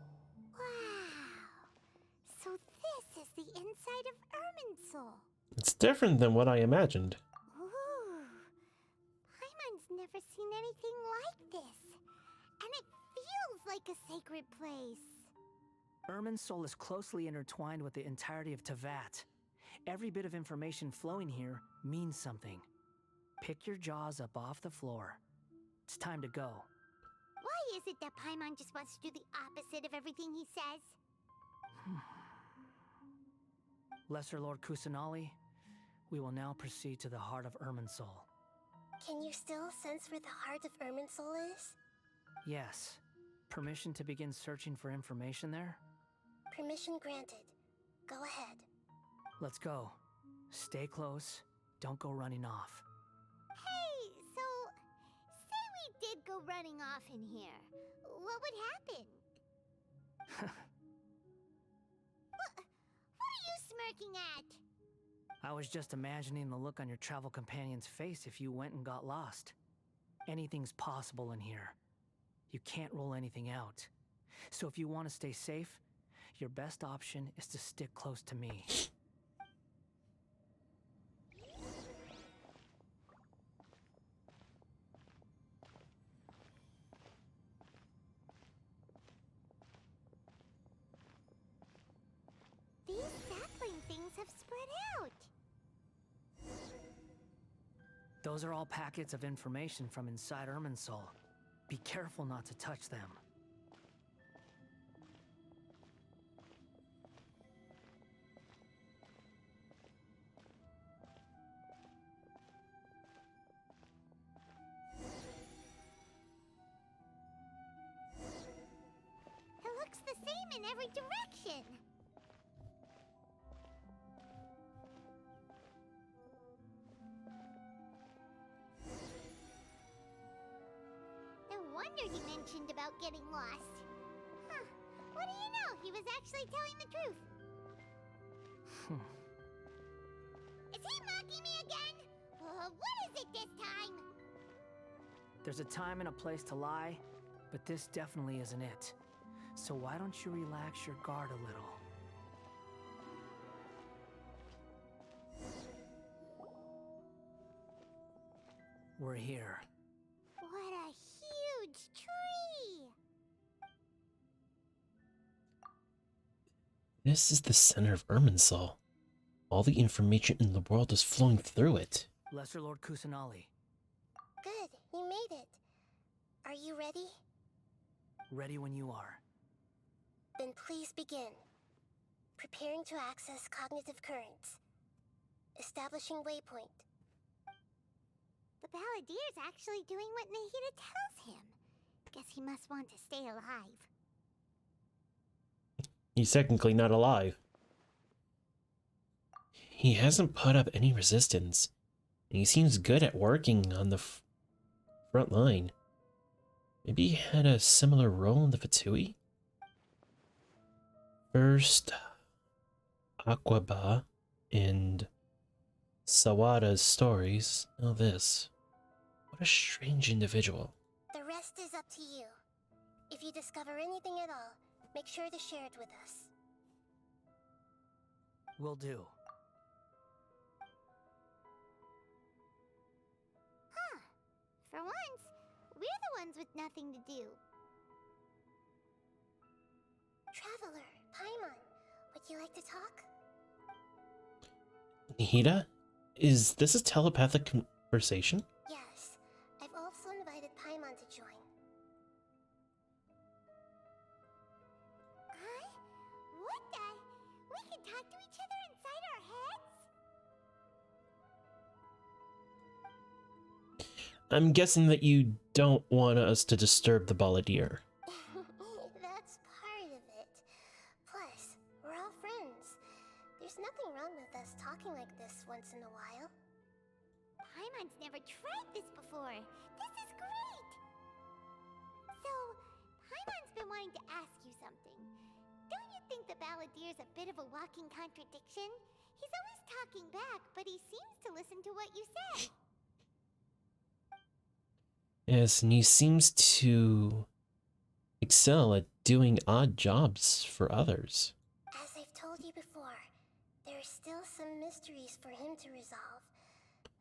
So this is the inside of Irminsul. It's different than what I imagined. Ooh. Paimon's never seen anything like this. And it feels like a sacred place. Irminsul is closely intertwined with the entirety of Teyvat. Every bit of information flowing here means something. Pick your jaws up off the floor. It's time to go. Why is it that Paimon just wants to do the opposite of everything he says? Lesser Lord Kusanali, we will now proceed to the heart of Irminsul. Can you still sense where the heart of Irminsul is? Yes. Permission to begin searching for information there? Permission granted. Go ahead. Let's go. Stay close. Don't go running off. Hey, so... say we did go running off in here. What would happen? smirking at? I was just imagining the look on your travel companion's face if you went and got lost. Anything's possible in here. You can't rule anything out. So if you want to stay safe, your best option is to stick close to me. These sapling things have spread out. Those are all packets of information from inside Irminsul. Be careful not to touch them. It looks the same in every direction. No wonder he mentioned about getting lost. Huh. What do you know? He was actually telling the truth. Is he mocking me again? What is it this time? There's a time and a place to lie, but this definitely isn't it. So why don't you relax your guard a little? We're here. What a huge tree! This is the center of Irminsul. All the information in the world is flowing through it. Lesser Lord Kusanali. Good, you made it. Are you ready? Ready when you are. Then please begin. Preparing to access cognitive currents. Establishing waypoint. The Balladeer's actually doing what Nahida tells him. Guess he must want to stay alive. He's technically not alive. He hasn't put up any resistance, and he seems good at working on the front line. Maybe he had a similar role in the Fatui? First, Aquaba and Sawada's stories. Now this. What a strange individual. The rest is up to you. If you discover anything at all, make sure to share it with us. Will do. Huh. For once, we're the ones with nothing to do. Traveler, Paimon, would you like to talk? Nahida? Is this a telepathic conversation? Yes. I've also invited Paimon to join. Huh? What the? We can talk to each other inside our heads? I'm guessing that you don't want us to disturb the Balladeer. That's part of it. Plus, we're all friends. There's nothing wrong with us talking like this once in a while. Paimon's never tried this before. This is great! So, Paimon's been wanting to ask you something. Don't you think the Balladeer's a bit of a walking contradiction? He's always talking back, but he seems to listen to what you say. Yes, and he seems to excel at doing odd jobs for others. As I've told you before, there are still some mysteries for him to resolve.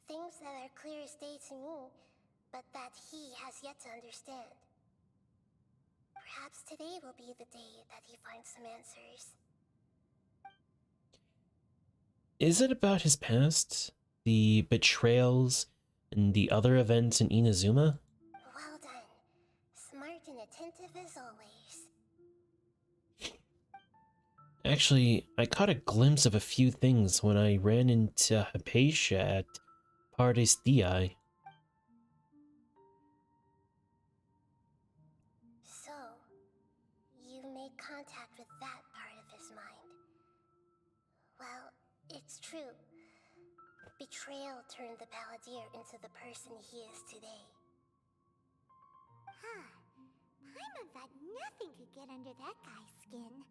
Things that are clear as day to me, but that he has yet to understand. Perhaps today will be the day that he finds some answers. Is it about his past? The betrayals and the other events in Inazuma? Well done. Smart and attentive as always. Actually, I caught a glimpse of a few things when I ran into Hypatia at Pardes Dii. So, you made contact with that part of his mind. Well, it's true. Betrayal turned the Balladeer into the person he is today. Huh. Paimon thought nothing could get under that guy's skin.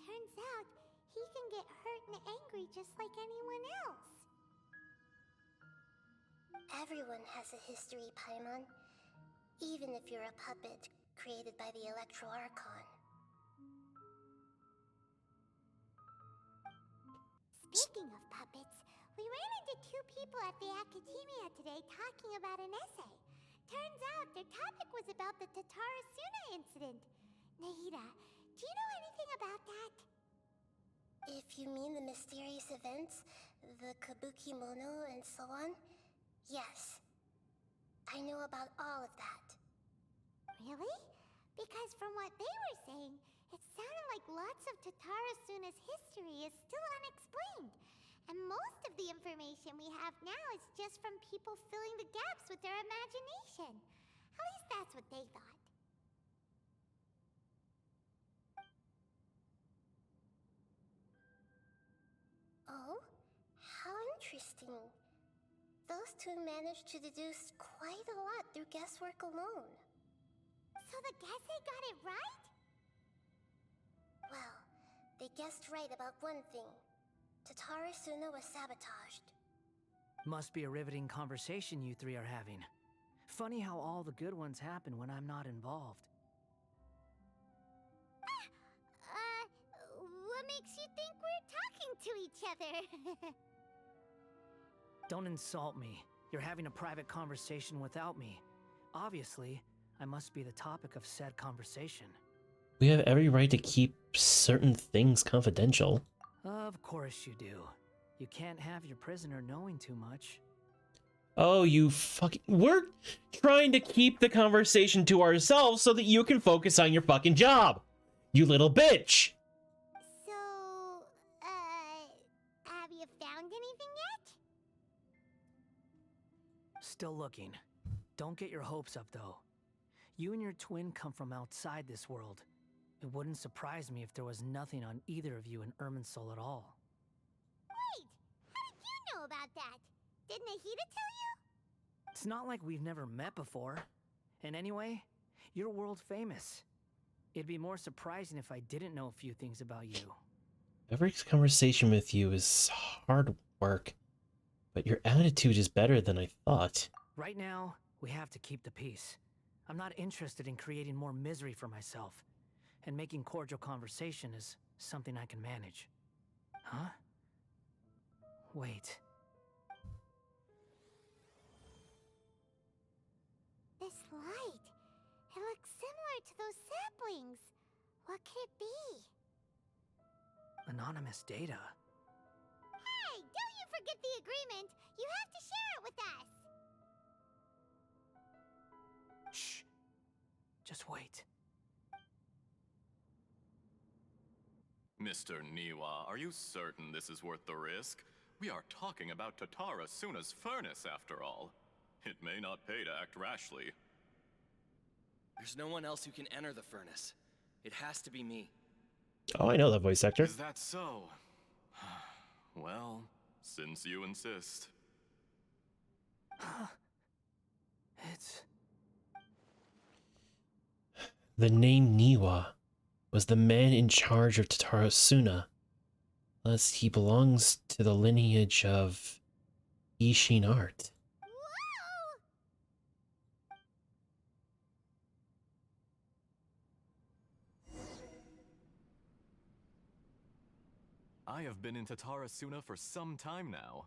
Turns out, He can get hurt and angry just like anyone else. Everyone has a history, Paimon. Even if you're a puppet created by the Electro Archon. Speaking of puppets, we ran into two people at the Academia today talking about an essay. Turns out their topic was about the Tatara Suna incident. Nahida, do you know anything about that? If you mean the mysterious events, the Kabuki Mono and so on, yes. I know about all of that. Really? Because from what they were saying, it sounded like lots of Tatara Suna's history is still unexplained. And most of the information we have now is just from people filling the gaps with their imagination. At least that's what they thought. Oh? How interesting. Those two managed to deduce quite a lot through guesswork alone. So the Gase got it right? Well, they guessed right about one thing. Tatara Suna was sabotaged. Must be a riveting conversation you three are having. Funny how all the good ones happen when I'm not involved. What makes you think we're talking to each other? Don't insult me. You're having a private conversation without me. Obviously, I must be the topic of said conversation. We have every right to keep certain things confidential. Of course you do. You can't have your prisoner knowing too much. Oh, you fucking... We're trying to keep the conversation to ourselves so that you can focus on your fucking job. You little bitch. So, have you found anything yet? Still looking. Don't get your hopes up, though. You and your twin come from outside this world. It wouldn't surprise me if there was nothing on either of you in Irminsul at all. Wait! How did you know about that? Did Nahida tell you? It's not like we've never met before. And anyway, you're world famous. It'd be more surprising if I didn't know a few things about you. Every conversation with you is hard work, but your attitude is better than I thought. Right now, we have to keep the peace. I'm not interested in creating more misery for myself. And making cordial conversation is something I can manage. Huh? Wait. This light. It looks similar to those saplings. What could it be? Anonymous data. Hey, don't you forget the agreement. You have to share it with us. Shh. Just wait. Mr. Niwa, are you certain this is worth the risk? We are talking about Tatara Suna's furnace, after all. It may not pay to act rashly. There's no one else who can enter the furnace. It has to be me. Oh, I know that voice actor. Is that so? Well, since you insist. It's... The name Niwa was the man in charge of Tatara Suna. Thus, he belongs to the lineage of Ishin art. I have been in Tatara Suna for some time now.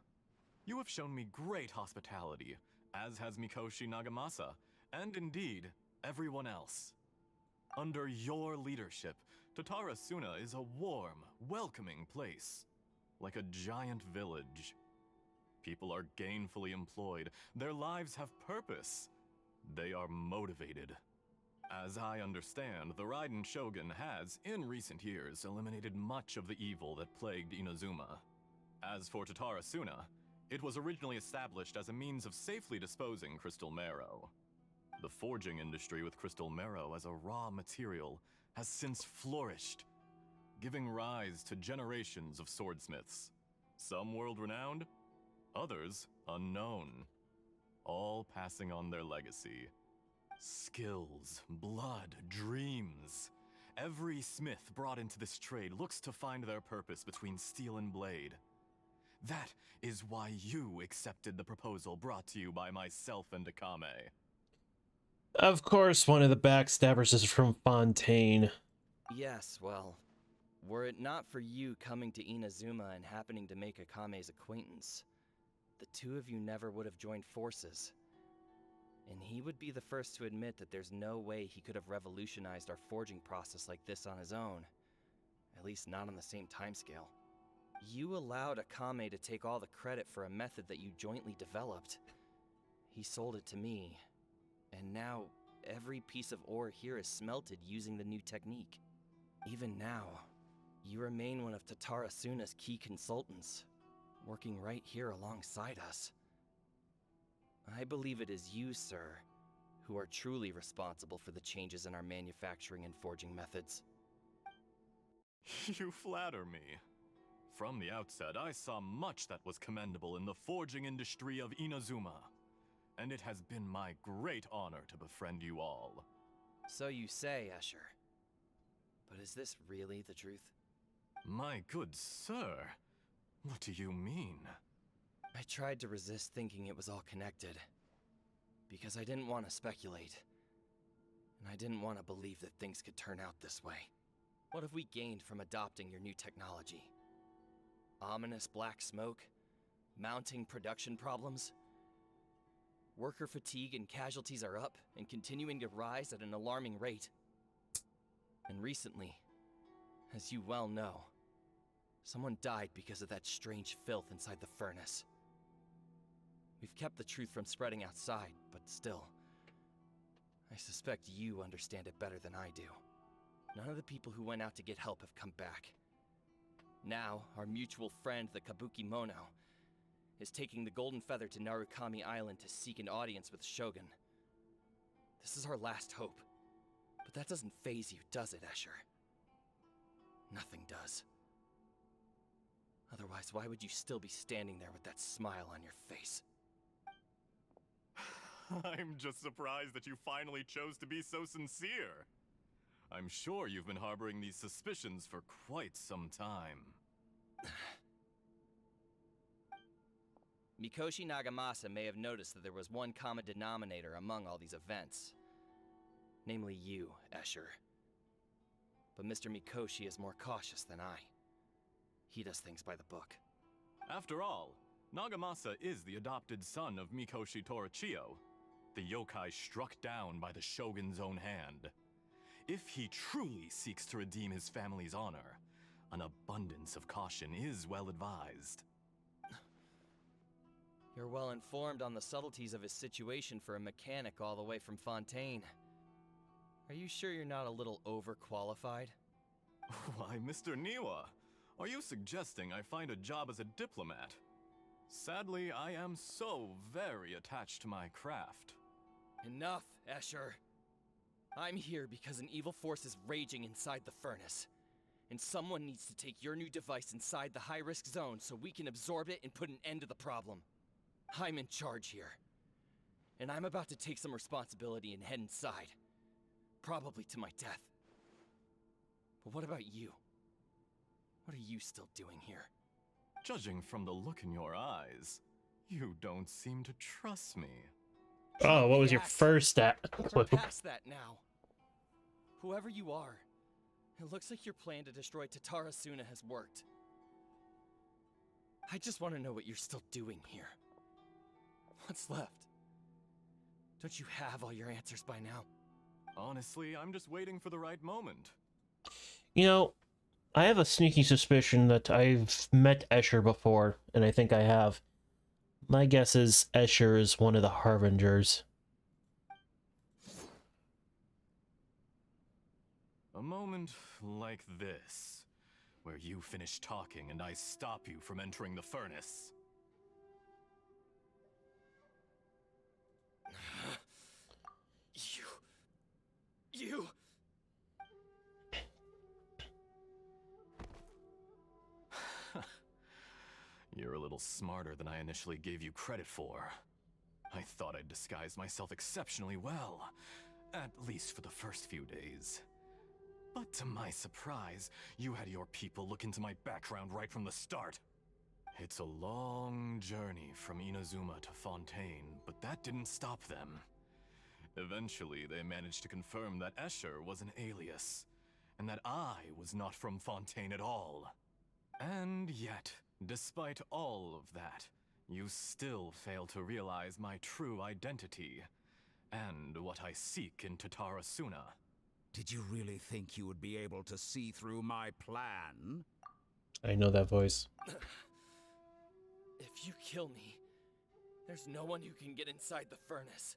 You have shown me great hospitality, as has Mikoshi Nagamasa, and indeed, everyone else. Under your leadership, Tatara Suna is a warm, welcoming place, like a giant village. People are gainfully employed, their lives have purpose, they are motivated. As I understand, the Raiden Shogun has, in recent years, eliminated much of the evil that plagued Inazuma. As for Tatara Suna, it was originally established as a means of safely disposing crystal marrow. The forging industry with crystal marrow as a raw material has since flourished, giving rise to generations of swordsmiths. Some world-renowned, others unknown, all passing on their legacy. Skills, blood, dreams, Every smith brought into this trade looks to find their purpose between steel and blade. That is why you accepted the proposal brought to you by myself and Akame. Of course, one of the backstabbers is from Fontaine. Yes, well, were it not for you coming to Inazuma and happening to make Akame's acquaintance, the two of you never would have joined forces. And he would be the first to admit that there's no way he could have revolutionized our forging process like this on his own. At least not on the same timescale. You allowed Akame to take all the credit for a method that you jointly developed. He sold it to me, and now every piece of ore here is smelted using the new technique. Even now, you remain one of Tatara Suna's key consultants, working right here alongside us. I believe it is you, sir, who are truly responsible for the changes in our manufacturing and forging methods. You flatter me. From the outset, I saw much that was commendable in the forging industry of Inazuma, and it has been my great honor to befriend you all. So you say, Escher. But is this really the truth? My good sir, what do you mean? I tried to resist thinking it was all connected, because I didn't want to speculate, and I didn't want to believe that things could turn out this way. What have we gained from adopting your new technology? Ominous black smoke? Mounting production problems? Worker fatigue and casualties are up and continuing to rise at an alarming rate. And recently, as you well know, someone died because of that strange filth inside the furnace. We've kept the truth from spreading outside, but still, I suspect you understand it better than I do. None of the people who went out to get help have come back. Now, our mutual friend, the Kabuki Mono, is taking the Golden Feather to Narukami Island to seek an audience with Shogun. This is our last hope. But that doesn't faze you, does it, Escher? Nothing does. Otherwise, why would you still be standing there with that smile on your face? I'm just surprised that you finally chose to be so sincere. I'm sure you've been harboring these suspicions for quite some time. Mikoshi Nagamasa may have noticed that there was one common denominator among all these events. Namely you, Escher. But Mr. Mikoshi is more cautious than I. He does things by the book. After all, Nagamasa is the adopted son of Mikoshi Torichio, the yokai struck down by the Shogun's own hand. If he truly seeks to redeem his family's honor, an abundance of caution is well advised. You're well informed on the subtleties of his situation for a mechanic all the way from Fontaine. Are you sure you're not a little overqualified? Why, Mr. Niwa, are you suggesting I find a job as a diplomat? Sadly, I am so very attached to my craft. Enough, Escher. I'm here because an evil force is raging inside the furnace. And someone needs to take your new device inside the high-risk zone so we can absorb it and put an end to the problem. I'm in charge here. And I'm about to take some responsibility and head inside. Probably to my death. But what about you? What are you still doing here? Judging from the look in your eyes, you don't seem to trust me. Oh, what was your first We're past that now. Whoever you are, it looks like your plan to destroy Tatara Suna has worked. I just want to know what you're still doing here. What's left? Don't you have all your answers by now? Honestly, I'm just waiting for the right moment. You know, I have a sneaky suspicion that I've met Escher before, and I think I have. My guess is Escher is one of the Harbingers. A moment like this, where you finish talking and I stop you from entering the furnace. You... You're a little smarter than I initially gave you credit for. I thought I'd disguised myself exceptionally well, at least for the first few days. But to my surprise, you had your people look into my background right from the start. It's a long journey from Inazuma to Fontaine, but that didn't stop them. Eventually, they managed to confirm that Escher was an alias, and that I was not from Fontaine at all. And yet, despite all of that, you still fail to realize my true identity, and what I seek in Tatarasuna. Did you really think you would be able to see through my plan? I know that voice. If you kill me, there's no one who can get inside the furnace.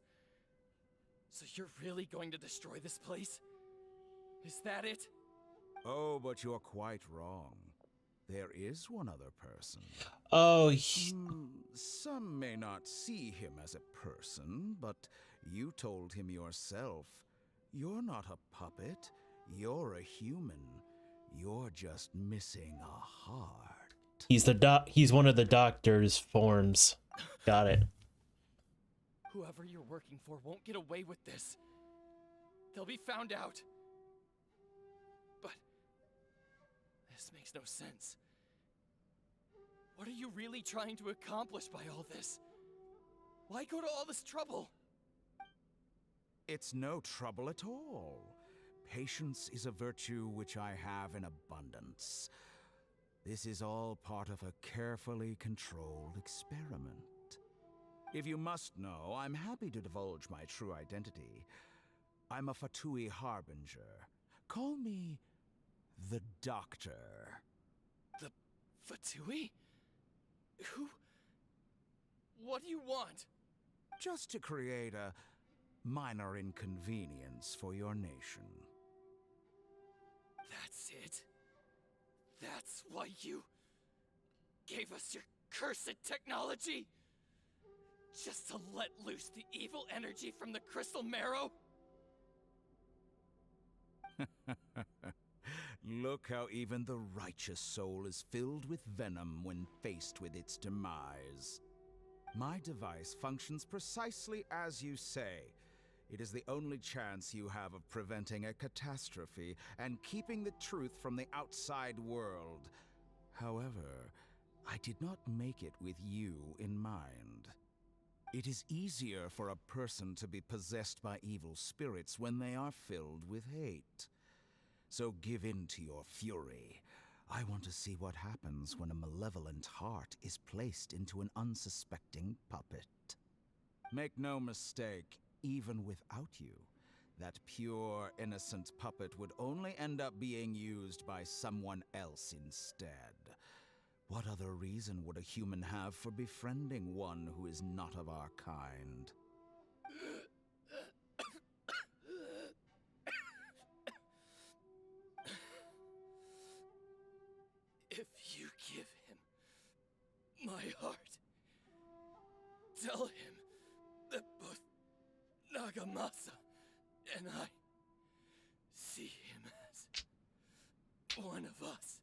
So you're really going to destroy this place? Is that it? Oh, but you're quite wrong. There is one other person. Oh, some may not see him as a person, but you told him yourself. You're not a puppet. You're a human. You're just missing a heart. He's one of the doctor's forms. Got it. Whoever you're working for won't get away with this. They'll be found out. But this makes no sense. What are you really trying to accomplish by all this? Why go to all this trouble? It's no trouble at all. Patience is a virtue which I have in abundance. This is all part of a carefully controlled experiment. If you must know, I'm happy to divulge my true identity. I'm a Fatui Harbinger. Call me the Doctor. The Fatui? Who? What do you want? Just to create a minor inconvenience for your nation. That's it? That's why you gave us your cursed technology? Just to let loose the evil energy from the crystal marrow? Look how even the righteous soul is filled with venom when faced with its demise. My device functions precisely as you say. It is the only chance you have of preventing a catastrophe and keeping the truth from the outside world. However, I did not make it with you in mind. It is easier for a person to be possessed by evil spirits when they are filled with hate. So give in to your fury. I want to see what happens when a malevolent heart is placed into an unsuspecting puppet. Make no mistake, even without you, that pure, innocent puppet would only end up being used by someone else instead. What other reason would a human have for befriending one who is not of our kind? If you give him my heart, tell him that both Nagamasa and I see him as one of us.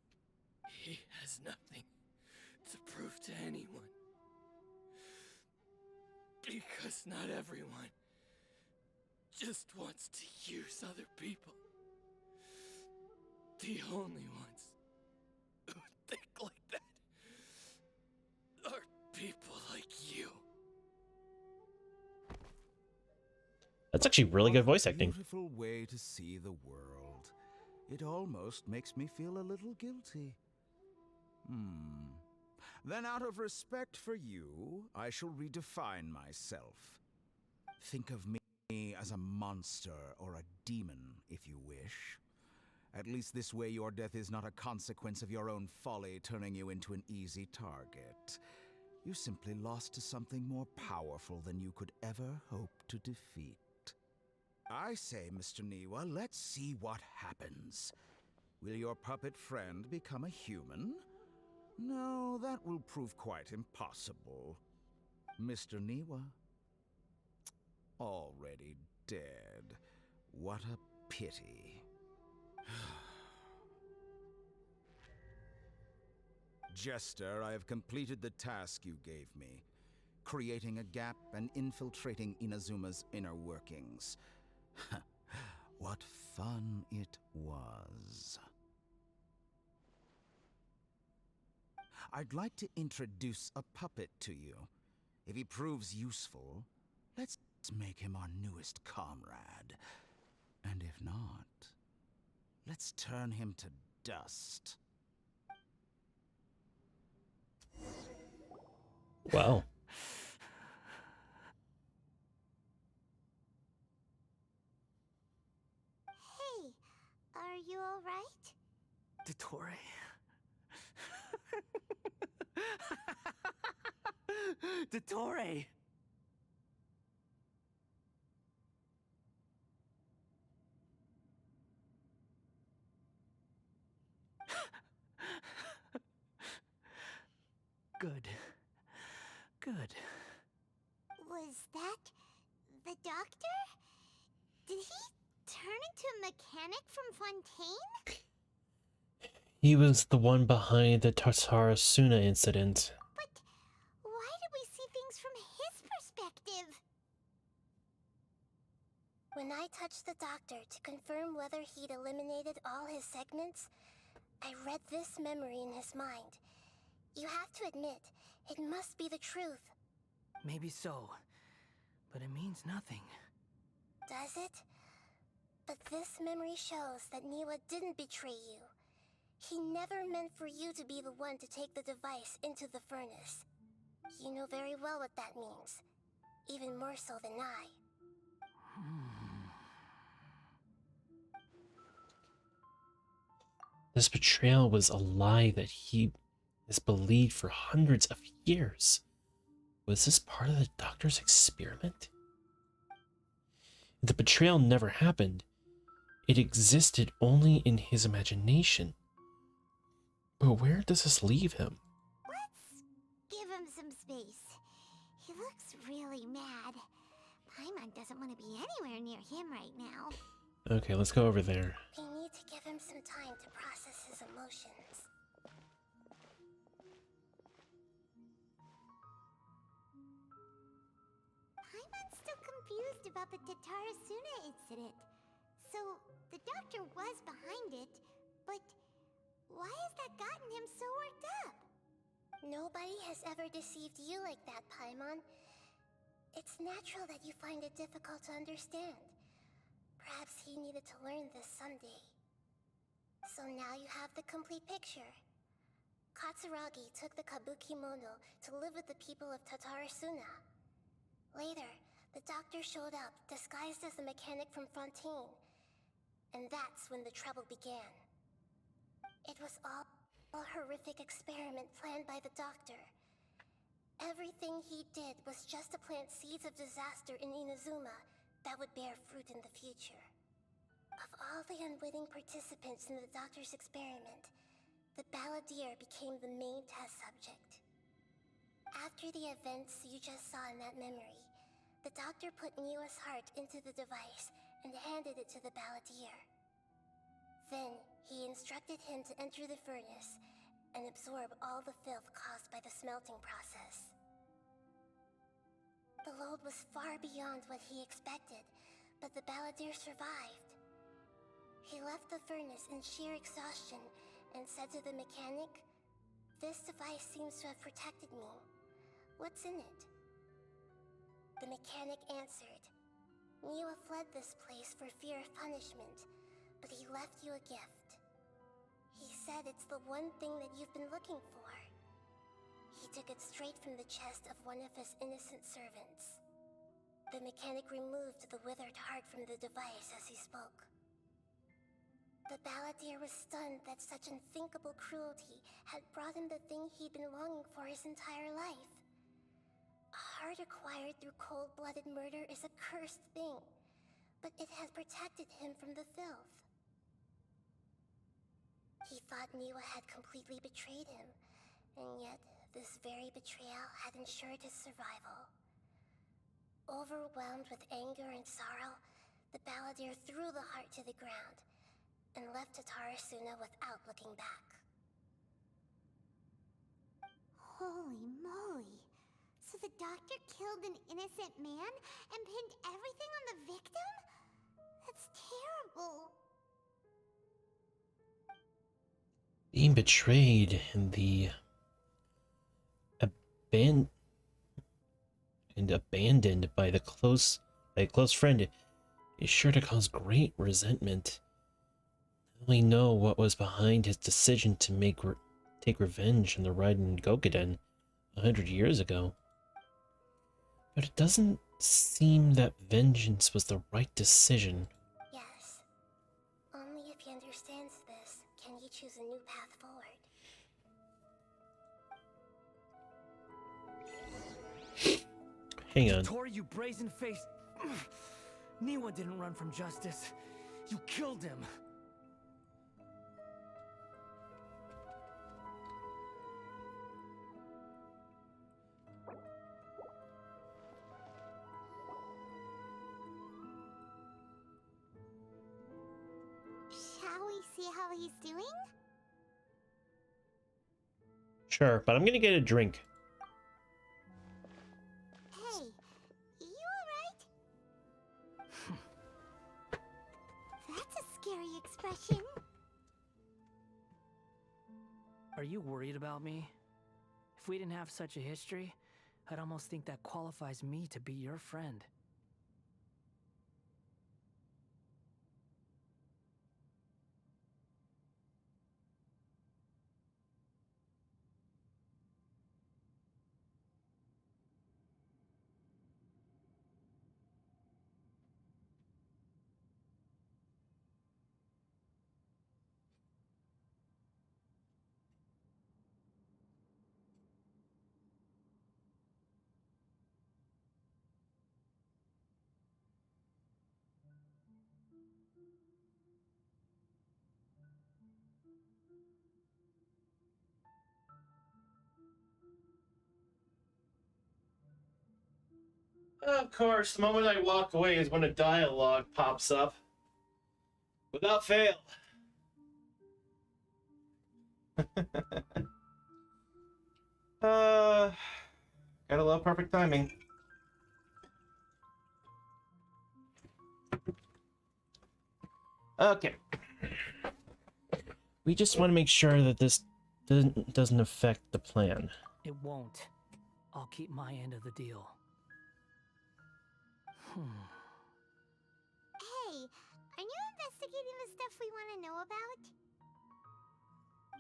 He has nothing to prove to anyone. Because not everyone just wants to use other people. The only ones who think like that are people like you. That's actually really good voice acting. Beautiful way to see the world. It almost makes me feel a little guilty. Then out of respect for you, I shall redefine myself. Think of me as a monster or a demon, if you wish. At least this way your death is not a consequence of your own folly turning you into an easy target. You simply lost to something more powerful than you could ever hope to defeat. I say, Mr. Niwa, let's see what happens. Will your puppet friend become a human? No, that will prove quite impossible. Mr. Niwa? Already dead. What a pity. Jester, I have completed the task you gave me. Creating a gap and infiltrating Inazuma's inner workings. What fun it was. I'd like to introduce a puppet to you. If he proves useful, let's make him our newest comrade. And if not, let's turn him to dust. Wow. Hey, are you alright? Dottore? Dottore! Good. Good. Was that the doctor? Did he turn into a mechanic from Fontaine? He was the one behind the Tatarasuna incident. But why did we see things from his perspective? When I touched the doctor to confirm whether he'd eliminated all his segments, I read this memory in his mind. You have to admit, it must be the truth. Maybe so, but it means nothing. Does it? But this memory shows that Niwa didn't betray you. He never meant for you to be the one to take the device into the furnace. You know very well what that means. Even more so than I. This betrayal was a lie that he has believed for hundreds of years. Was this part of the doctor's experiment? The betrayal never happened. It existed only in his imagination. But where does this leave him? Let's give him some space. He looks really mad. Paimon doesn't want to be anywhere near him right now. Okay, let's go over there. We need to give him some time to process his emotions. Paimon's still confused about the Tatarasuna incident. So, the doctor was behind it, but why has that gotten him so worked up? Nobody has ever deceived you like that, Paimon. It's natural that you find it difficult to understand. Perhaps he needed to learn this someday. So now you have the complete picture. Katsuragi took the Kabukimono to live with the people of Tatarasuna. Later, the doctor showed up, disguised as a mechanic from Fontaine. And that's when the trouble began. It was all a horrific experiment planned by the doctor. Everything he did was just to plant seeds of disaster in Inazuma that would bear fruit in the future. Of all the unwitting participants in the doctor's experiment, the Balladeer became the main test subject. After the events you just saw in that memory, the doctor put Niwa's heart into the device and handed it to the Balladeer. Then, he instructed him to enter the furnace and absorb all the filth caused by the smelting process. The load was far beyond what he expected, but the Balladeer survived. He left the furnace in sheer exhaustion and said to the mechanic, "This device seems to have protected me. What's in it?" The mechanic answered, "Niwa fled this place for fear of punishment, but he left you a gift. He said it's the one thing that you've been looking for." He took it straight from the chest of one of his innocent servants. The mechanic removed the withered heart from the device as he spoke. The Balladeer was stunned that such unthinkable cruelty had brought him the thing he'd been longing for his entire life. A heart acquired through cold-blooded murder is a cursed thing, but it has protected him from the filth. He thought Niwa had completely betrayed him, and yet this very betrayal had ensured his survival. Overwhelmed with anger and sorrow, the Balladeer threw the heart to the ground and left Tatarasuna without looking back. Holy moly! So the doctor killed an innocent man and pinned everything on the victim? That's terrible! Being betrayed and abandoned by a close friend is sure to cause great resentment. I only know what was behind his decision to take revenge on the Raiden Gokuden 100 years ago. But it doesn't seem that vengeance was the right decision. Yes. Only if he understands this can he choose a new path forward. Hang on. Tori, you brazen-faced... Niwa didn't run from justice. You killed him. Shall we see how he's doing? Sure, but I'm gonna get a drink. Hey, you alright? That's a scary expression. Are you worried about me? If we didn't have such a history, I'd almost think that qualifies me to be your friend. Of course, the moment I walk away is when a dialogue pops up. Without fail. Gotta love perfect timing. Okay. We just want to make sure that this doesn't affect the plan. It won't. I'll keep my end of the deal. Hey, are you investigating the stuff we want to know about?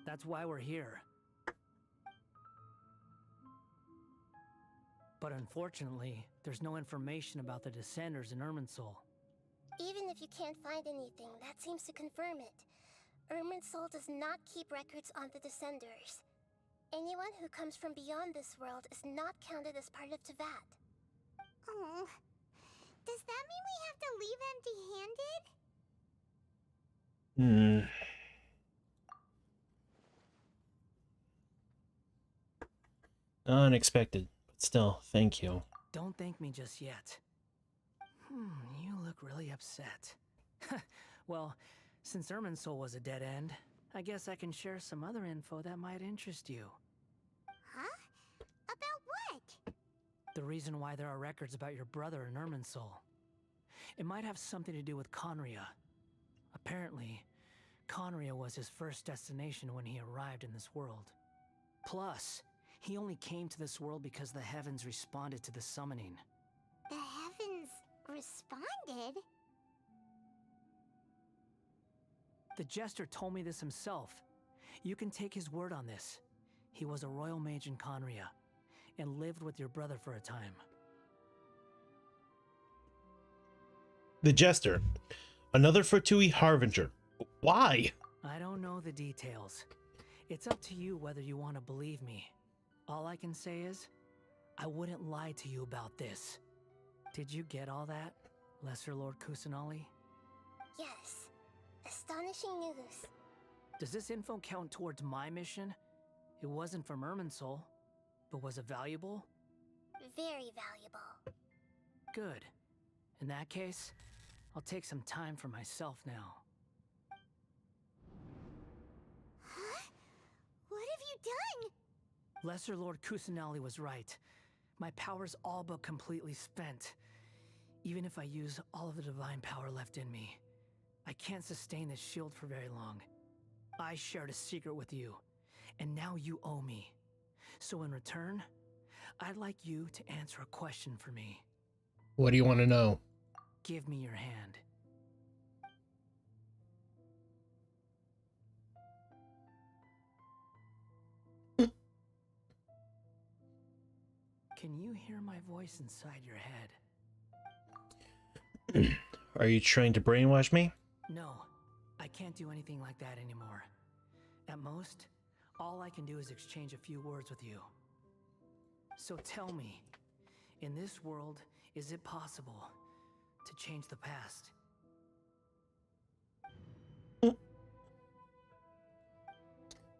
That's why we're here. But unfortunately, there's no information about the Descenders in Irminsul. Even if you can't find anything, that seems to confirm it. Irminsul does not keep records on the Descenders. Anyone who comes from beyond this world is not counted as part of Teyvat. Oh, does that mean we have to leave empty-handed? Unexpected, but still, thank you. Don't thank me just yet. You look really upset. Well, since Irminsul was a dead end, I guess I can share some other info that might interest you. Huh? About what? The reason why there are records about your brother in Irminsul. It might have something to do with Conria. Apparently, Conria was his first destination when he arrived in this world. Plus, he only came to this world because the heavens responded to the summoning. The heavens responded? The Jester told me this himself. You can take his word on this. He was a royal mage in Conria, and lived with your brother for a time. The Jester. Another Fatui Harbinger. Why? I don't know the details. It's up to you whether you want to believe me. All I can say is, I wouldn't lie to you about this. Did you get all that, Lesser Lord Kusanali? Yes. Astonishing news. Does this info count towards my mission? It wasn't from Irminsul, but was it valuable? Very valuable. Good. In that case, I'll take some time for myself now. Huh? What have you done? Lesser Lord Kusanali was right. My power's all but completely spent. Even if I use all of the divine power left in me, I can't sustain this shield for very long. I shared a secret with you, and now you owe me. So in return, I'd like you to answer a question for me. What do you want to know? Give me your hand. Can you hear my voice inside your head? Are you trying to brainwash me? No, I can't do anything like that anymore. At most, all I can do is exchange a few words with you. So tell me, in this world, is it possible to change the past?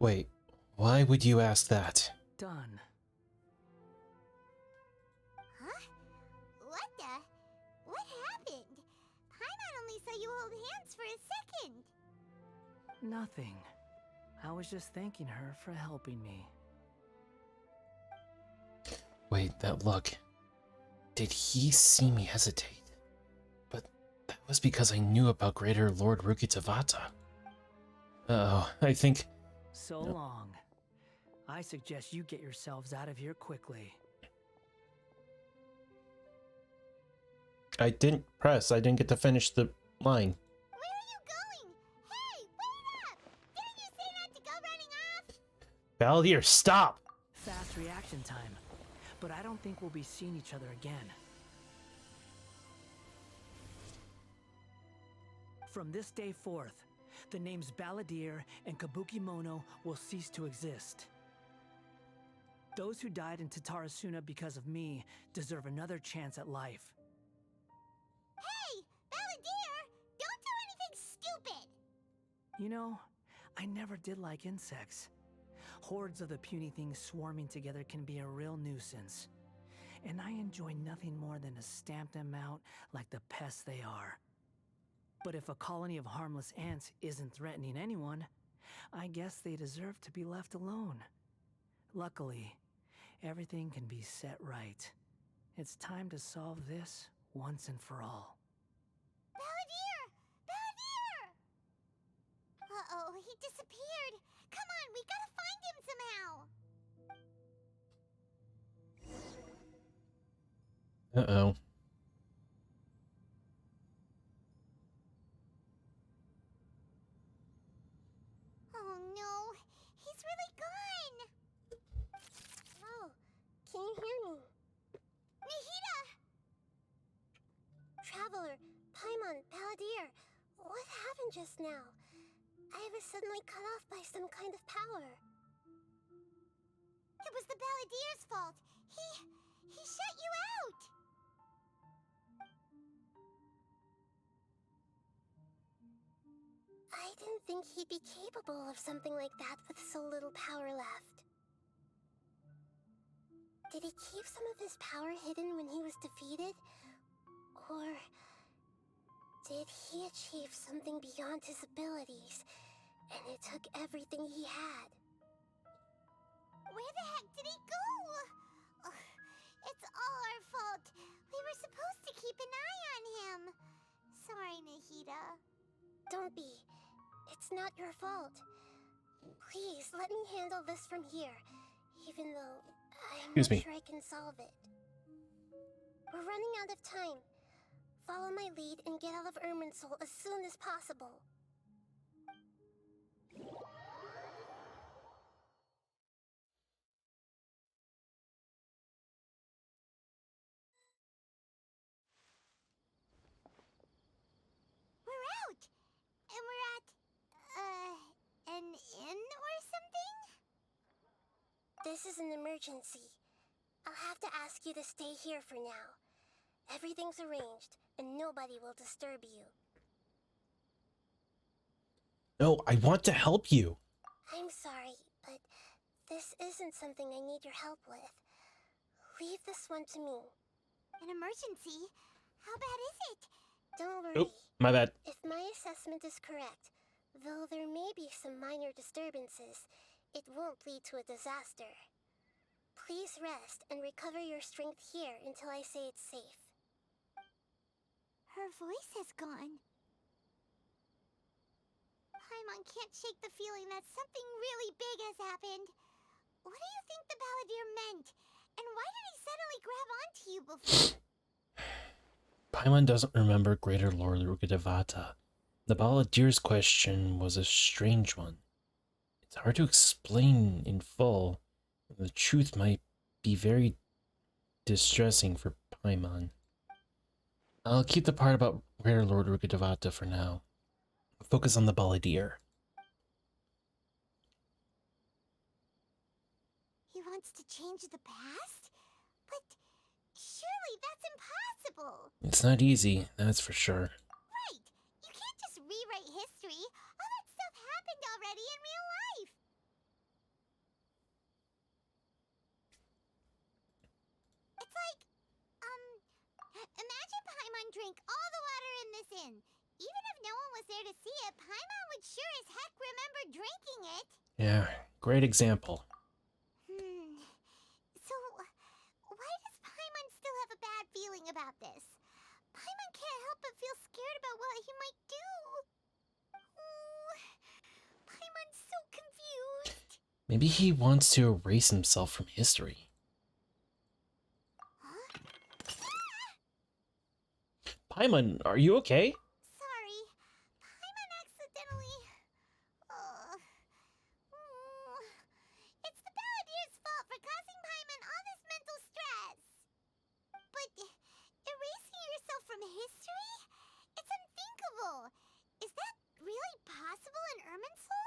Wait, why would you ask that? Done. Huh? What the? What happened? Paimon only saw you hold hands for a second. Nothing. I was just thanking her for helping me. Wait, that look. Did he see me hesitate? But that was because I knew about Greater Lord Rukkhitavata. Uh-oh, I think... So long. I suggest you get yourselves out of here quickly. I didn't press. I didn't get to finish the line. Where are you going? Hey, wait up! Didn't you say not to go running off? Baldir, stop! Fast reaction time. But I don't think we'll be seeing each other again. From this day forth, the names Baldir and Kabukimono will cease to exist. Those who died in Tatarasuna because of me deserve another chance at life. Hey, Baldir! Don't do anything stupid! You know, I never did like insects. Hordes of the puny things swarming together can be a real nuisance. And I enjoy nothing more than to stamp them out like the pests they are. But if a colony of harmless ants isn't threatening anyone, I guess they deserve to be left alone. Luckily, everything can be set right. It's time to solve this once and for all. Baldir! Baldir! Uh-oh, he disappeared. Come on, we gotta find him somehow. Uh-oh. Oh no, he's really gone. Oh, can you hear me? Nahida! Traveler, Paimon, Baldir, what happened just now? I was suddenly cut off by some kind of power. It was the Baldir's fault. He shut you out. I didn't think he'd be capable of something like that with so little power left. Did he keep some of his power hidden when he was defeated? Or did he achieve something beyond his abilities, and it took everything he had? Where the heck did he go? Ugh, it's all our fault. We were supposed to keep an eye on him. Sorry, Nahida. Don't be. It's not your fault. Please, let me handle this from here, even though I'm not sure I can solve it. We're running out of time. Follow my lead and get out of Irminsul as soon as possible. We're out! And we're at, an inn or something? This is an emergency. I'll have to ask you to stay here for now. Everything's arranged, and nobody will disturb you. No, I want to help you. I'm sorry, but this isn't something I need your help with. Leave this one to me. An emergency? How bad is it? Don't worry. Oh, my bad. If my assessment is correct, though there may be some minor disturbances, it won't lead to a disaster. Please rest and recover your strength here until I say it's safe. Her voice has gone. Paimon can't shake the feeling that something really big has happened. What do you think the Balladeer meant? And why did he suddenly grab onto you before? Paimon doesn't remember Greater Lord Rukkhadevata. The Balladeer's question was a strange one. It's hard to explain in full. The truth might be very distressing for Paimon. I'll keep the part about Greater Lord Rukkhadevata for now. Focus on the Balladeer. He wants to change the past? But surely that's impossible! It's not easy, that's for sure. Right! You can't just rewrite history. All that stuff happened already in real life! It's like, imagine Paimon drank all the water in this inn. Even if no one was there to see it, Paimon would sure as heck remember drinking it. Yeah, great example. So, why does Paimon still have a bad feeling about this? Paimon can't help but feel scared about what he might do. Oh, Paimon's so confused. Maybe he wants to erase himself from history. Paimon, are you okay? Sorry, Paimon accidentally... It's the Balladeer's fault for causing Paimon all this mental stress. But erasing yourself from history? It's unthinkable. Is that really possible in Irminsul?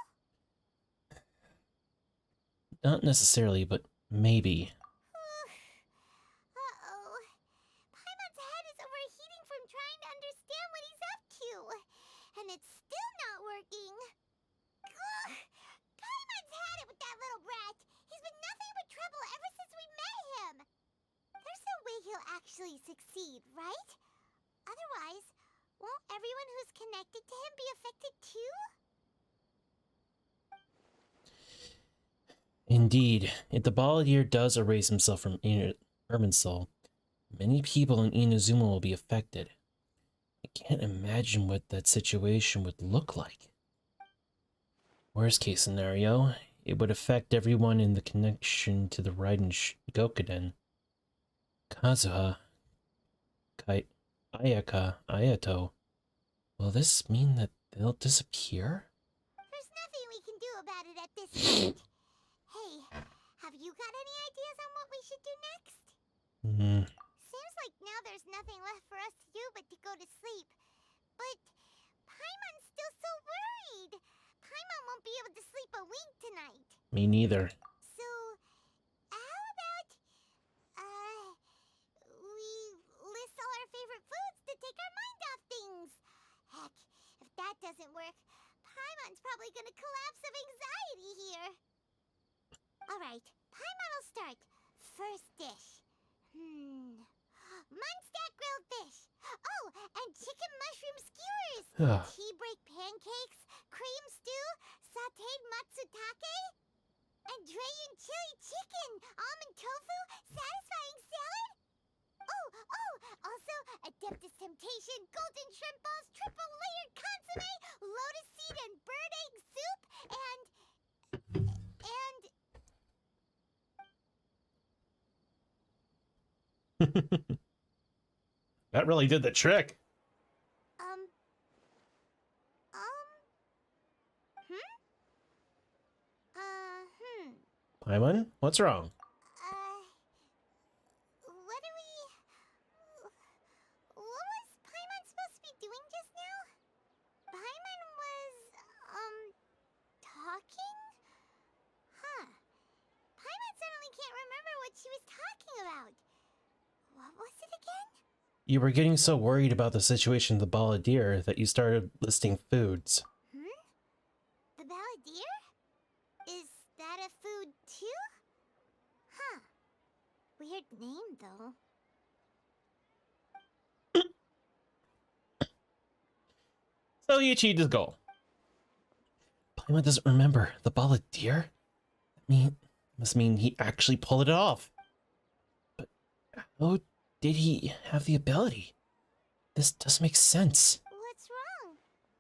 Not necessarily, but maybe. Uh-oh. Paimon's head is overheating from trying to understand what he's up to. And it's still not working. Ugh. Paimon's had it with that little brat. He's been nothing but trouble ever since we met him. There's no way he'll actually succeed, right? Otherwise, won't everyone who's connected to him be affected too? Indeed, if the Balladeer does erase himself from Irminsul, many people in Inazuma will be affected. I can't imagine what that situation would look like. Worst case scenario, it would affect everyone in the connection to the Raiden Gokuden. Kazuha, Ayaka, Ayato. Will this mean that they'll disappear? There's nothing we can do about it at this point. Hey, have you got any ideas on what we should do next? Seems like now there's nothing left for us to do but to go to sleep. But Paimon's still so worried. Paimon won't be able to sleep a wink tonight. Me neither. So, how about, we list all our favorite foods to take our mind off things? Heck, if that doesn't work, Paimon's probably gonna collapse of anxiety here. Alright, Paimon will start. First dish. Munstack grilled fish. Oh, and chicken mushroom skewers. Tea break pancakes, cream stew, sauteed matsutake, and Drayon chili chicken, almond tofu, satisfying salad. Oh, also Adeptus Temptation, golden shrimp balls, triple layered consomme, lotus seed and bird egg soup, and... That really did the trick. Paimon, what's wrong? What was Paimon supposed to be doing just now? Paimon was, talking? Huh. Paimon suddenly can't remember what she was talking about. What was it again? You were getting so worried about the situation of the Balladeer that you started listing foods. The Balladeer? Is that a food too? Huh. Weird name, though. So he achieved his goal. Paimon doesn't remember the Balladeer? Must mean he actually pulled it off. But how did he have the ability? This doesn't make sense. What's wrong?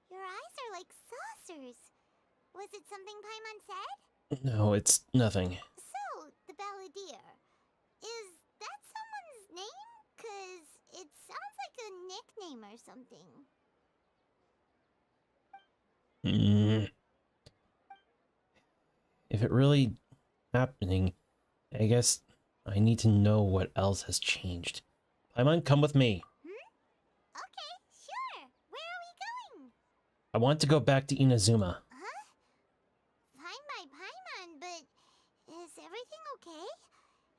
Your eyes are like saucers. Was it something Paimon said? No, it's nothing. So, the Balladeer. Is that someone's name? 'Cause it sounds like a nickname or something. If it really happening, I guess I need to know what else has changed. Paimon, come with me. Okay, sure. Where are we going? I want to go back to Inazuma. Huh? Fine by Paimon, but is everything okay?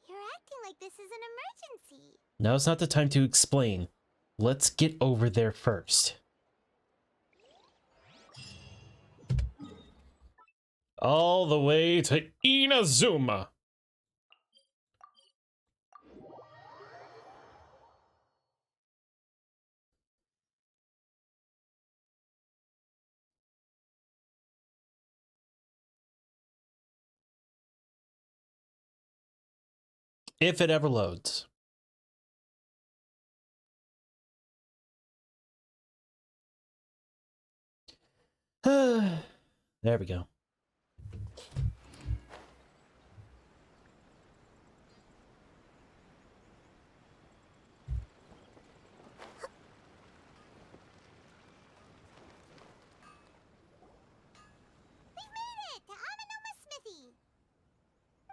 You're acting like this is an emergency. Now's not the time to explain. Let's get over there first. All the way to Inazuma. If it ever loads. There we go.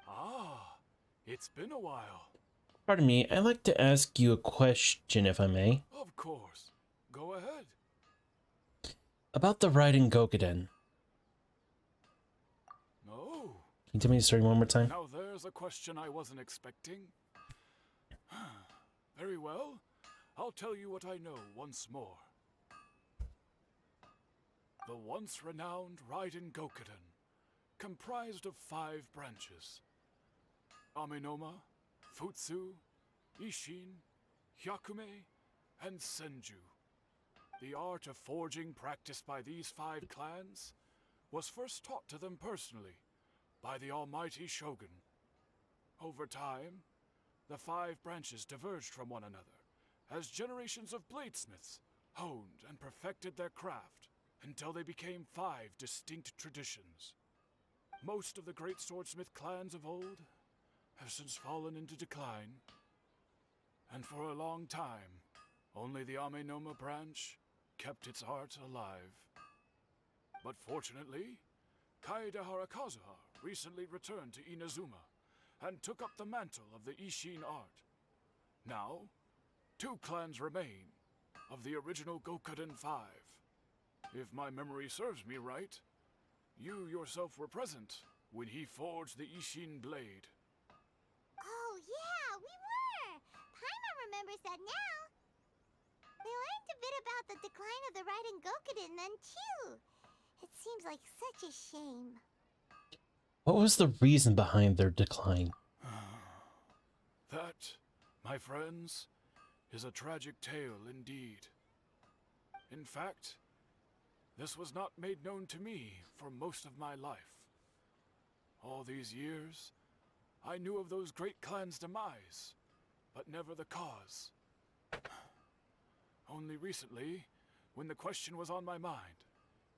Ah, it's been a while. Pardon me, I'd like to ask you a question, if I may. Of course. Go ahead. About the Raiden Gokuden. Oh. Can you tell me the story one more time? Now there's a question I wasn't expecting. Very well. I'll tell you what I know once more. The once renowned Raiden Gokuden, comprised of 5 branches. Amenoma, Futsu, Ishin, Hyakume, and Senju. The art of forging practiced by these 5 clans was first taught to them personally by the almighty Shogun. Over time, the 5 branches diverged from one another as generations of bladesmiths honed and perfected their craft until they became 5 distinct traditions. Most of the great swordsmith clans of old have since fallen into decline, and for a long time, only the Amenoma branch kept its art alive. But fortunately, Kaedehara Kazuha recently returned to Inazuma and took up the mantle of the Ishin art. Now, 2 clans remain of the original Gokuden 5. If my memory serves me right, you yourself were present when he forged the Ishin blade. Oh, yeah, we were! Paimon remembers that now. We learned a bit about the decline of the Raiden Gokuden then, too. It seems like such a shame. What was the reason behind their decline? That, my friends, is a tragic tale indeed. In fact, this was not made known to me for most of my life. All these years, I knew of those great clans' demise, but never the cause. Only recently, when the question was on my mind,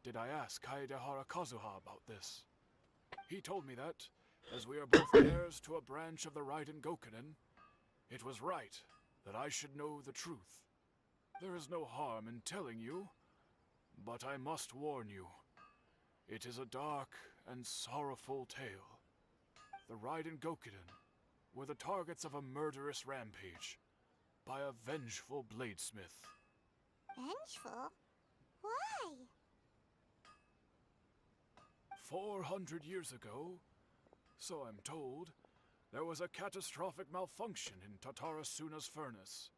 did I ask Kaedehara Kazuha about this. He told me that, as we are both heirs to a branch of the Raiden Gokuden, it was right that I should know the truth. There is no harm in telling you, but I must warn you. It is a dark and sorrowful tale. The Raiden Gokuden were the targets of a murderous rampage by a vengeful bladesmith. Vengeful? Why? 400 years ago, so I'm told, there was a catastrophic malfunction in Tatarasuna's furnace.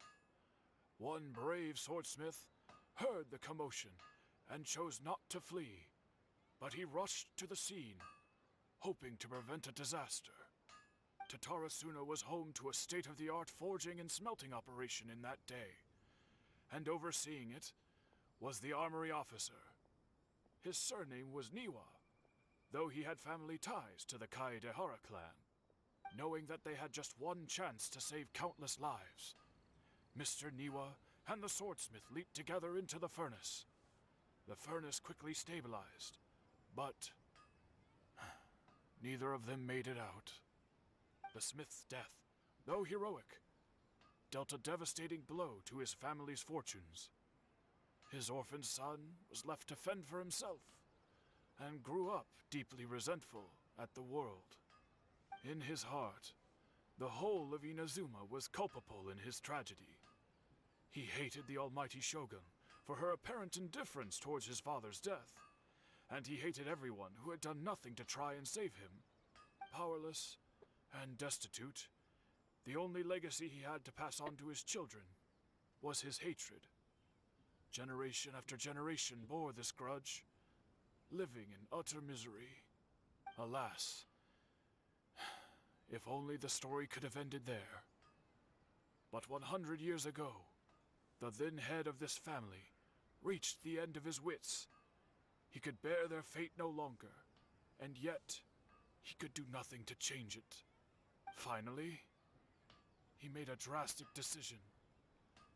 One brave swordsmith heard the commotion and chose not to flee, but he rushed to the scene, hoping to prevent a disaster. Tatarasuna was home to a state-of-the-art forging and smelting operation in that day, and overseeing it was the armory officer. His surname was Niwa, though he had family ties to the Kaedehara clan. Knowing that they had just one chance to save countless lives, Mr. Niwa and the swordsmith leaped together into the furnace. The furnace quickly stabilized, but neither of them made it out. The smith's death, though heroic, dealt a devastating blow to his family's fortunes. His orphaned son was left to fend for himself, and grew up deeply resentful at the world. In his heart, the whole of Inazuma was culpable in his tragedy. He hated the almighty Shogun for her apparent indifference towards his father's death, and he hated everyone who had done nothing to try and save him. Powerless and destitute, the only legacy he had to pass on to his children was his hatred. Generation after generation bore this grudge, living in utter misery. Alas, if only the story could have ended there. But 100 years ago, the then head of this family reached the end of his wits. He could bear their fate no longer, and yet he could do nothing to change it. Finally, he made a drastic decision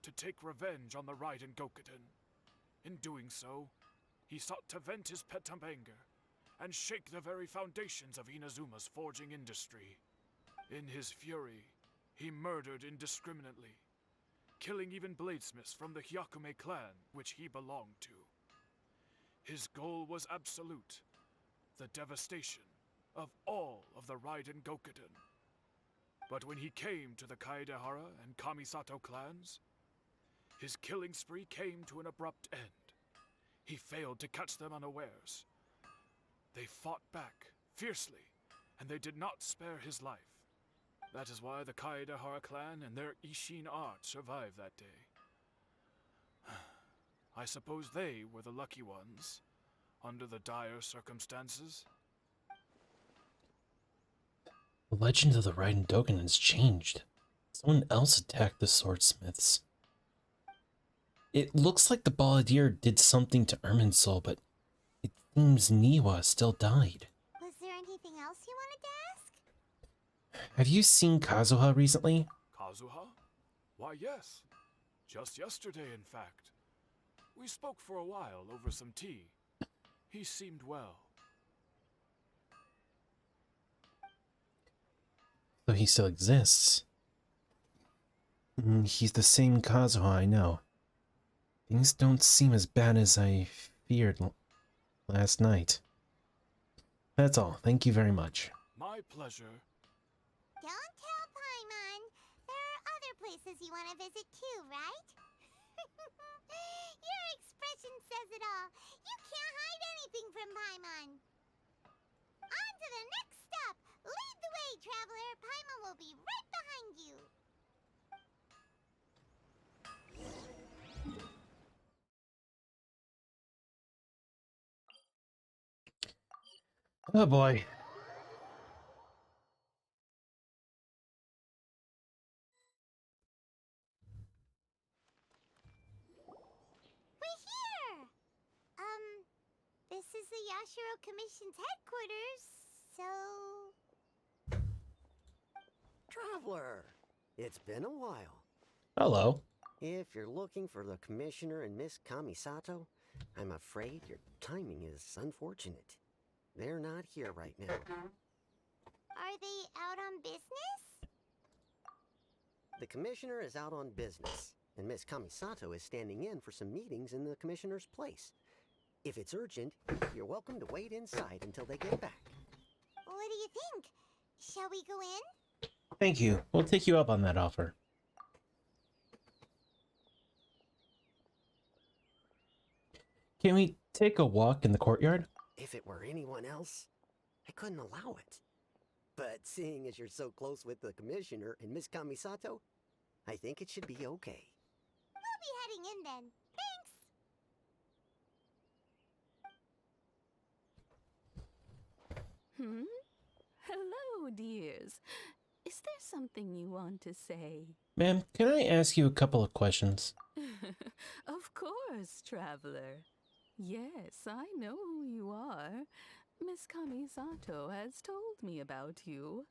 to take revenge on the Raiden Gokuden. In doing so, he sought to vent his pent-up anger and shake the very foundations of Inazuma's forging industry. In his fury, he murdered indiscriminately, killing even bladesmiths from the Hyakume clan which he belonged to. His goal was absolute, the devastation of all of the Raiden Gokuden. But when he came to the Kaedehara and Kamisato clans, his killing spree came to an abrupt end. He failed to catch them unawares. They fought back fiercely, and they did not spare his life. That is why the Kaedehara clan and their Ishin art survived that day. I suppose they were the lucky ones, under the dire circumstances. The legend of the Raiden Dogen has changed. Someone else attacked the swordsmiths. It looks like the Balladeer did something to Irminsul, but it seems Niwa still died. Was there anything else you wanted to ask? Have you seen Kazuha recently? Kazuha? Why, yes. Just yesterday, in fact. We spoke for a while over some tea. He seemed well. So he still exists. He's the same Kazuha I know. Things don't seem as bad as I feared last night. That's all. Thank you very much. My pleasure. Don't tell Paimon. There are other places you want to visit too, right? Your expression says it all. You can't hide anything from Paimon. On to the next stop. Lead the way, traveler. Paimon will be right behind you. Oh boy. We're here! This is the Yashiro Commission's headquarters, so... Traveler, it's been a while. Hello. If you're looking for the Commissioner and Miss Kamisato, I'm afraid your timing is unfortunate. They're not here right now. Are they out on business? The Commissioner is out on business, and Miss Kamisato is standing in for some meetings in the Commissioner's place. If it's urgent, you're welcome to wait inside until they get back. What do you think? Shall we go in? Thank you. We'll take you up on that offer. Can we take a walk in the courtyard? If it were anyone else, I couldn't allow it. But seeing as you're so close with the Commissioner and Miss Kamisato, I think it should be okay. We'll be heading in then. Thanks! Hello, dears. Is there something you want to say? Ma'am, can I ask you a couple of questions? Of course, traveler. Yes, I know who you are. Miss Kamisato has told me about you.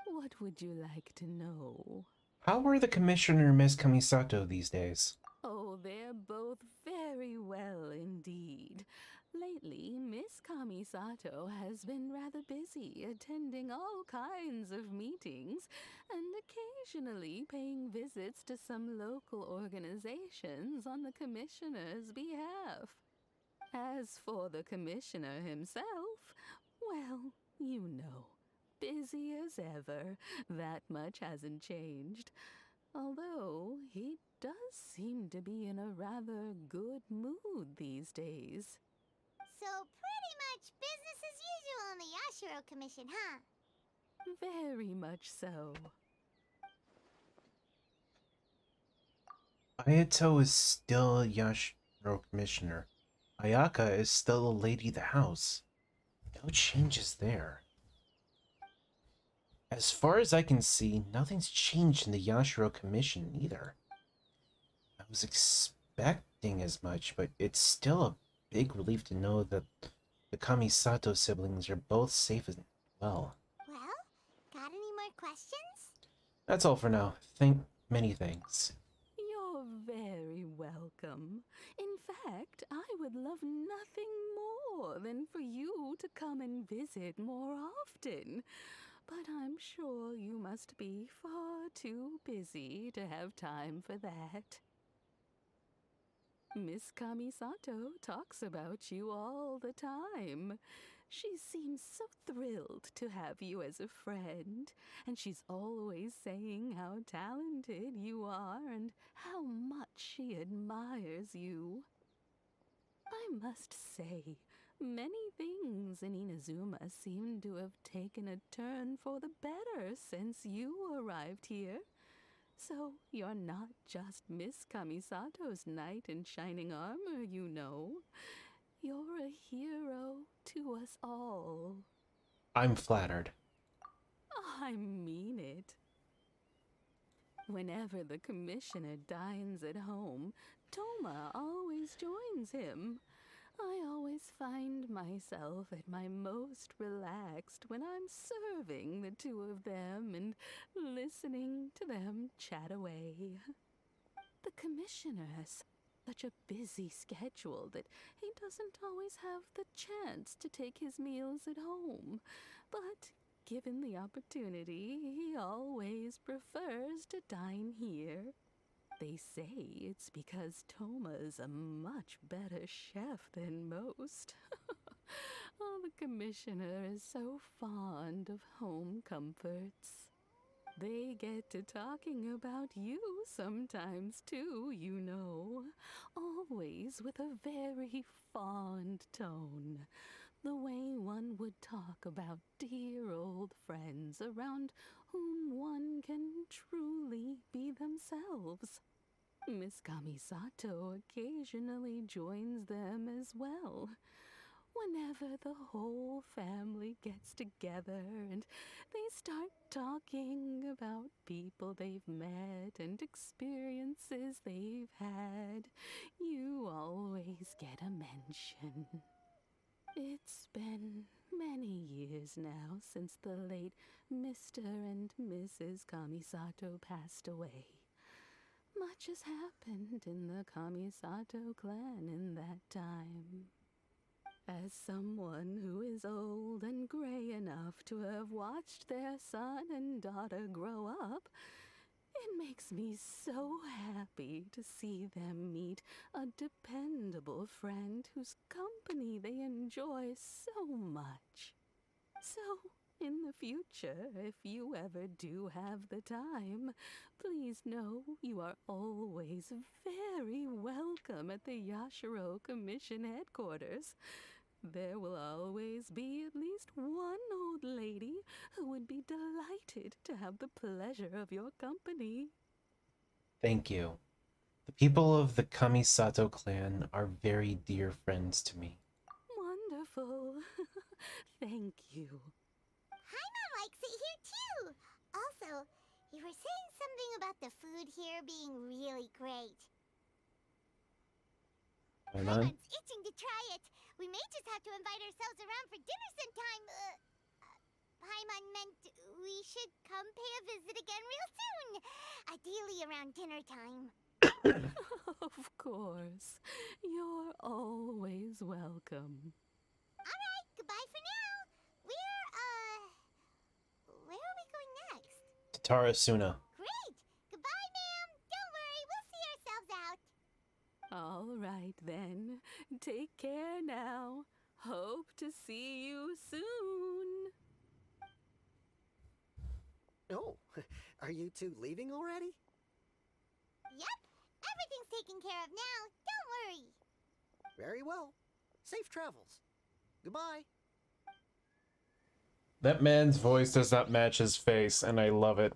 What would you like to know? How are the Commissioner and Miss Kamisato these days? Oh, they're both very well indeed. Lately, Miss Kamisato has been rather busy attending all kinds of meetings and occasionally paying visits to some local organizations on the Commissioner's behalf. As for the Commissioner himself, well, you know, busy as ever. That much hasn't changed. Although he does seem to be in a rather good mood these days. So pretty much business as usual in the Yashiro Commission, huh? Very much so. Ayato is still Yashiro Commissioner. Ayaka is still the lady of the house. No changes there. As far as I can see, nothing's changed in the Yashiro Commission either. I was expecting as much, but it's still a big relief to know that the Kamisato siblings are both safe and well. Well, got any more questions? That's all for now. Many thanks. You're very welcome. In fact, I would love nothing more than for you to come and visit more often. But I'm sure you must be far too busy to have time for that. Miss Kamisato talks about you all the time. She seems so thrilled to have you as a friend, and she's always saying how talented you are and how much she admires you. I must say, many things in Inazuma seem to have taken a turn for the better since you arrived here. So you're not just Miss Kamisato's knight in shining armor, you know. You're a hero to us all. I'm flattered. I mean it. Whenever the Commissioner dines at home, Toma always joins him. I always find myself at my most relaxed when I'm serving the two of them and listening to them chat away. The Commissioner has such a busy schedule that he doesn't always have the chance to take his meals at home, but given the opportunity, he always prefers to dine here. They say it's because Toma's a much better chef than most. Oh, the Commissioner is so fond of home comforts. They get to talking about you sometimes too, you know. Always with a very fond tone. The way one would talk about dear old friends around whom one can truly be themselves. Miss Kamisato occasionally joins them as well. Whenever the whole family gets together and they start talking about people they've met and experiences they've had, you always get a mention. It's been many years now since the late Mr. and Mrs. Kamisato passed away. Much has happened in the Kamisato clan in that time. As someone who is old and gray enough to have watched their son and daughter grow up, it makes me so happy to see them meet a dependable friend whose company they enjoy so much. So, in the future, if you ever do have the time, please know you are always very welcome at the Yashiro Commission headquarters. There will always be at least one old lady who would be delighted to have the pleasure of your company. Thank you. The people of the Kamisato clan are very dear friends to me. Wonderful. Thank you. Paimon likes it here too! Also, you were saying something about the food here being really great. Paimon's itching to try it. We may just have to invite ourselves around for dinner sometime. Paimon meant we should come pay a visit again real soon. Ideally around dinner time. Of course. You're always welcome. welcome. Alright, goodbye for now. Where are we going next? Tatara Suna. Great! Goodbye, ma'am! Don't worry, we'll see ourselves out. All right then. Take care now. Hope to see you soon. Oh, are you two leaving already? Yep, everything's taken care of now. Don't worry. Very well. Safe travels. Goodbye. That man's voice does not match his face, and I love it.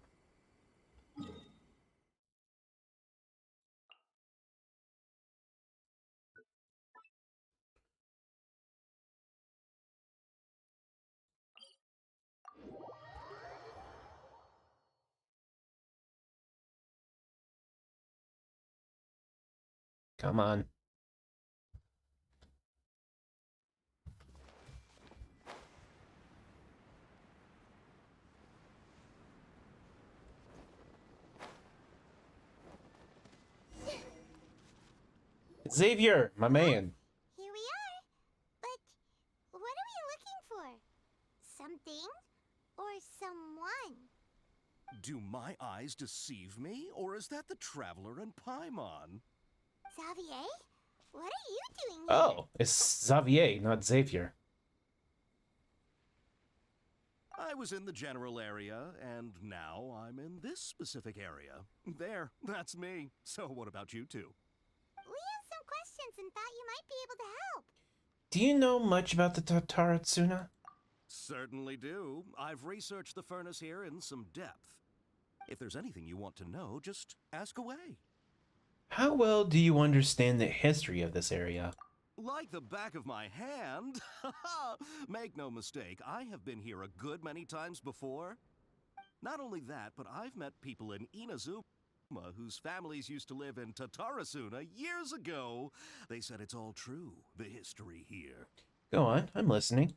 Come on. Xavier, my man. Here we are. But what are we looking for? Something or someone? Do my eyes deceive me, or is that the Traveler and Paimon? Xavier? What are you doing here? Oh, it's Xavier, not Xavier. I was in the general area, and now I'm in this specific area. There, that's me. So what about you two? We have some questions and thought you might be able to help. Do you know much about the Tatara Suna? Certainly do. I've researched the furnace here in some depth. If there's anything you want to know, just ask away. How well do you understand the history of this area? Like the back of my hand. Make no mistake, I have been here a good many times before. Not only that, but I've met people in Inazuma whose families used to live in Tatarasuna years ago. They said it's all true, the history here. Go on, I'm listening.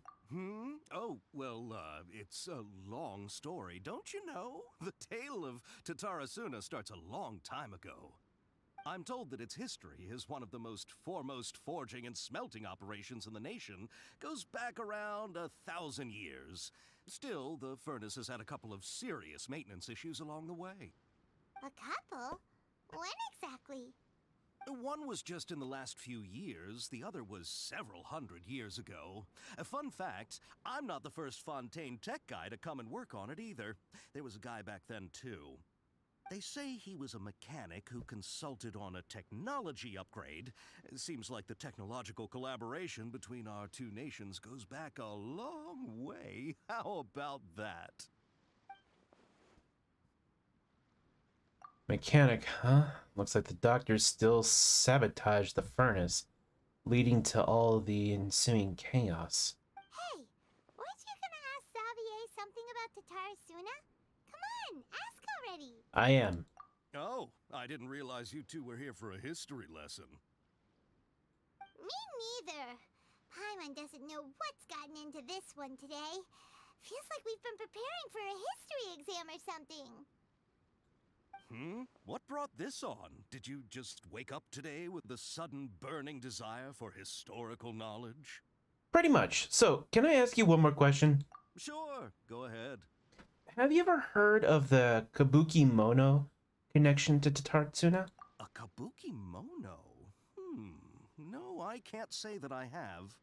Oh, well, it's a long story, don't you know? The tale of Tatarasuna starts a long time ago. I'm told that its history is one of the most foremost forging and smelting operations in the nation, goes back around 1,000 years. Still, the furnace has had a couple of serious maintenance issues along the way. A couple? When exactly? One was just in the last few years, the other was several hundred years ago. A fun fact, I'm not the first Fontaine tech guy to come and work on it either. There was a guy back then too. They say he was a mechanic who consulted on a technology upgrade. It seems like the technological collaboration between our two nations goes back a long way. How about that? Mechanic, huh? Looks like the doctors still sabotaged the furnace, leading to all the ensuing chaos. Hey, weren't you gonna ask Xavier something about Tatarasuna? Come on, ask already. I am. Oh, I didn't realize you two were here for a history lesson. Me neither. Paimon doesn't know what's gotten into this one today. Feels like we've been preparing for a history exam or something. What brought this on? Did you just wake up today with the sudden burning desire for historical knowledge? Pretty much. So, can I ask you one more question? Sure, go ahead. Have you ever heard of the Kabuki Mono connection to Tatarasuna? A Kabuki Mono? No, I can't say that I have.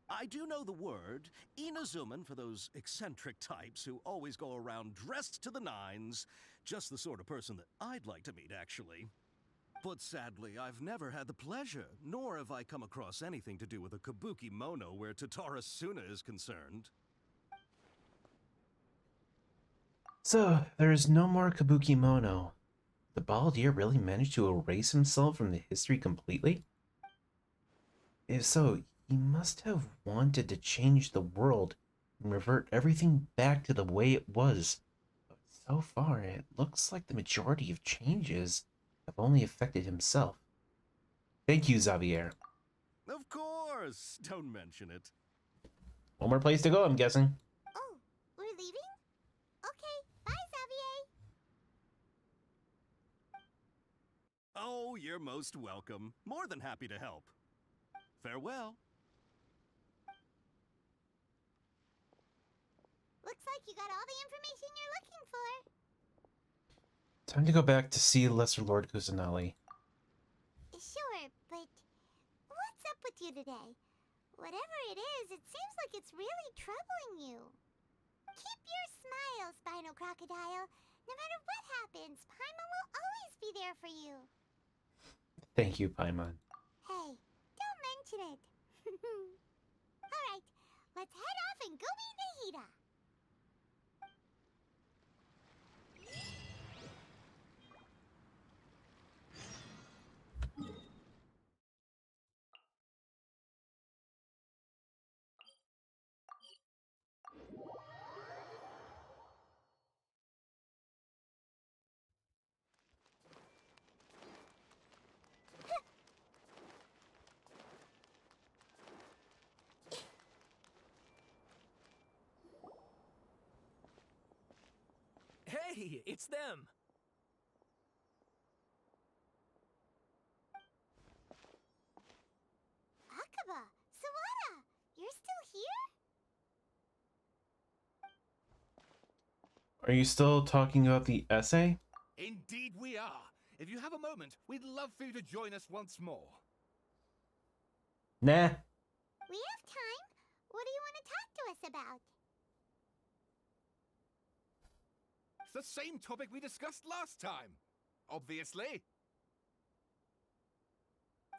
I do know the word, Inazuman for those eccentric types who always go around dressed to the nines. Just the sort of person that I'd like to meet, actually. But sadly, I've never had the pleasure, nor have I come across anything to do with a Kabuki Mono where Tatarasuna is concerned. So, there is no more Kabuki Mono. The Baldir really managed to erase himself from the history completely? If so, he must have wanted to change the world and revert everything back to the way it was. But so far, it looks like the majority of changes have only affected himself. Thank you, Xavier. Of course! Don't mention it. One more place to go, I'm guessing. Oh, we're leaving? Okay, bye, Xavier. Oh, you're most welcome. More than happy to help. Farewell. Looks like you got all the information you're looking for. Time to go back to see Lesser Lord Kusanali. Sure, but what's up with you today? Whatever it is, it seems like it's really troubling you. Keep your smile, Spino Crocodile. No matter what happens, Paimon will always be there for you. Thank you, Paimon. Hey, don't mention it. Alright, let's head off and go meet Nahida. Hey, it's them! Akaba, Sawada, you're still here? Are you still talking about the essay? Indeed we are. If you have a moment, we'd love for you to join us once more. Nah. We have time. What do you want to talk to us about? It's the same topic we discussed last time. Obviously.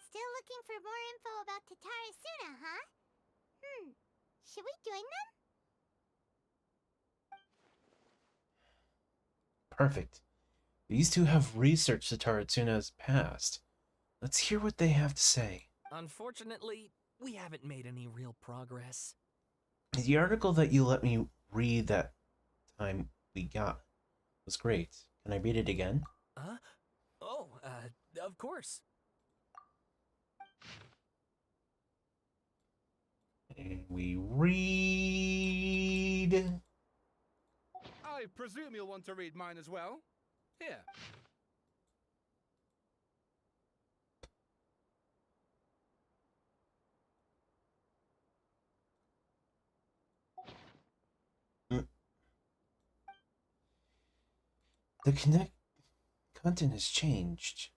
Still looking for more info about Tatara Suna, huh? Should we join them? Perfect. These two have researched the Taratsuna's past. Let's hear what they have to say. Unfortunately, we haven't made any real progress. The article that you let me read that time we got was great. Can I read it again? Huh? Oh, of course. And we read... I presume you'll want to read mine as well. Here. The content has changed.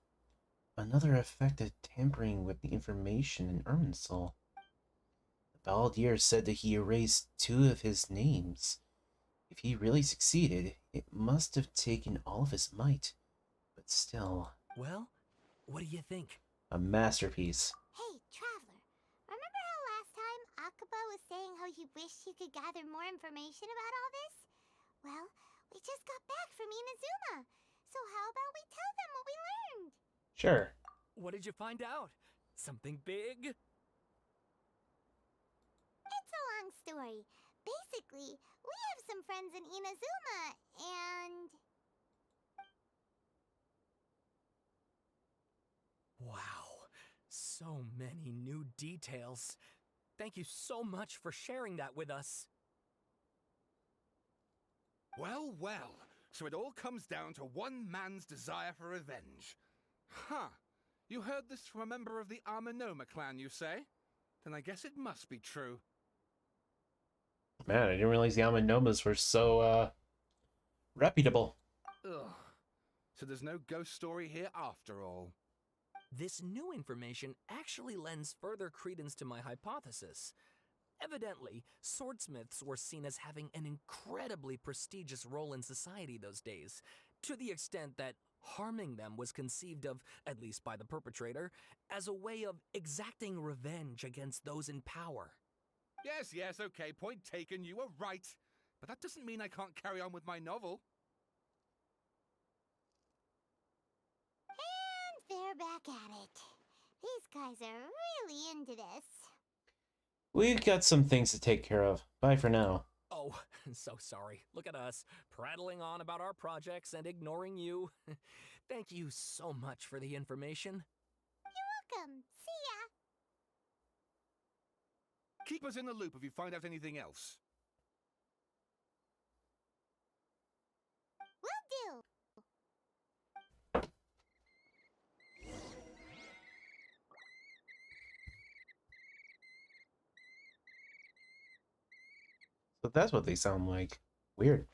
Another affected tampering with the information in Irminsul. The Balladeer said that he erased 2 of his names. If he really succeeded, it must have taken all of his might. But still... Well, what do you think? A masterpiece. Hey, Traveler. Remember how last time Akaba was saying how he wished he could gather more information about all this? Well, we just got back from Inazuma. So how about we tell them what we learned? Sure. What did you find out? Something big? It's a long story. Basically, we have some friends in Inazuma, and... Wow, so many new details. Thank you so much for sharing that with us. Well, well. So it all comes down to one man's desire for revenge. Huh. You heard this from a member of the Amanoma clan, you say? Then I guess it must be true. Man, I didn't realize the Amanomas were so, reputable. Ugh. So there's no ghost story here after all. This new information actually lends further credence to my hypothesis. Evidently, swordsmiths were seen as having an incredibly prestigious role in society those days, to the extent that harming them was conceived of, at least by the perpetrator, as a way of exacting revenge against those in power. Yes, okay, point taken, you were right. But that doesn't mean I can't carry on with my novel. And they're back at it. These guys are really into this. We've got some things to take care of. Bye for now. Oh, so sorry. Look at us, prattling on about our projects and ignoring you. Thank you so much for the information. You're welcome. See ya. Keep us in the loop if you find out anything else. Will do. but that's what they sound like. Weird.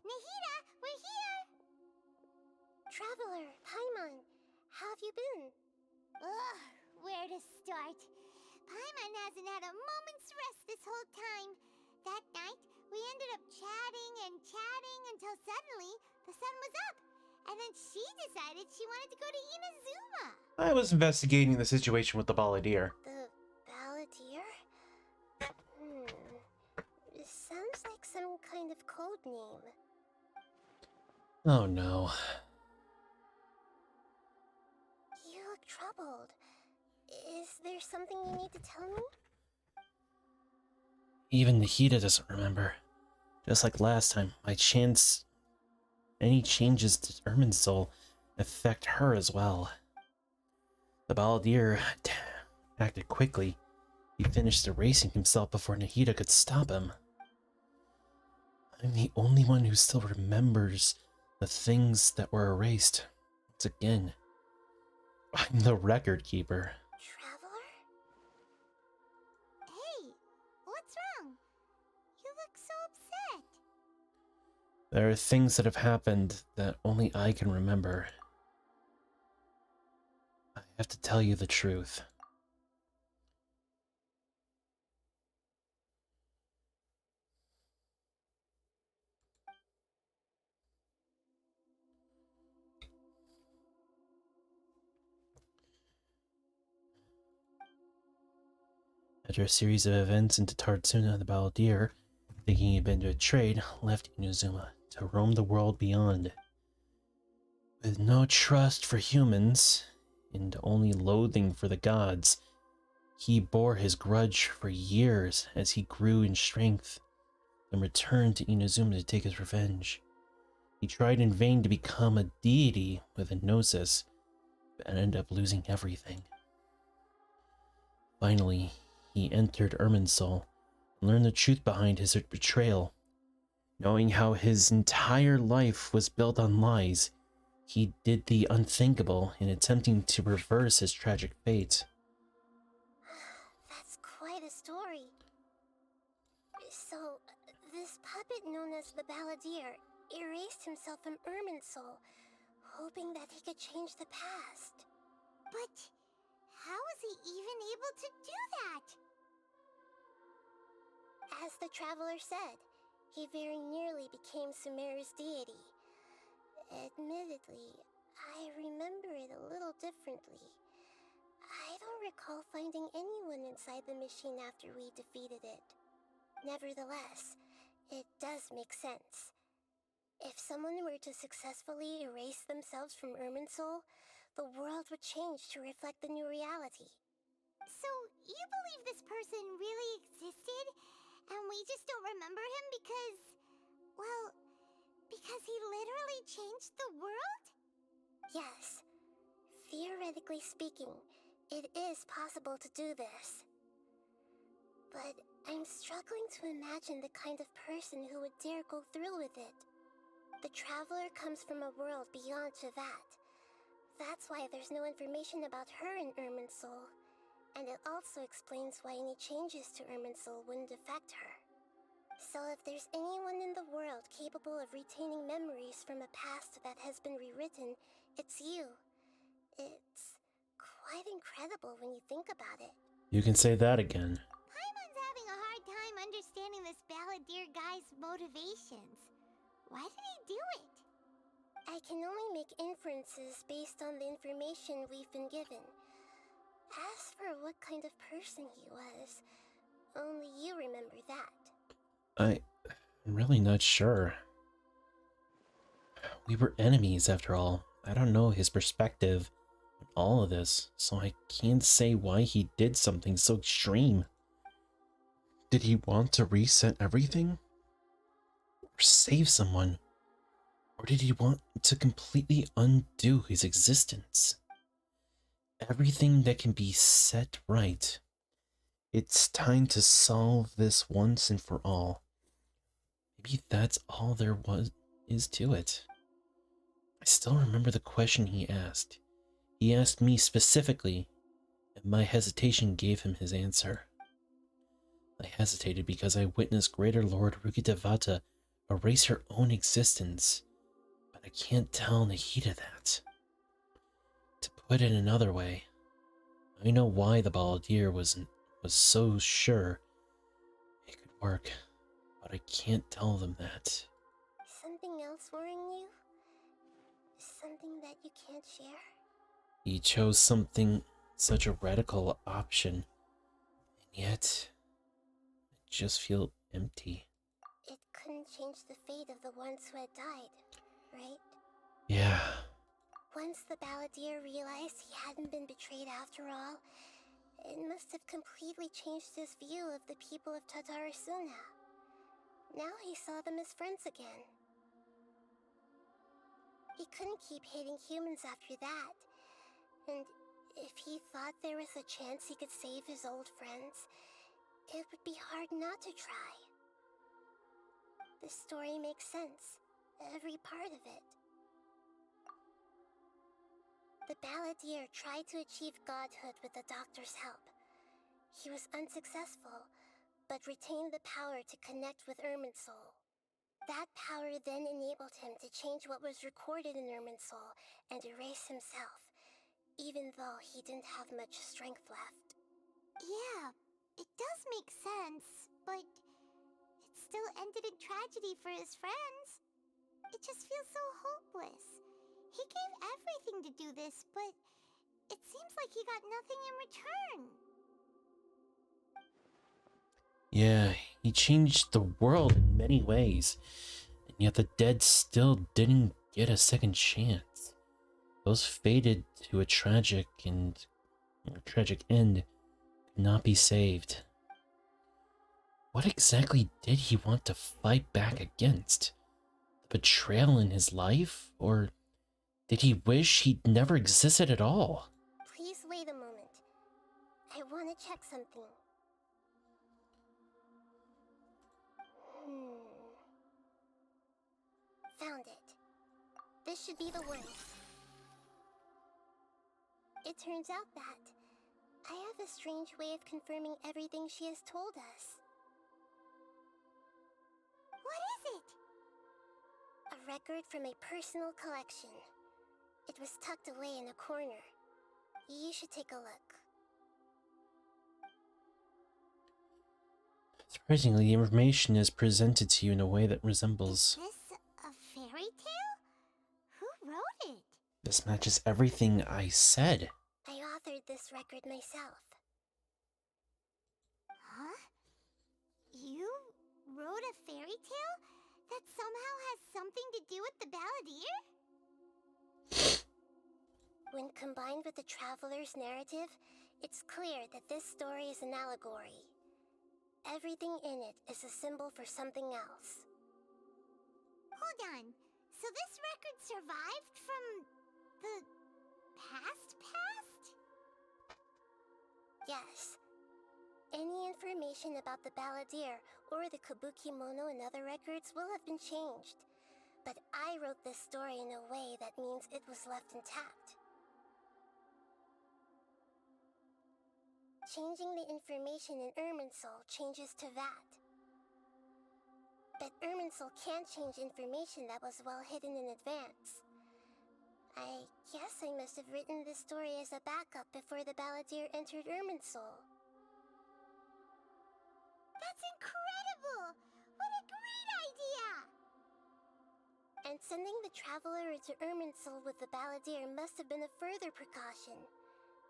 Nahida, we're here! Traveler, Paimon, how have you been? Ugh, where to start? Paimon hasn't had a moment's rest this whole time. That night, we ended up chatting and chatting until suddenly the sun was up. And then she decided she wanted to go to Inazuma. I was investigating the situation with the Balladeer. The Balladeer? It sounds like some kind of code name. Oh no. You look troubled. Is there something you need to tell me? Even Nahida doesn't remember. Just like last time, any changes to Irminsul affect her as well. The Balladeer acted quickly. He finished erasing himself before Nahida could stop him. I'm the only one who still remembers the things that were erased. Once again, I'm the record keeper. Traveler? Hey, what's wrong? You look so upset. There are things that have happened that only I can remember. I have to tell you the truth. After a series of events into Tatsuna, the Balladeer, thinking he'd been betrayed, left Inazuma to roam the world beyond. With no trust for humans, and only loathing for the gods, he bore his grudge for years as he grew in strength, and returned to Inazuma to take his revenge. He tried in vain to become a deity with a gnosis, but ended up losing everything. Finally, he entered Irminsul and learned the truth behind his betrayal. Knowing how his entire life was built on lies, he did the unthinkable in attempting to reverse his tragic fate. That's quite a story. So, this puppet known as the Balladeer erased himself from Irminsul, hoping that he could change the past. But how was he even able to do that? As the Traveler said, he very nearly became Sumeru's deity. Admittedly, I remember it a little differently. I don't recall finding anyone inside the machine after we defeated it. Nevertheless, it does make sense. If someone were to successfully erase themselves from Irminsul, the world would change to reflect the new reality. So, you believe this person really existed, and we just don't remember him because, well, because he literally changed the world? Yes. Theoretically speaking, it is possible to do this. But I'm struggling to imagine the kind of person who would dare go through with it. The Traveler comes from a world beyond Tevat. That's why there's no information about her in Irminsul. And it also explains why any changes to Irminsul wouldn't affect her. So if there's anyone in the world capable of retaining memories from a past that has been rewritten, it's you. It's quite incredible when you think about it. You can say that again. Paimon's having a hard time understanding this Balladeer guy's motivations. Why did he do it? I can only make inferences based on the information we've been given. As for what kind of person he was, only you remember that. I'm really not sure. We were enemies after all. I don't know his perspective on all of this, so I can't say why he did something so extreme. Did he want to reset everything? Or save someone? Or did he want to completely undo his existence? Everything that can be set right It's time to solve this once and for all. Maybe that's all there is to it. I still remember the question he asked. He asked me specifically, and my hesitation gave him his answer. I hesitated because I witnessed Greater Lord Rukkhadevata erase her own existence, but I can't tell Nahida that. To put it another way, I know why the Balladeer was so sure it could work, but I can't tell them that. Something else worrying you? Something that you can't share? He chose such a radical option, and yet I just feel empty. It couldn't change the fate of the ones who had died, right? Yeah. Once the Balladeer realized he hadn't been betrayed after all, it must have completely changed his view of the people of Tatarasuna. Now he saw them as friends again. He couldn't keep hating humans after that, and if he thought there was a chance he could save his old friends, it would be hard not to try. The story makes sense, every part of it. The Balladeer tried to achieve godhood with the Doctor's help. He was unsuccessful, but retained the power to connect with Irminsul. That power then enabled him to change what was recorded in Irminsul and erase himself, even though he didn't have much strength left. Yeah, it does make sense, but it still ended in tragedy for his friends. It just feels so hopeless. He gave everything to do this, but it seems like he got nothing in return. Yeah, he changed the world in many ways, and yet the dead still didn't get a second chance. Those fated to a tragic end could not be saved. What exactly did he want to fight back against? The betrayal in his life? Or did he wish he'd never existed at all? Please wait a moment. I want to check something. Found it. This should be the one. It turns out that I have a strange way of confirming everything she has told us. What is it? A record from a personal collection. It was tucked away in a corner. You should take a look. Surprisingly, the information is presented to you in a way that resembles. Is this a fairy tale? Who wrote it? This matches everything I said. I authored this record myself. Huh? You wrote a fairy tale that somehow has something to do with the Balladeer? When combined with the Traveler's narrative, it's clear that this story is an allegory. Everything in it is a symbol for something else. Hold on. So this record survived from the past? Yes. Any information about the Balladeer or the Kabuki Mono and other records will have been changed. But I wrote this story in a way that means it was left intact. Changing the information in Irminsul changes to that. But Irminsul can't change information that was well hidden in advance. I guess I must have written this story as a backup before the Balladeer entered Irminsul. That's incredible! What a great idea! And sending the Traveler into Irminsul with the Balladeer must have been a further precaution.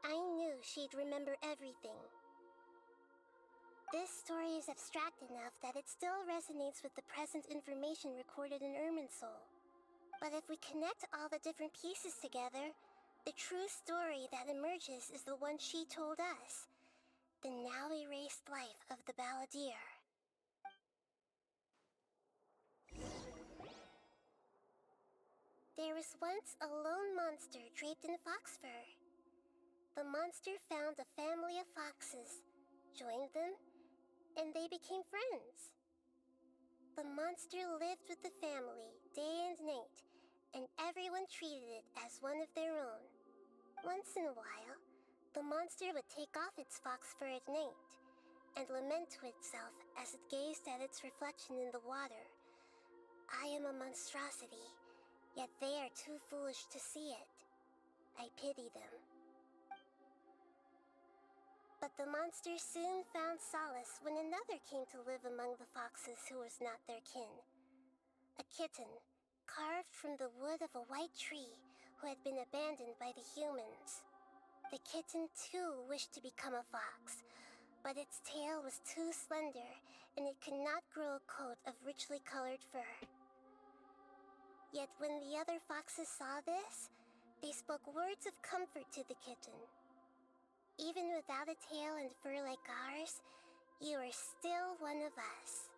I knew she'd remember everything. This story is abstract enough that it still resonates with the present information recorded in Irminsul. But if we connect all the different pieces together, the true story that emerges is the one she told us. The now erased life of the Balladeer. There was once a lone monster draped in fox fur. The monster found a family of foxes, joined them, and they became friends. The monster lived with the family day and night, and everyone treated it as one of their own. Once in a while, the monster would take off its fox fur at night and lament to itself as it gazed at its reflection in the water. I am a monstrosity, yet they are too foolish to see it. I pity them. But the monster soon found solace when another came to live among the foxes who was not their kin. A kitten, carved from the wood of a white tree, who had been abandoned by the humans. The kitten too wished to become a fox, but its tail was too slender, and it could not grow a coat of richly colored fur. Yet when the other foxes saw this, they spoke words of comfort to the kitten. Even without a tail and fur like ours, you are still one of us.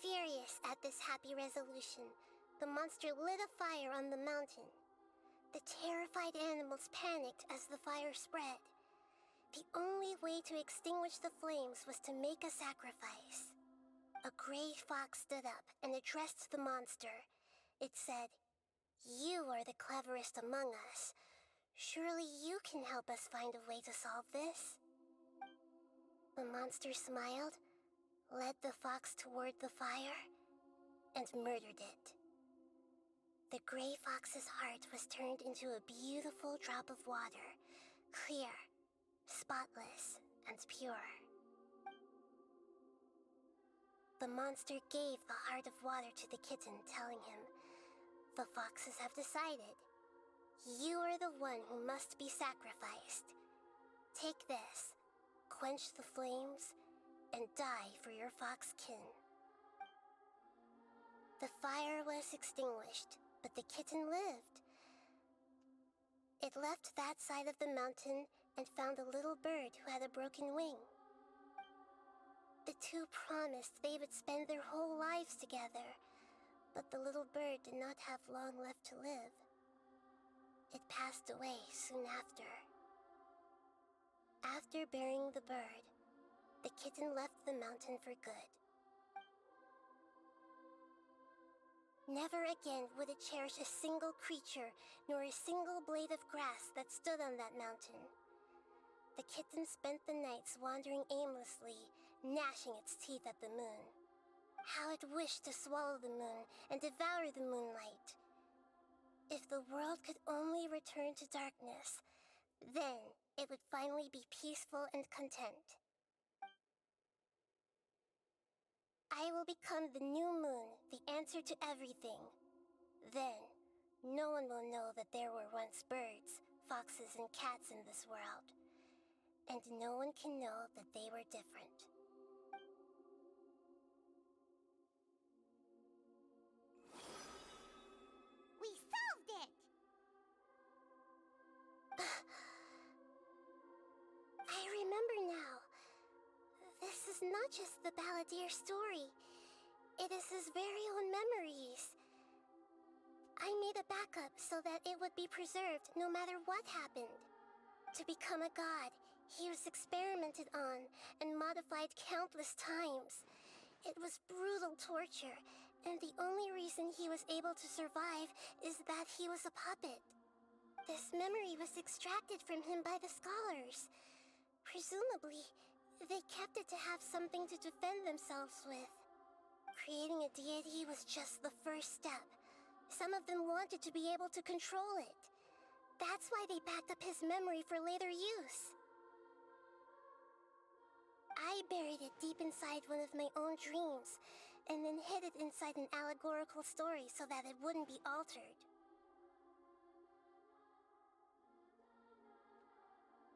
Furious at this happy resolution, the monster lit a fire on the mountain. The terrified animals panicked as the fire spread. The only way to extinguish the flames was to make a sacrifice. A gray fox stood up and addressed the monster. It said, "You are the cleverest among us. Surely you can help us find a way to solve this." The monster smiled, led the fox toward the fire, and murdered it. The gray fox's heart was turned into a beautiful drop of water, clear, spotless, and pure. The monster gave the heart of water to the kitten, telling him, "The foxes have decided. You are the one who must be sacrificed. Take this, quench the flames, and die for your fox kin." The fire was extinguished, but the kitten lived. It left that side of the mountain and found a little bird who had a broken wing. The two promised they would spend their whole lives together, but the little bird did not have long left to live. It passed away soon after. After burying the bird, the kitten left the mountain for good. Never again would it cherish a single creature, nor a single blade of grass that stood on that mountain. The kitten spent the nights wandering aimlessly, gnashing its teeth at the moon. How it wished to swallow the moon and devour the moonlight. If the world could only return to darkness, then it would finally be peaceful and content. I will become the new moon, the answer to everything. Then, no one will know that there were once birds, foxes, and cats in this world. And no one can know that they were different. We solved it! I remember now. This is not just the Balladeer story. It is his very own memories. I made a backup so that it would be preserved no matter what happened. To become a god, he was experimented on and modified countless times. It was brutal torture, and the only reason he was able to survive is that he was a puppet. This memory was extracted from him by the scholars. Presumably, they kept it to have something to defend themselves with. Creating a deity was just the first step. Some of them wanted to be able to control it. That's why they backed up his memory for later use. I buried it deep inside one of my own dreams, and then hid it inside an allegorical story so that it wouldn't be altered.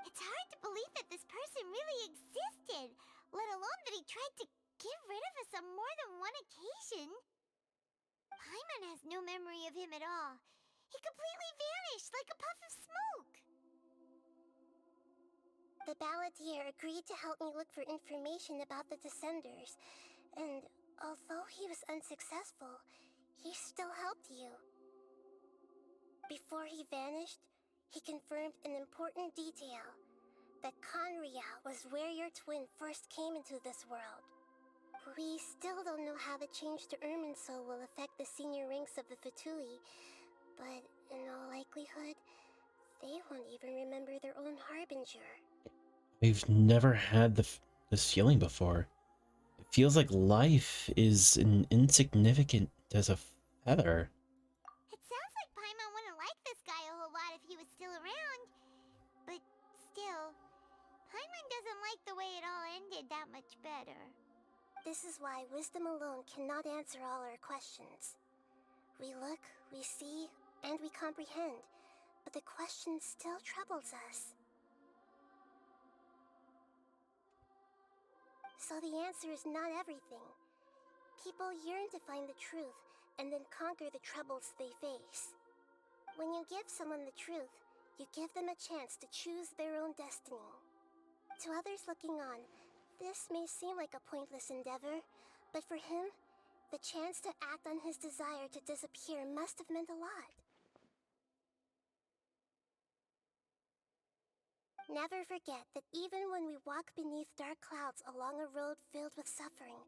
It's hard to believe that this person really existed, let alone that he tried to get rid of us on more than one occasion. Paimon has no memory of him at all. He completely vanished like a puff of smoke. The Balladeer agreed to help me look for information about the Descenders, and although he was unsuccessful, he still helped you. Before he vanished, he confirmed an important detail. that Conria was where your twin first came into this world. We still don't know how the change to Irminsul will affect the senior ranks of the Fatui, but in all likelihood, they won't even remember their own Harbinger. We've never had this feeling before. It feels like life is insignificant as a feather. It sounds like Paimon wouldn't like this guy a whole lot if he was still around. But still, Paimon doesn't like the way it all ended that much better. This is why wisdom alone cannot answer all our questions. We look, we see, and we comprehend, but the question still troubles us. So the answer is not everything. People yearn to find the truth and then conquer the troubles they face. When you give someone the truth, you give them a chance to choose their own destiny. To others looking on, this may seem like a pointless endeavor, but for him, the chance to act on his desire to disappear must have meant a lot. Never forget that even when we walk beneath dark clouds along a road filled with suffering,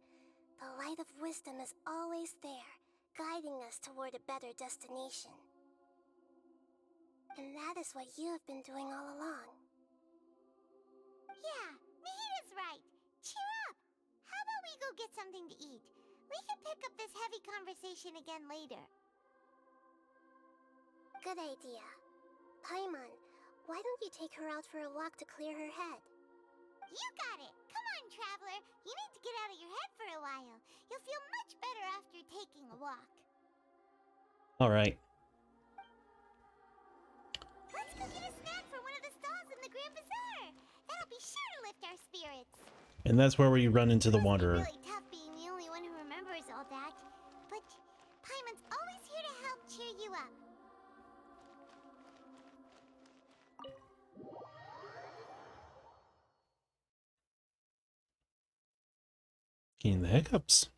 the light of wisdom is always there, guiding us toward a better destination. And that is what you have been doing all along. Yeah, Nahida's right. Cheer up! How about we go get something to eat? We can pick up this heavy conversation again later. Good idea. Paimon, why don't you take her out for a walk to clear her head? You got it! Come on, Traveler! You need to get out of your head for a while. You'll feel much better after taking a walk. Alright. Let's go get a snack from one of the stalls in the Grand Bazaar! That'll be sure to lift our spirits. And that's where we run into the Wanderer. Really tough being the only one who remembers all that. But Paimon's always here to help cheer you up. Getting the hiccups.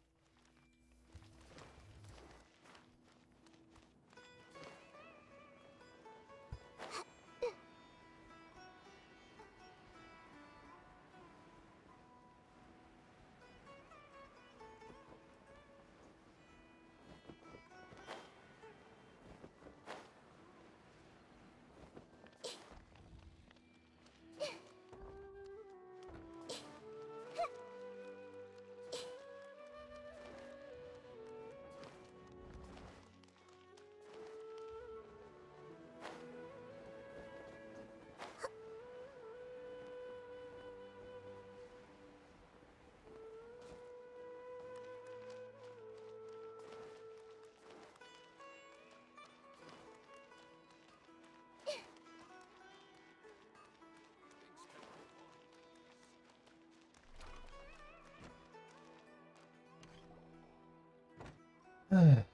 We're here!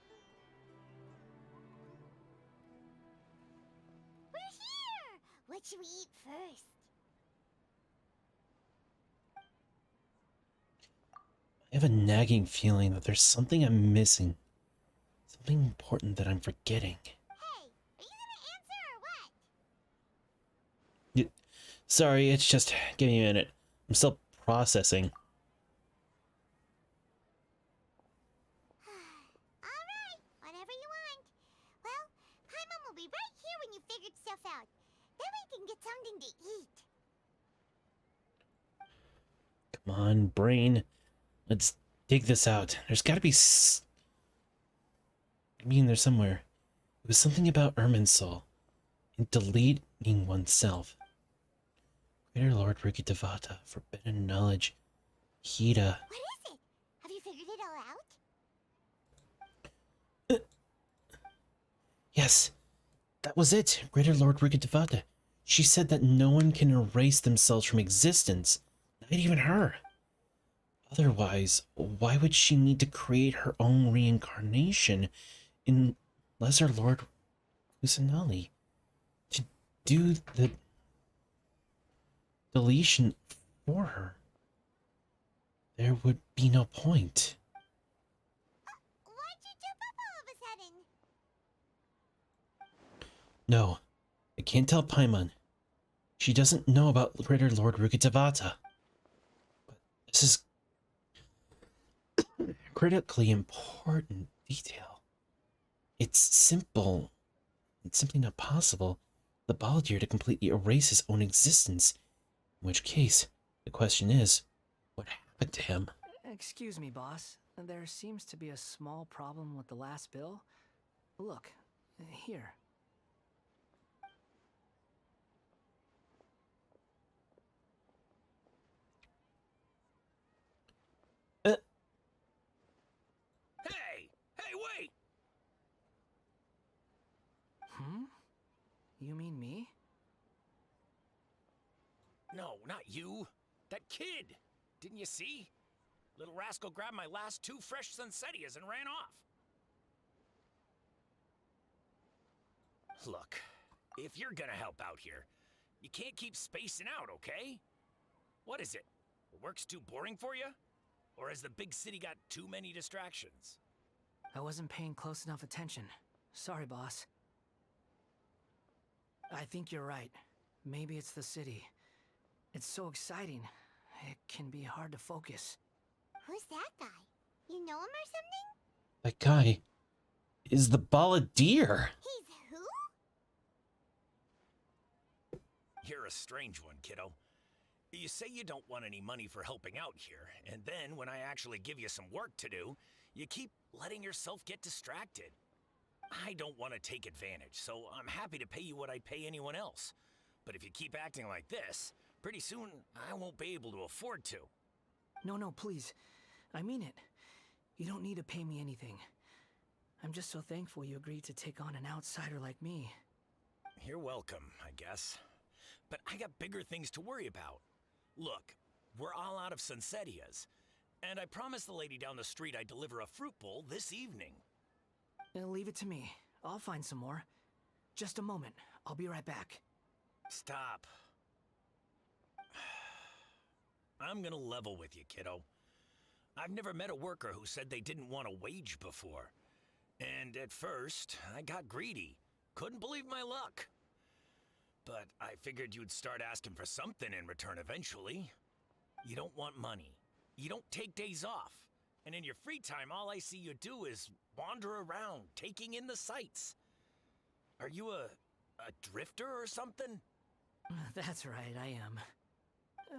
What should we eat first? I have a nagging feeling that there's something I'm missing. Something important that I'm forgetting. Hey, are you gonna answer or what? Sorry, it's just... Give me a minute. I'm still processing. Alright, whatever you want. Well, Paimon will be right here when you figured stuff out. Then we can get something to eat. Come on, brain. Let's dig this out. There's gotta be I mean, there's somewhere. It was something about Irminsul. And deleting oneself. Greater Lord Rikidevata, forbidden knowledge. Hida. What is it? Have you figured it all out? Yes, that was it. Greater Lord Rikidevata. She said that no one can erase themselves from existence. Not even her. Otherwise, why would she need to create her own reincarnation in Lesser Lord Kusanali to do the deletion for her? There would be no point. Why'd you jump up all of a sudden? No, I can't tell Paimon. She doesn't know about Ritter Lord Rukkhadevata. But this is critically important detail. It's simple. It's simply not possible for the Balladeer to completely erase his own existence. In which case, the question is, what happened to him? Excuse me, boss. There seems to be a small problem with the last bill. Look, here. Hey! Hey, wait! You mean me? No, not you. That kid! Didn't you see? Little rascal grabbed my last 2 fresh Sunsetias and ran off. Look, if you're gonna help out here, you can't keep spacing out, okay? What is it? The work's too boring for you? Or has the big city got too many distractions? I wasn't paying close enough attention. Sorry, boss. I think you're right. Maybe it's the city. It's so exciting. It can be hard to focus. Who's that guy? You know him or something? That guy is the Balladeer. He's who? You're a strange one, kiddo. You say you don't want any money for helping out here, and then when I actually give you some work to do, you keep letting yourself get distracted. I don't want to take advantage, so I'm happy to pay you what I'd pay anyone else. But if you keep acting like this, pretty soon I won't be able to afford to. No, please. I mean it. You don't need to pay me anything. I'm just so thankful you agreed to take on an outsider like me. You're welcome, I guess. But I got bigger things to worry about. Look, we're all out of Sunsetias, and I promised the lady down the street I'd deliver a fruit bowl this evening. Leave it to me. I'll find some more. Just a moment. I'll be right back. Stop. I'm gonna level with you, kiddo. I've never met a worker who said they didn't want a wage before. And at first, I got greedy. Couldn't believe my luck. But I figured you'd start asking for something in return eventually. You don't want money. You don't take days off. And in your free time, all I see you do is wander around, taking in the sights. Are you a drifter or something? That's right, I am.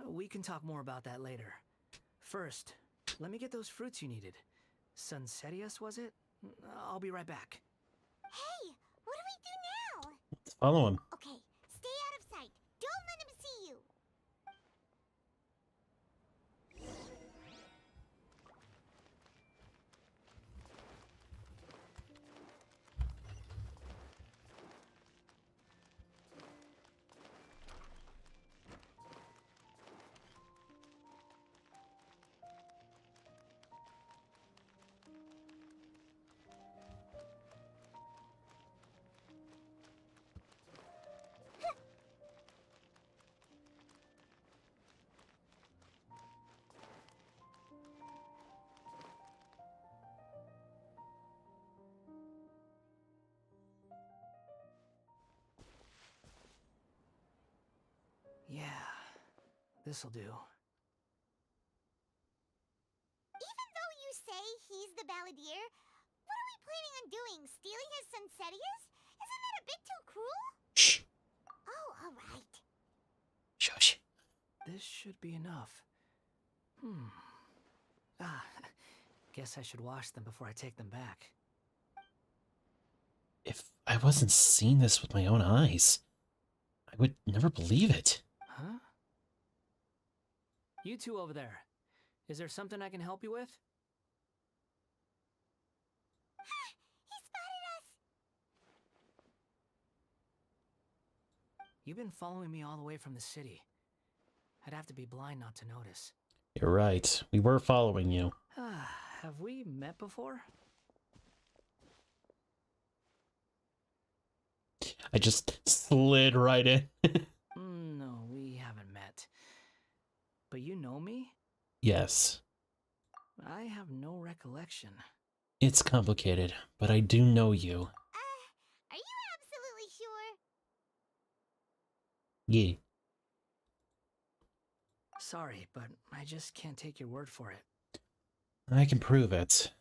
We can talk more about that later. First, let me get those fruits you needed. Sunsetias, was it? I'll be right back. Hey, what do we do now? Let's follow him. Okay, stay out of sight. Don't let him see you. Yeah, this'll do. Even though you say he's the Balladeer, what are we planning on doing? Stealing his Sunsetias? Isn't that a bit too cruel? Shh. Oh, alright. Shush. This should be enough. Guess I should wash them before I take them back. If I wasn't seeing this with my own eyes, I would never believe it. Huh? You two over there. Is there something I can help you with? He spotted us! You've been following me all the way from the city. I'd have to be blind not to notice. You're right. We were following you. Have we met before? I just slid right in. No, we haven't met. But you know me? Yes. I have no recollection. It's complicated, but I do know you. Are you absolutely sure? Yeah. Sorry, but I just can't take your word for it. I can prove it.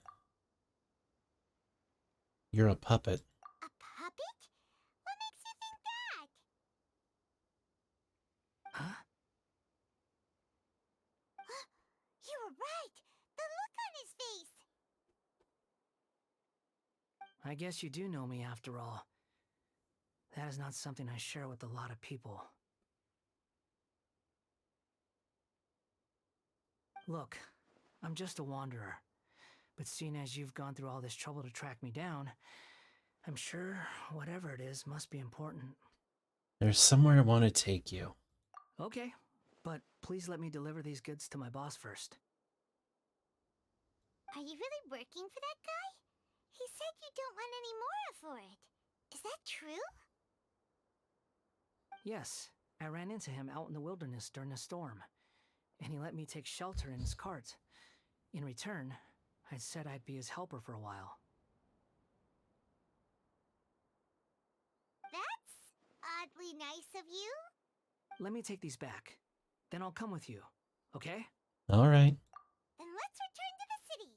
You're a puppet. A puppet? What makes you think that? Huh? You were right! The look on his face! I guess you do know me after all. That is not something I share with a lot of people. Look, I'm just a wanderer. But seeing as you've gone through all this trouble to track me down, I'm sure whatever it is must be important. There's somewhere I want to take you. Okay, but please let me deliver these goods to my boss first. Are you really working for that guy? He said you don't want any more for it. Is that true? Yes, I ran into him out in the wilderness during a storm, and he let me take shelter in his cart. In return, I said I'd be his helper for a while. That's oddly nice of you. Let me take these back. Then I'll come with you, okay? All right. Then let's return to the city.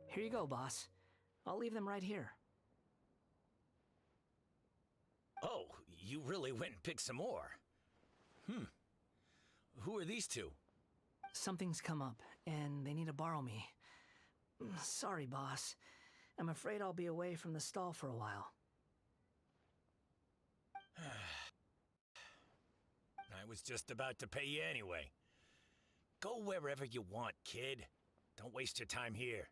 Here you go, boss. I'll leave them right here. Oh, you really went and picked some more. Who are these two? Something's come up, and they need to borrow me. Sorry, boss. I'm afraid I'll be away from the stall for a while. I was just about to pay you anyway. Go wherever you want, kid. Don't waste your time here.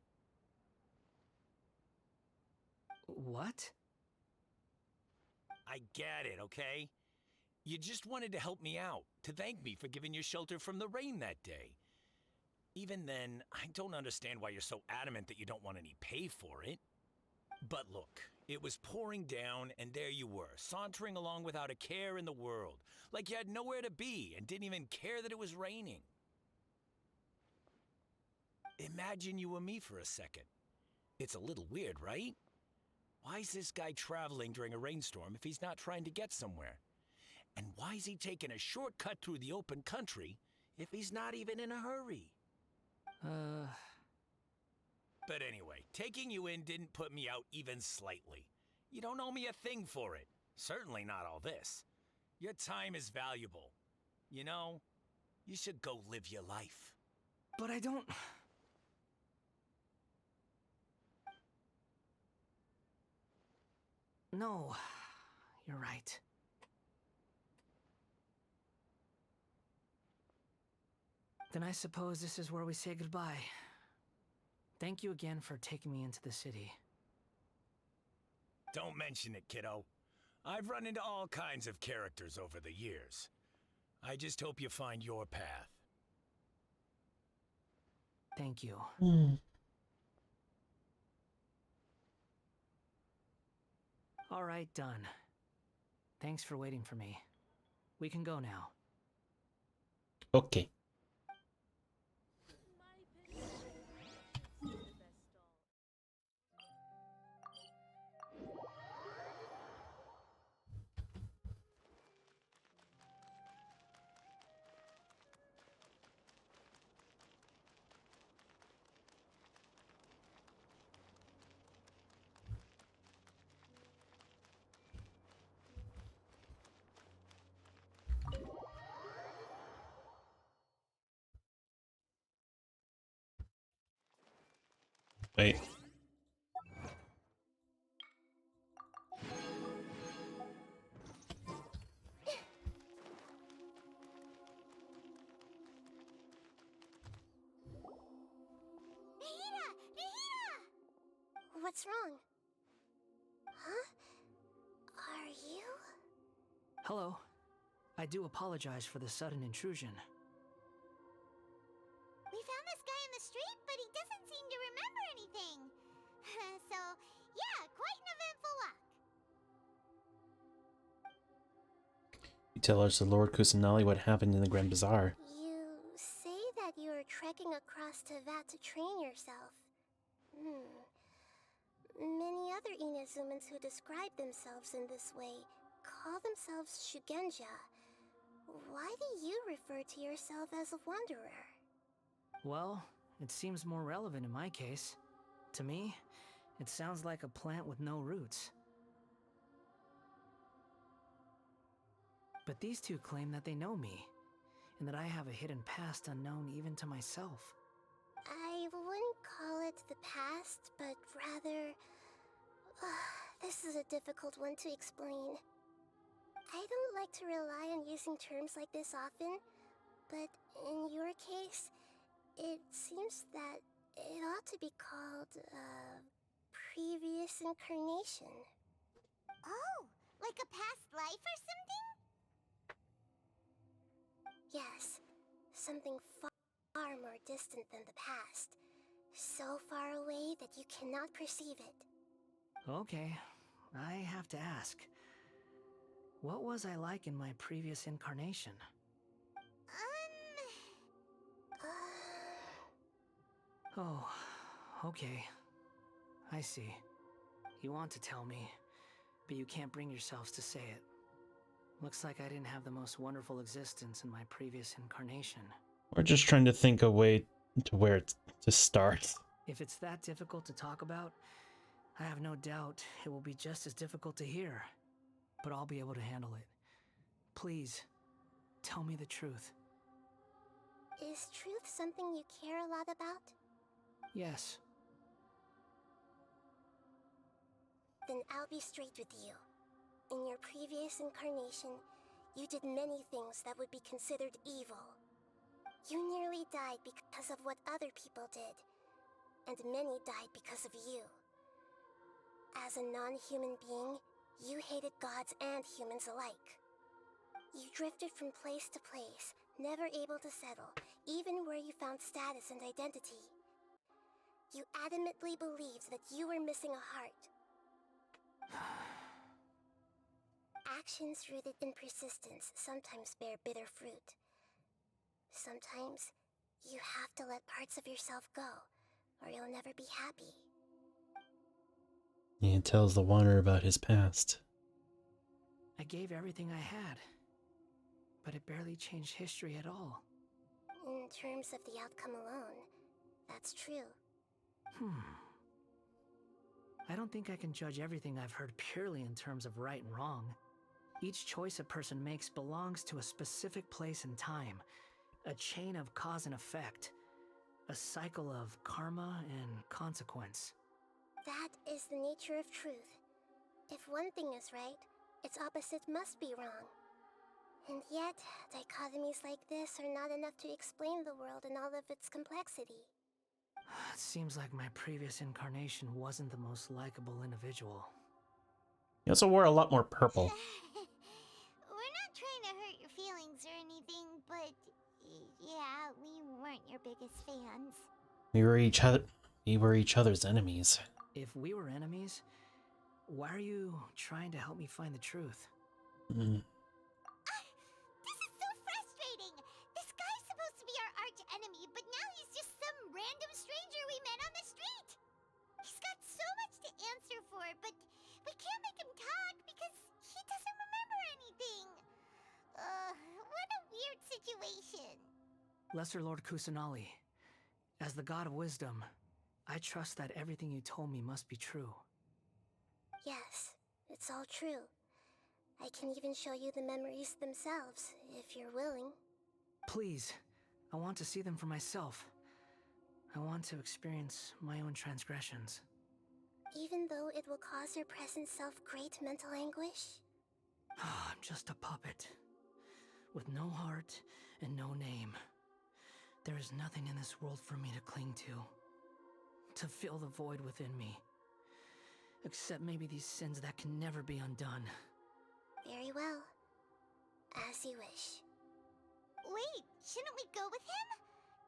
What? I get it, okay? You just wanted to help me out, to thank me for giving you shelter from the rain that day. Even then, I don't understand why you're so adamant that you don't want any pay for it. But look, it was pouring down, and there you were, sauntering along without a care in the world, like you had nowhere to be and didn't even care that it was raining. Imagine you and me for a second. It's a little weird, right? Why is this guy traveling during a rainstorm if he's not trying to get somewhere? And why is he taking a shortcut through the open country if he's not even in a hurry? But anyway, taking you in didn't put me out even slightly. You don't owe me a thing for it. Certainly not all this. Your time is valuable. You know, you should go live your life. But I don't... No, you're right. Then I suppose this is where we say goodbye. Thank you again for taking me into the city. Don't mention it, kiddo. I've run into all kinds of characters over the years. I just hope you find your path. Thank you. All right, done. Thanks for waiting for me. We can go now. Okay. Wait. What's wrong? Huh? Are you? Hello. I do apologize for the sudden intrusion. We found this guy in the street, but he doesn't seem to remember anything. So, yeah, quite an eventful walk. You tell us to Lord Kusanali what happened in the Grand Bazaar. You say that you are trekking across Teyvat to train yourself. Many other Inazumans who describe themselves in this way call themselves Shugenja. Why do you refer to yourself as a wanderer? Well, it seems more relevant in my case. To me, it sounds like a plant with no roots. But these two claim that they know me, and that I have a hidden past unknown even to myself. I wouldn't call it the past, but rather... this is a difficult one to explain. I don't like to rely on using terms like this often, but in your case, it seems that it ought to be called, previous incarnation. Oh, like a past life or something? Yes, something far more distant than the past. So far away that you cannot perceive it. Okay, I have to ask. What was I like in my previous incarnation? Oh, okay. I see. You want to tell me, but you can't bring yourselves to say it. Looks like I didn't have the most wonderful existence in my previous incarnation. We're just trying to think a way to where to start. If it's that difficult to talk about, I have no doubt it will be just as difficult to hear. But I'll be able to handle it. Please, tell me the truth. Is truth something you care a lot about? Yes. Then I'll be straight with you. In your previous incarnation, you did many things that would be considered evil. You nearly died because of what other people did, and many died because of you. As a non-human being, you hated gods and humans alike. You drifted from place to place, never able to settle, even where you found status and identity. You adamantly believed that you were missing a heart. Actions rooted in persistence sometimes bear bitter fruit. Sometimes, you have to let parts of yourself go, or you'll never be happy. He tells the wanderer about his past. I gave everything I had, but it barely changed history at all. In terms of the outcome alone, that's true. I don't think I can judge everything I've heard purely in terms of right and wrong. Each choice a person makes belongs to a specific place and time, a chain of cause and effect, a cycle of karma and consequence. That is the nature of truth. If one thing is right, its opposite must be wrong. And yet, dichotomies like this are not enough to explain the world in all of its complexity. It seems like my previous incarnation wasn't the most likable individual. He also wore a lot more purple. We're not trying to hurt your feelings or anything, but yeah, we weren't your biggest fans. We were each other's enemies. If we were enemies, why are you trying to help me find the truth? This is so frustrating! This guy's supposed to be our arch enemy, but now he's just some random stranger we met on the street! He's got so much to answer for, but we can't make him talk because he doesn't remember anything. What a weird situation. Lesser Lord Kusanali, as the god of wisdom, I trust that everything you told me must be true. Yes, it's all true. I can even show you the memories themselves, if you're willing. Please, I want to see them for myself. I want to experience my own transgressions. Even though it will cause your present self great mental anguish? I'm just a puppet, with no heart and no name. There is nothing in this world for me to cling to fill the void within me. Except maybe these sins that can never be undone. Very well. As you wish. Wait, shouldn't we go with him?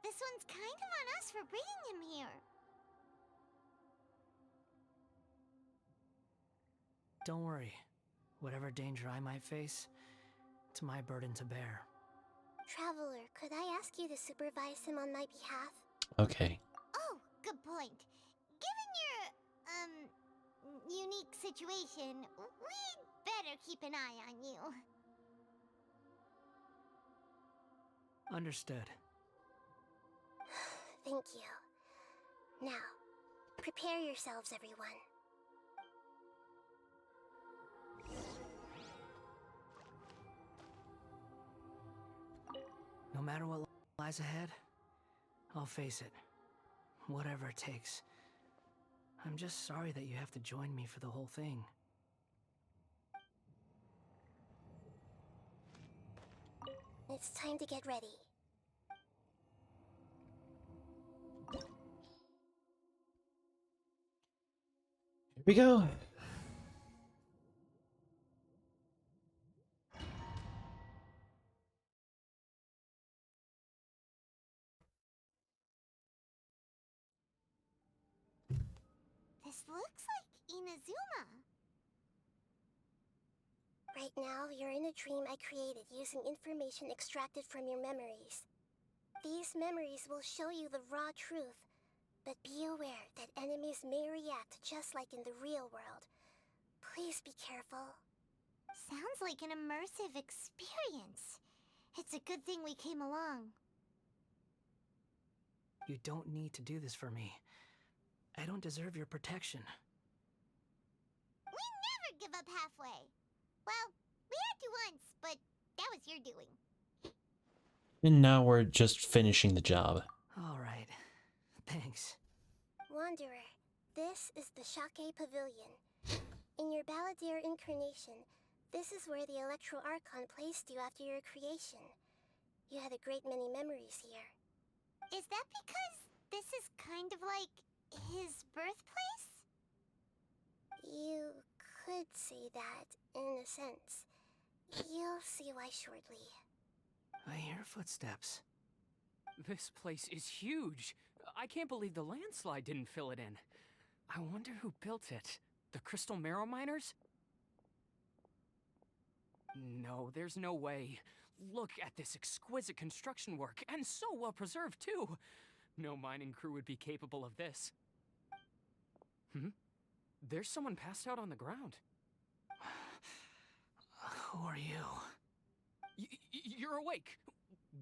This one's kind of on us for bringing him here. Don't worry. Whatever danger I might face, it's my burden to bear. Traveler, could I ask you to supervise him on my behalf? Okay. Oh, good point. Given your, unique situation, we'd better keep an eye on you. Understood. Thank you. Now, prepare yourselves, everyone. No matter what lies ahead, I'll face it. Whatever it takes. I'm just sorry that you have to join me for the whole thing. It's time to get ready. Here we go. This looks like Inazuma. Right now, you're in a dream I created using information extracted from your memories. These memories will show you the raw truth, but be aware that enemies may react just like in the real world. Please be careful. Sounds like an immersive experience. It's a good thing we came along. You don't need to do this for me. I don't deserve your protection. We never give up halfway. Well, we had to once, but that was your doing. And now we're just finishing the job. All right. Thanks. Wanderer, this is the Shake Pavilion. In your Balladeer incarnation, this is where the Electro Archon placed you after your creation. You had a great many memories here. Is that because this is kind of like his birthplace? You could say that, in a sense. You'll see why shortly. I hear footsteps. This place is huge. I can't believe the landslide didn't fill it in. I wonder who built it. The Crystal Marrow Miners? No, there's no way. Look at this exquisite construction work, and so well preserved, too. No mining crew would be capable of this. There's someone passed out on the ground. Who are you? You're awake.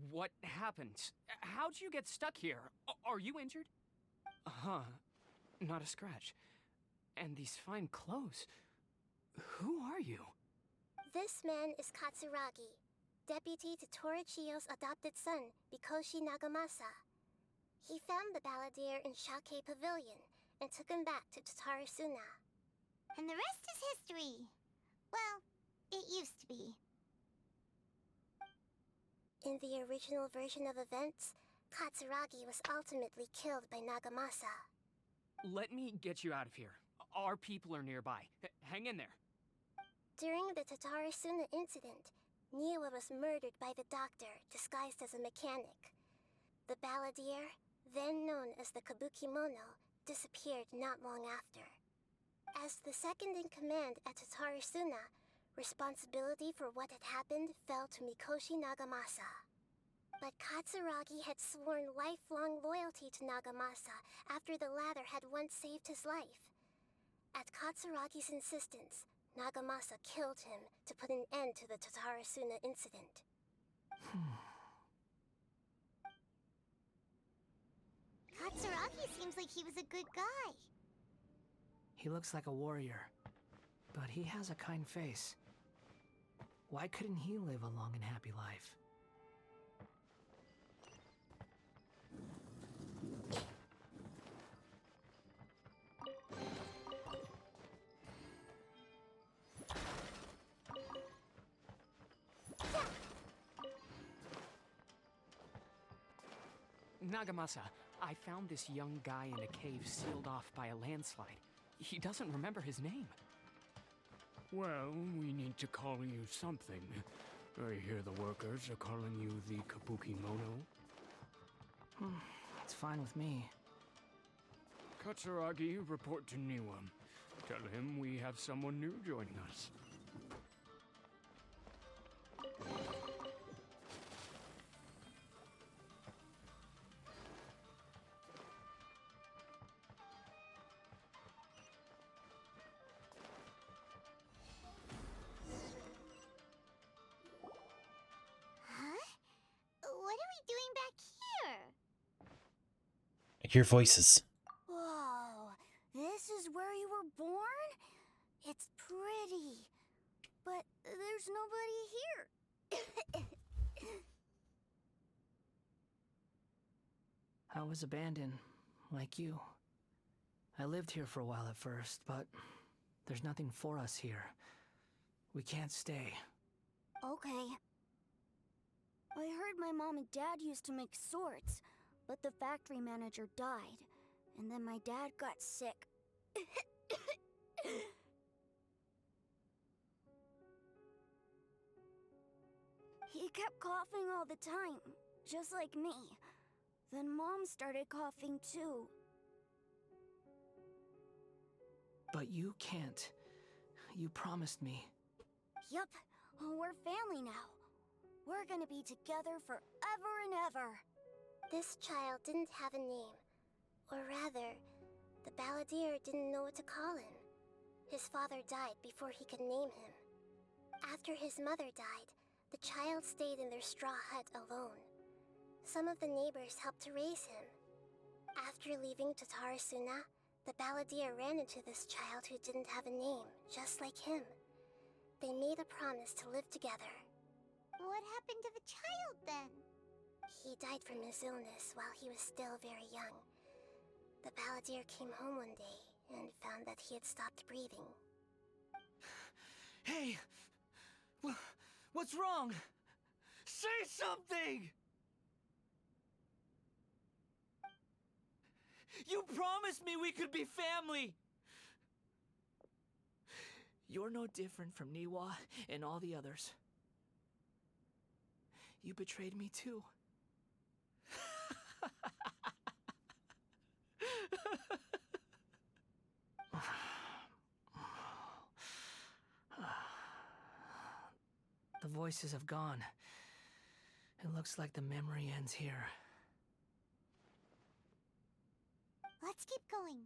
What happened? How'd you get stuck here? Are you injured? Huh. Not a scratch. And these fine clothes. Who are you? This man is Katsuragi, deputy to Torichio's adopted son, Mikoshi Nagamasa. He found the Balladeer in Shake Pavilion and took him back to Tatarasuna. And the rest is history. Well, it used to be. In the original version of events, Katsuragi was ultimately killed by Nagamasa. Let me get you out of here. Our people are nearby. Hang in there. During the Tatarasuna incident, Niwa was murdered by the doctor disguised as a mechanic. The Balladeer, then known as the Kabukimono, disappeared not long after. As the second in command at Tatarasuna, responsibility for what had happened fell to Mikoshi Nagamasa. But Katsuragi had sworn lifelong loyalty to Nagamasa after the latter had once saved his life. At Katsuragi's insistence, Nagamasa killed him to put an end to the Tatarasuna incident. Katsuragi seems like he was a good guy. He looks like a warrior, but he has a kind face. Why couldn't he live a long and happy life? Nagamasa, I found this young guy in a cave sealed off by a landslide. He doesn't remember his name. Well, we need to call you something. I hear the workers are calling you the Kabuki Mono. It's fine with me. Katsuragi, report to Niwa. Tell him we have someone new joining us. What are we doing back here? I hear voices. Whoa, this is where you were born? It's pretty, but there's nobody here. I was abandoned, like you. I lived here for a while at first, but there's nothing for us here. We can't stay. Okay. I heard my mom and dad used to make swords, but the factory manager died, and then my dad got sick. He kept coughing all the time, just like me. Then Mom started coughing too. But you can't. You promised me. Yup, we're family now. We're gonna be together forever and ever. This child didn't have a name. Or rather, the balladeer didn't know what to call him. His father died before he could name him. After his mother died, the child stayed in their straw hut alone. Some of the neighbors helped to raise him. After leaving Tatarasuna, the balladeer ran into this child who didn't have a name, just like him. They made a promise to live together. What happened to the child then? He died from his illness while he was still very young. The balladeer came home one day and found that he had stopped breathing. Hey! What's wrong? Say something! You promised me we could be family! You're no different from Niwa and all the others. You betrayed me too. The voices have gone. It looks like the memory ends here. Let's keep going.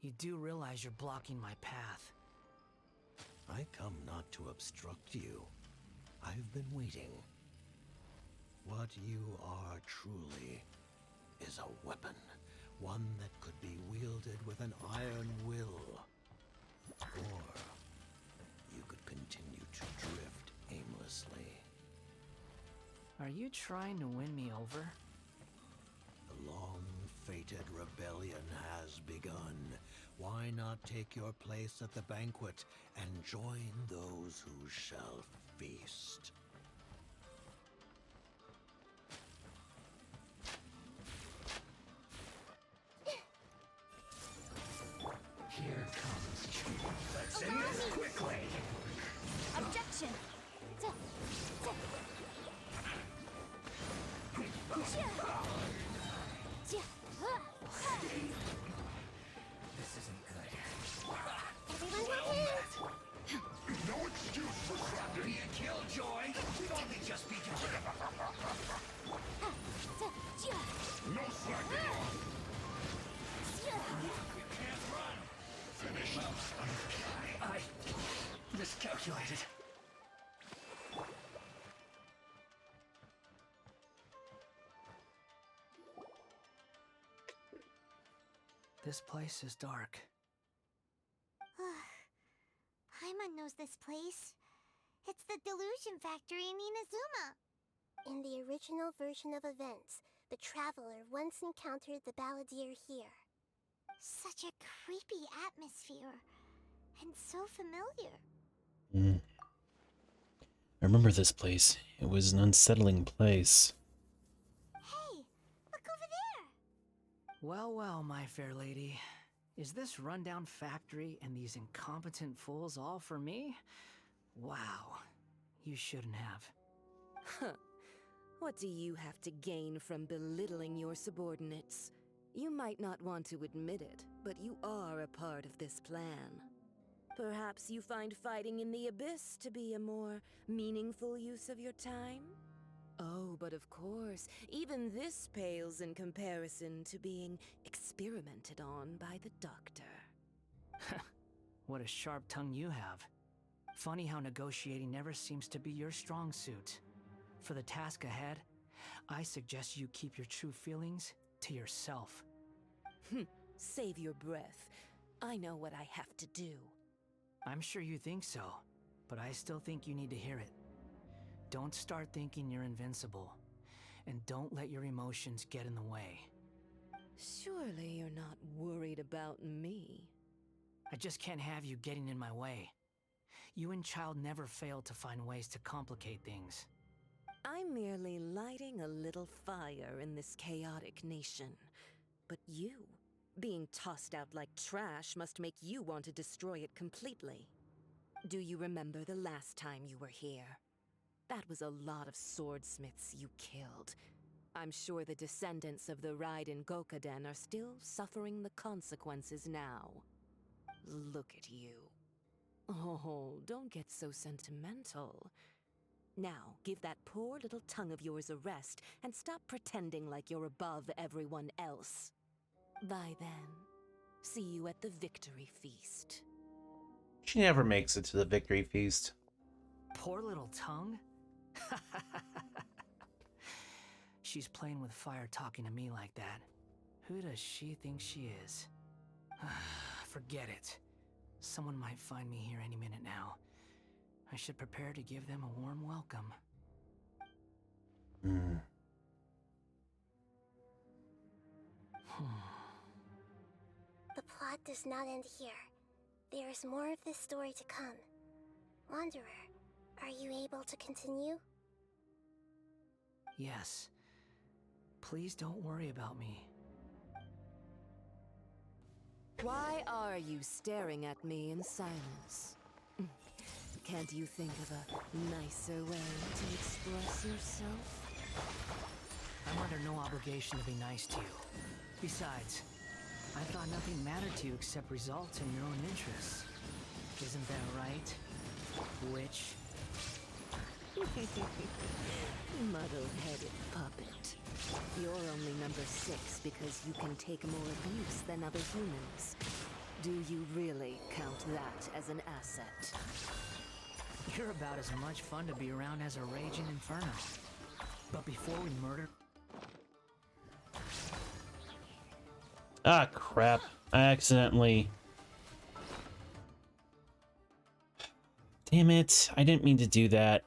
You do realize you're blocking my path. I come not to obstruct you. I've been waiting. What you are truly is a weapon. One that could be wielded with an iron will. Or you could continue to drift aimlessly. Are you trying to win me over? The long-fated rebellion has begun. Why not take your place at the banquet and join those who shall feast? Here comes. Let's end this quickly. Objection! This isn't good. Everyone have hands! No excuse for slacking. Be a killjoy. We've only just begun. No slacking. You can't run. Finish. I miscalculated. This place is dark. Paimon knows this place. It's the Delusion Factory in Inazuma. In the original version of events, the Traveler once encountered the balladeer here. Such a creepy atmosphere. And so familiar. I remember this place. It was an unsettling place. Hey, look over there! Well, well, my fair lady. Is this rundown factory and these incompetent fools all for me? Wow. You shouldn't have. Huh. What do you have to gain from belittling your subordinates? You might not want to admit it, but you are a part of this plan. Perhaps you find fighting in the Abyss to be a more meaningful use of your time? Oh, but of course, even this pales in comparison to being experimented on by the Doctor. What a sharp tongue you have. Funny how negotiating never seems to be your strong suit. For the task ahead, I suggest you keep your true feelings to yourself. Save your breath. I know what I have to do. I'm sure you think so, but I still think you need to hear it. Don't start thinking you're invincible, and don't let your emotions get in the way. Surely you're not worried about me. I just can't have you getting in my way. You and Child never fail to find ways to complicate things. I'm merely lighting a little fire in this chaotic nation. But you, being tossed out like trash, must make you want to destroy it completely. Do you remember the last time you were here? That was a lot of swordsmiths you killed. I'm sure the descendants of the Raiden Gokaden are still suffering the consequences now. Look at you. Oh, don't get so sentimental. Now, give that poor little tongue of yours a rest and stop pretending like you're above everyone else. Bye then. See you at the victory feast. She never makes it to the victory feast. Poor little tongue? She's playing with fire talking to me like that. Who does she think she is? Forget it. Someone might find me here any minute now. I should prepare to give them a warm welcome. The plot does not end here. There is more of this story to come. Wanderer, are you able to continue? Yes. Please don't worry about me. Why are you staring at me in silence? Can't you think of a nicer way to express yourself? I'm under no obligation to be nice to you. Besides, I thought nothing mattered to you except results and your own interests. Isn't that right, witch? Muddle-headed puppet. You're only number 6 because you can take more abuse than other humans. Do you really count that as an asset? You're about as much fun to be around as a raging inferno. But before we murder... Ah, crap. I accidentally... Damn it. I didn't mean to do that.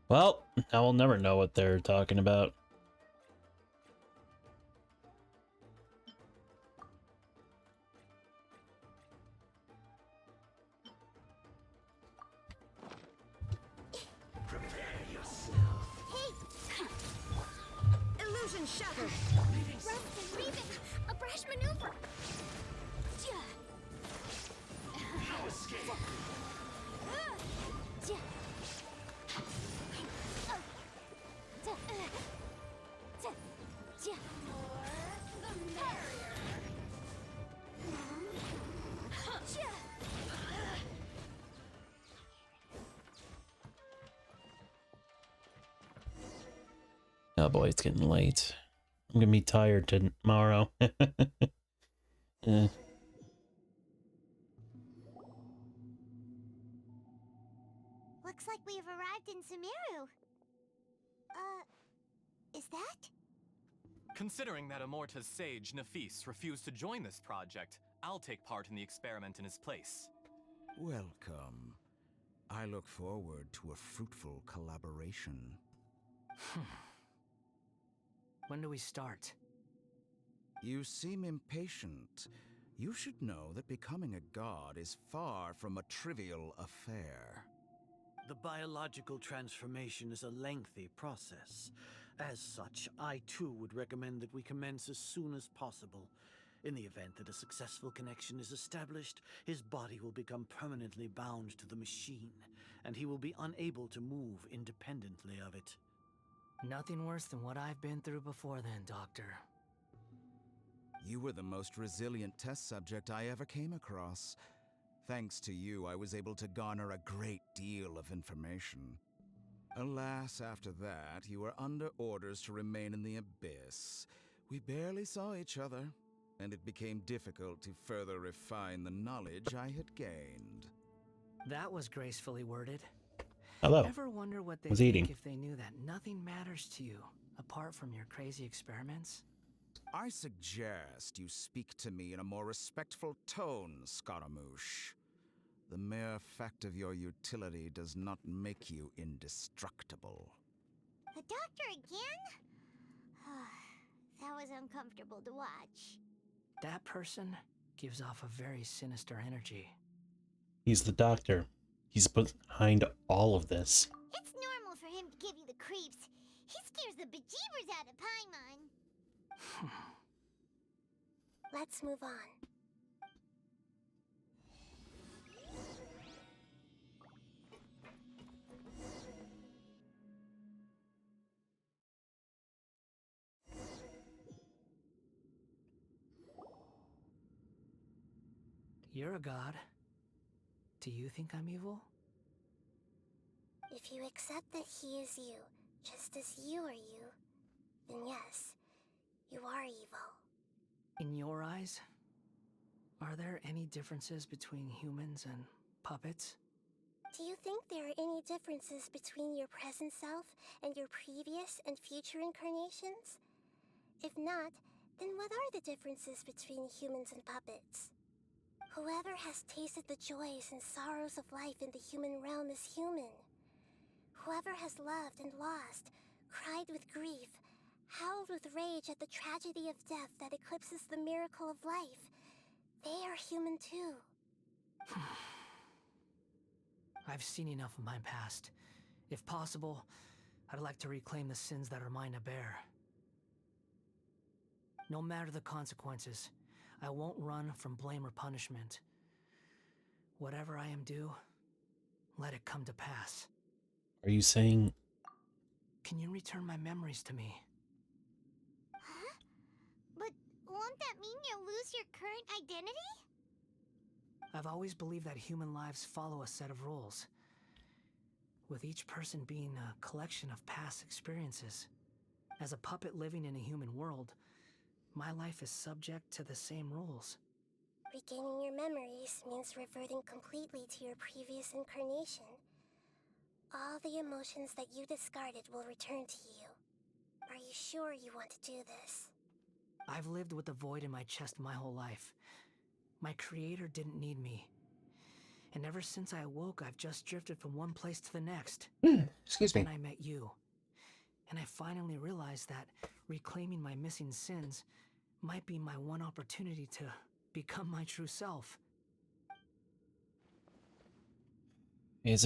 Well, I will never know what they're talking about. Illusion shattered! Rest and read it! A brash maneuver! No escape! Oh boy, it's getting late. I'm gonna be tired tomorrow. Looks like we've arrived in Sumeru. Is that? Considering that Amorta's sage, Nafis, refused to join this project, I'll take part in the experiment in his place. Welcome. I look forward to a fruitful collaboration. When do we start? You seem impatient. You should know that becoming a god is far from a trivial affair. The biological transformation is a lengthy process. As such, I too would recommend that we commence as soon as possible. In the event that a successful connection is established, his body will become permanently bound to the machine, and he will be unable to move independently of it. Nothing worse than what I've been through before then, Doctor. You were the most resilient test subject I ever came across. Thanks to you, I was able to garner a great deal of information. Alas, after that, you were under orders to remain in the Abyss. We barely saw each other, and it became difficult to further refine the knowledge I had gained. That was gracefully worded. Hello. Ever wonder what they'd Was think eating. if they knew that nothing matters to you, apart from your crazy experiments? I suggest you speak to me in a more respectful tone, Scaramouche. The mere fact of your utility does not make you indestructible. The doctor again? That was uncomfortable to watch. That person gives off a very sinister energy. He's the doctor. He's behind all of this. It's normal for him to give you the creeps. He scares the bejeebers out of Paimon. Let's move on. You're a god. Do you think I'm evil? If you accept that he is you, just as you are you, then yes, you are evil. In your eyes, are there any differences between humans and puppets? Do you think there are any differences between your present self and your previous and future incarnations? If not, then what are the differences between humans and puppets? Whoever has tasted the joys and sorrows of life in the human realm is human. Whoever has loved and lost, cried with grief, howled with rage at the tragedy of death that eclipses the miracle of life, they are human too. I've seen enough of my past. If possible, I'd like to reclaim the sins that are mine to bear. No matter the consequences, I won't run from blame or punishment. Whatever I am due, let it come to pass. Are you saying... Can you return my memories to me? Huh? But won't that mean you'll lose your current identity? I've always believed that human lives follow a set of rules, with each person being a collection of past experiences. As a puppet living in a human world, my life is subject to the same rules. Regaining your memories means reverting completely to your previous incarnation. All the emotions that you discarded will return to you. Are you sure you want to do this? I've lived with a void in my chest my whole life. My creator didn't need me. And ever since I awoke, I've just drifted from one place to the next. Excuse me. Then I met you. And I finally realized that reclaiming my missing sins might be my one opportunity to become my true self. Is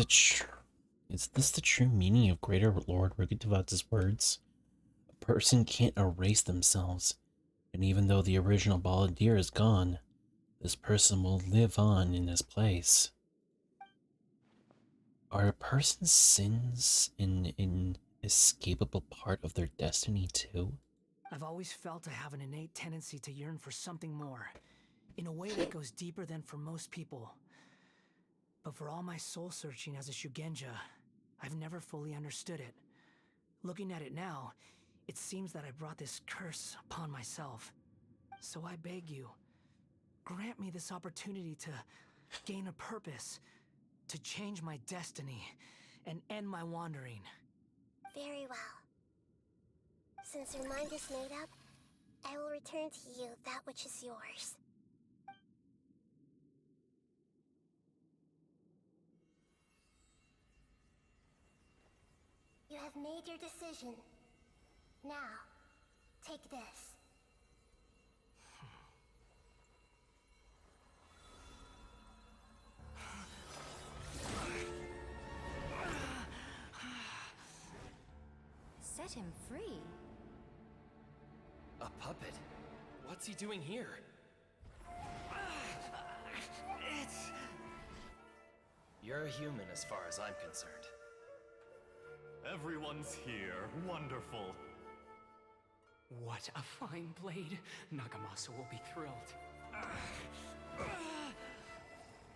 this the true meaning of Greater Lord Rikutavatz's words? A person can't erase themselves, and even though the original Balladeer is gone, this person will live on in his place. Are a person's sins an inescapable part of their destiny too? I've always felt I have an innate tendency to yearn for something more, in a way that goes deeper than for most people. But for all my soul-searching as a Shugenja, I've never fully understood it. Looking at it now, it seems that I brought this curse upon myself. So I beg you, grant me this opportunity to gain a purpose, to change my destiny, and end my wandering. Very well. Since your mind is made up, I will return to you that which is yours. You have have made your decision. Now, take this. Set him free? A puppet? What's he doing here? You're a human as far as I'm concerned. Everyone's here. Wonderful. What a fine blade. Nagamasa will be thrilled.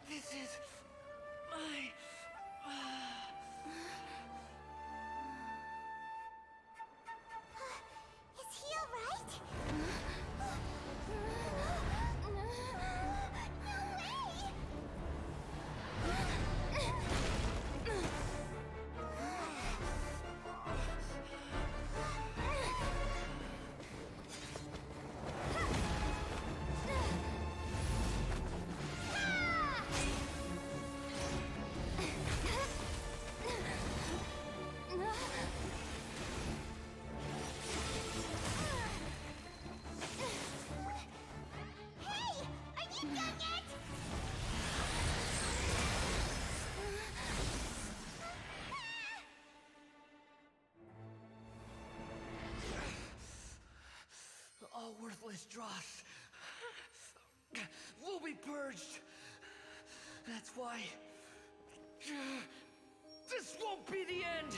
This is my... Is he alright? All worthless dross will be purged. That's why this won't be the end.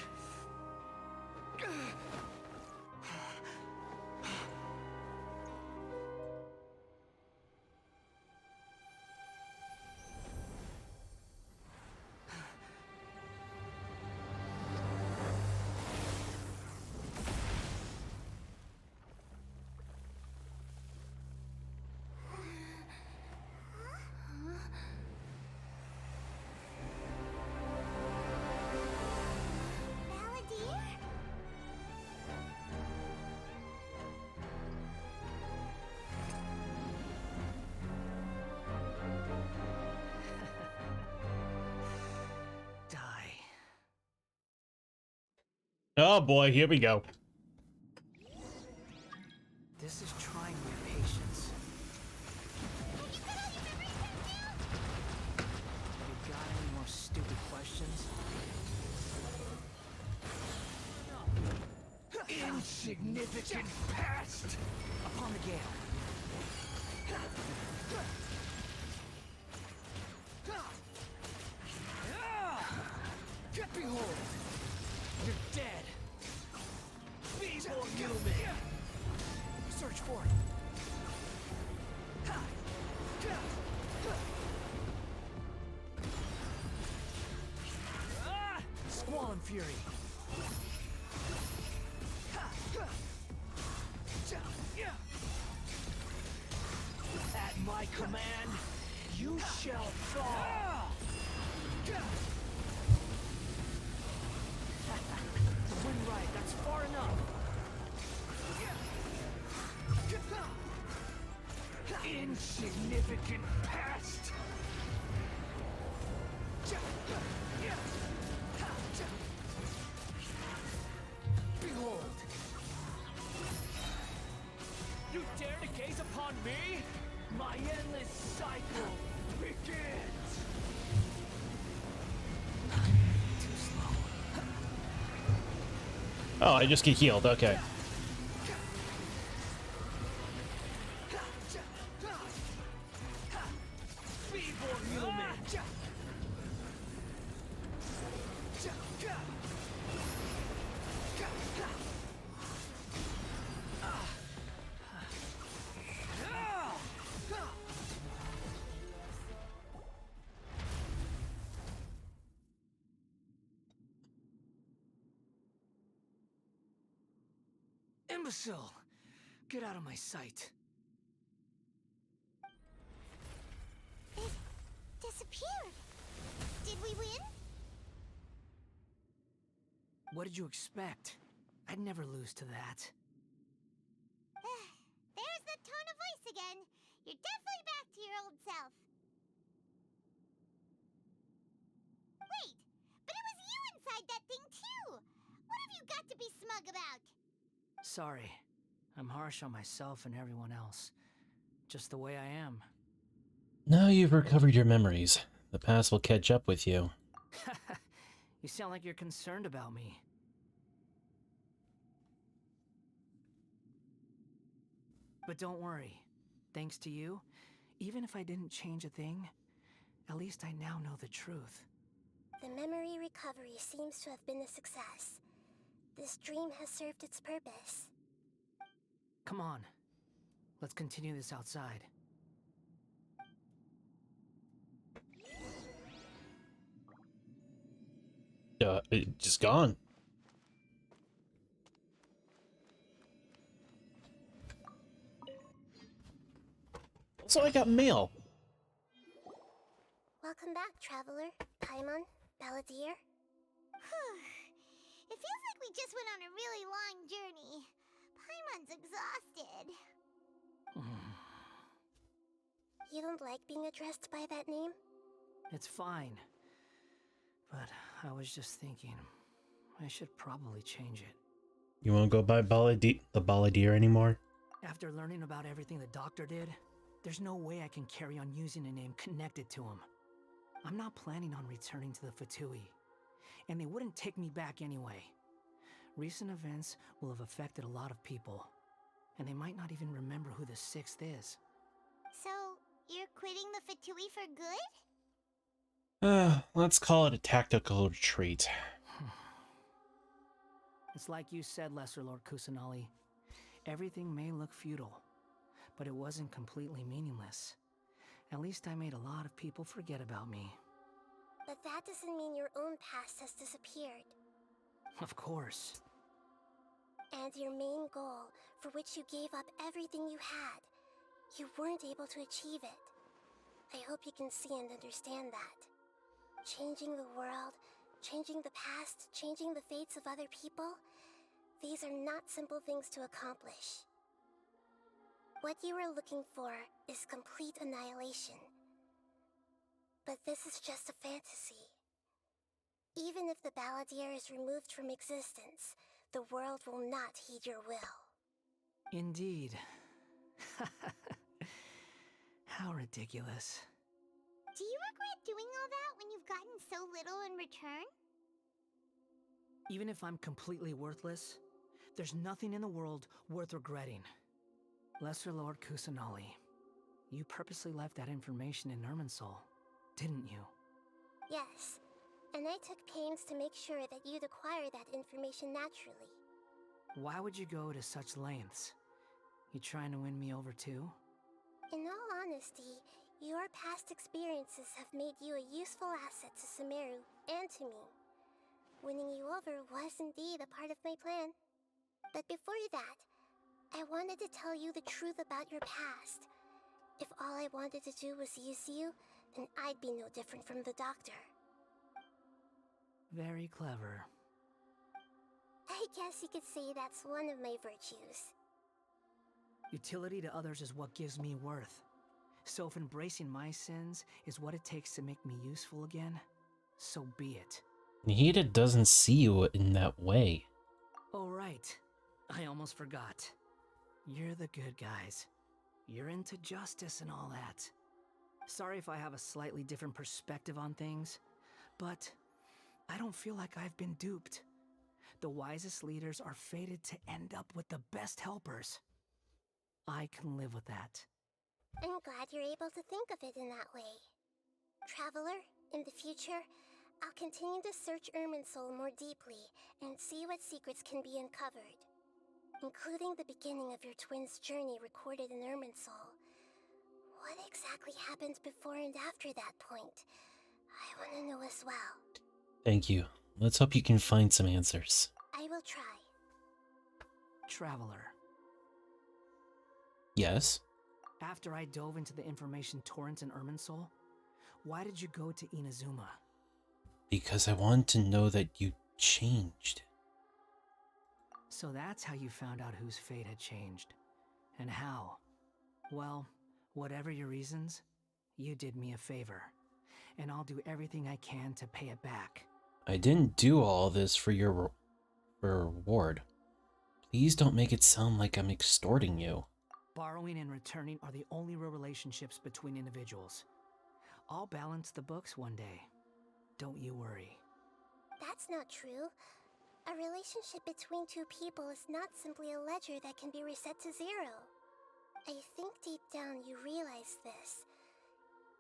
Oh boy, here we go. This is trying my patience. You got any more stupid questions? Insignificant past! Upon the gale. Behold! You're dead! Be more human! Search for it! Squall Fury! At my command, you shall fall! Wind right, that's far enough! Insignificant past! Behold! You dare to gaze upon me? My endless cycle begins! Too slow. Oh, I just get healed. Okay. Imbecile! Get out of my sight. It disappeared. Did we win? What did you expect? I'd never lose to that. There's the tone of voice again. You're definitely back to your old self. Wait, but it was you inside that thing too. What have you got be smug about? Sorry. I'm harsh on myself and everyone else. Just the way I am. Now you've recovered your memories. The past will catch up with you. You sound like you're concerned about me. But don't worry. Thanks to you, even if I didn't change a thing, at least I now know the truth. The memory recovery seems to have been a success. This dream has served its purpose. Come on. Let's continue this outside. It just gone. So I got mail. Welcome back, Traveler, Paimon, Balladeer. It feels like we just went on a really long journey. Paimon's exhausted. You don't like being addressed by that name? It's fine. But I was just thinking, I should probably change it. You won't go by the Balladeer anymore? After learning about everything the doctor did, there's no way I can carry on using a name connected to him. I'm not planning on returning to the Fatui, and they wouldn't take me back anyway. Recent events will have affected a lot of people, and they might not even remember who the Sixth is. So, you're quitting the Fatui for good? Let's call it a tactical retreat. It's like you said, Lesser Lord Kusanali. Everything may look futile, but it wasn't completely meaningless. At least I made a lot of people forget about me. But that doesn't mean your own past has disappeared. Of course. And your main goal, for which you gave up everything you had, you weren't able to achieve it. I hope you can see and understand that. Changing the world, changing the past, changing the fates of other people, these are not simple things to accomplish. What you are looking for is complete annihilation. But this is just a fantasy. Even if the Balladeer is removed from existence, the world will not heed your will. Indeed. How ridiculous. Do you regret doing all that when you've gotten so little in return? Even if I'm completely worthless, there's nothing in the world worth regretting. Lesser Lord Kusanali, you purposely left that information in Irminsul, didn't you? Yes, and I took pains to make sure that you'd acquire that information naturally. Why would you go to such lengths? You trying to win me over too? In all honesty, your past experiences have made you a useful asset to Sumeru and to me. Winning you over was indeed a part of my plan. But before that, I wanted to tell you the truth about your past. If all I wanted to do was use you, then I'd be no different from the doctor. Very clever. I guess you could say that's one of my virtues. Utility to others is what gives me worth. So if embracing my sins is what it takes to make me useful again, so be it. Nihida doesn't see you in that way. Oh right, I almost forgot. You're the good guys. You're into justice and all that. Sorry if I have a slightly different perspective on things, but I don't feel like I've been duped. The wisest leaders are fated to end up with the best helpers. I can live with that. I'm glad you're able to think of it in that way. Traveler, in the future, I'll continue to search Irminsul more deeply and see what secrets can be uncovered. Including the beginning of your twins' journey recorded in Irminsul. What exactly happened before and after that point? I want to know as well. Thank you. Let's hope you can find some answers. I will try. Traveler. Yes? After I dove into the information torrent in Irminsul, why did you go to Inazuma? Because I want to know that you changed. So that's how you found out whose fate had changed. And how? Well, whatever your reasons, you did me a favor. And I'll do everything I can to pay it back. I didn't do all this for your for a reward. Please don't make it sound like I'm extorting you. Borrowing and returning are the only real relationships between individuals. I'll balance the books one day. Don't you worry. That's not true. A relationship between two people is not simply a ledger that can be reset to zero. I think deep down you realize this.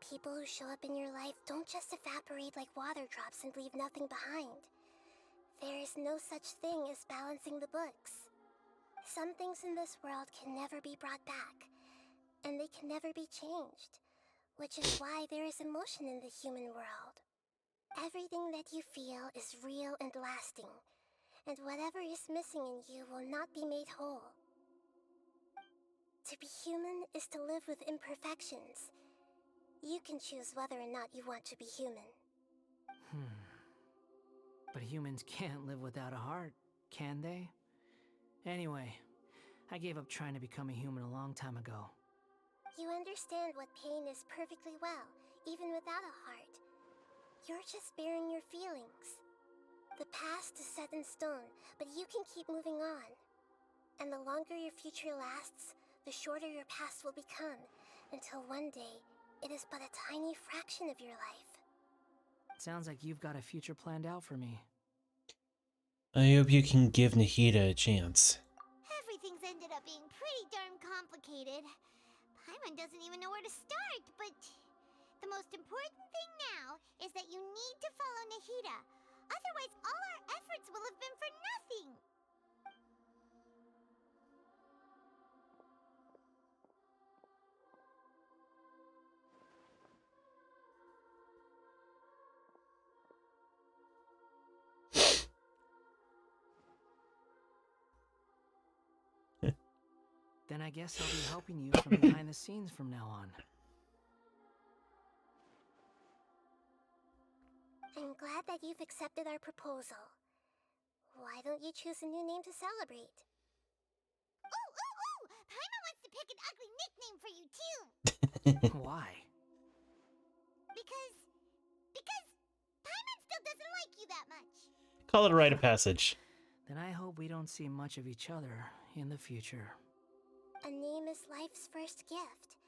People who show up in your life don't just evaporate like water drops and leave nothing behind. There is no such thing as balancing the books. Some things in this world can never be brought back, and they can never be changed, which is why there is emotion in the human world. Everything that you feel is real and lasting, and whatever is missing in you will not be made whole. To be human is to live with imperfections. You can choose whether or not you want to be human. But humans can't live without a heart, can they? Anyway, I gave up trying to become a human a long time ago. You understand what pain is perfectly well, even without a heart. You're just bearing your feelings. The past is set in stone, but you can keep moving on. And the longer your future lasts, the shorter your past will become, until one day, it is but a tiny fraction of your life. Sounds like you've got a future planned out for me. I hope you can give Nahida a chance. Everything's ended up being pretty darn complicated. Paimon doesn't even know where to start, but the most important thing now is that you need to follow Nahida. Otherwise, all our efforts will have been for nothing. Then I guess I'll be helping you from behind the scenes from now on. I'm glad that you've accepted our proposal. Why don't you choose a new name to celebrate? Ooh, ooh, ooh! Paimon wants to pick an ugly nickname for you, too! Why? Because Paimon still doesn't like you that much. Call it a rite of passage. Then I hope we don't see much of each other in the future. A name is life's first gift.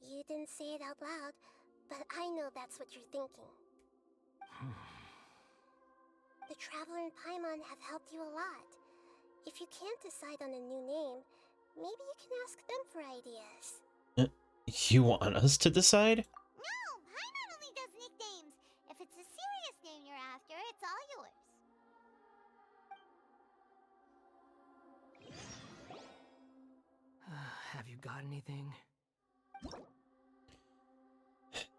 You didn't say it out loud, but I know that's what you're thinking. The Traveler and Paimon have helped you a lot. If you can't decide on a new name, maybe you can ask them for ideas. You want us to decide? No, Paimon only does nicknames. If it's a serious name you're after, it's all yours. Have you got anything?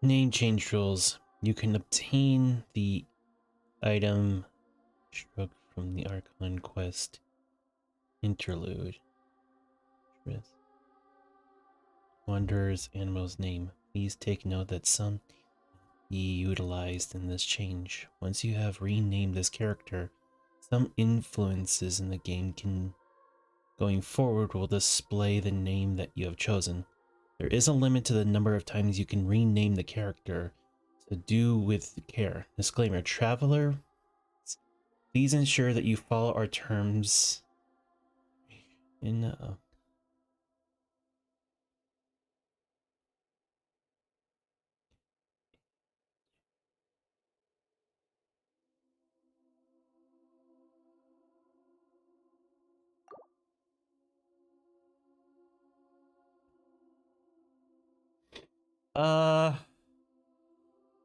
Name change rules. You can obtain the item struck from the Archon Quest interlude. Wanderer's animal's name. Please take note that some be utilized in this change. Once you have renamed this character, some influences in the game can going forward will display the name that you have chosen. There is a limit to the number of times you can rename the character, so do with care. Disclaimer, Traveler, please ensure that you follow our terms in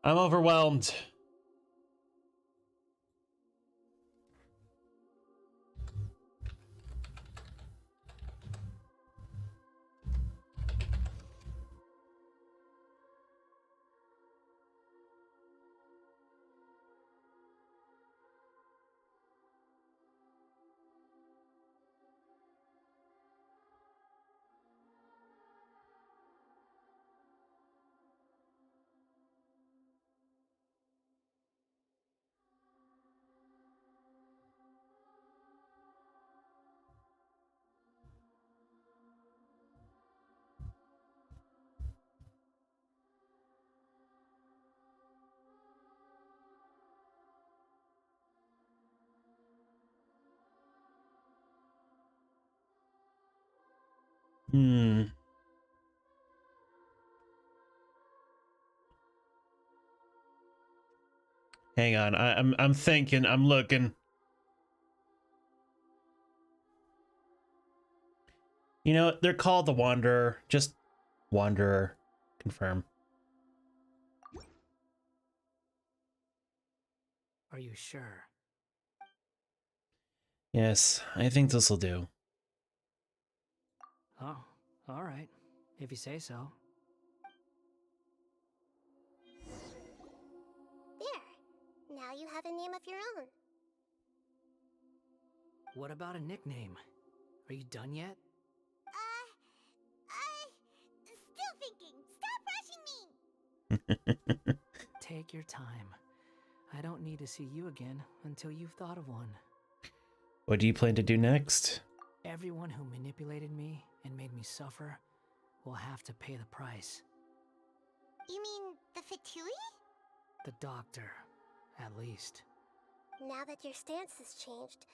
I'm overwhelmed. Hmm. Hang on, I'm thinking, I'm looking. You know, they're called the Wanderer. Just Wanderer. Confirm. Are you sure? Yes, I think this'll do. Oh, all right. If you say so. There. Now you have a name of your own. What about a nickname? Are you done yet? Still thinking. Stop rushing me! Take your time. I don't need to see you again until you've thought of one. What do you plan to do next? Everyone who manipulated me and made me suffer will have to pay the price. You mean the Fatui? The doctor, at least. Now that your stance has changed,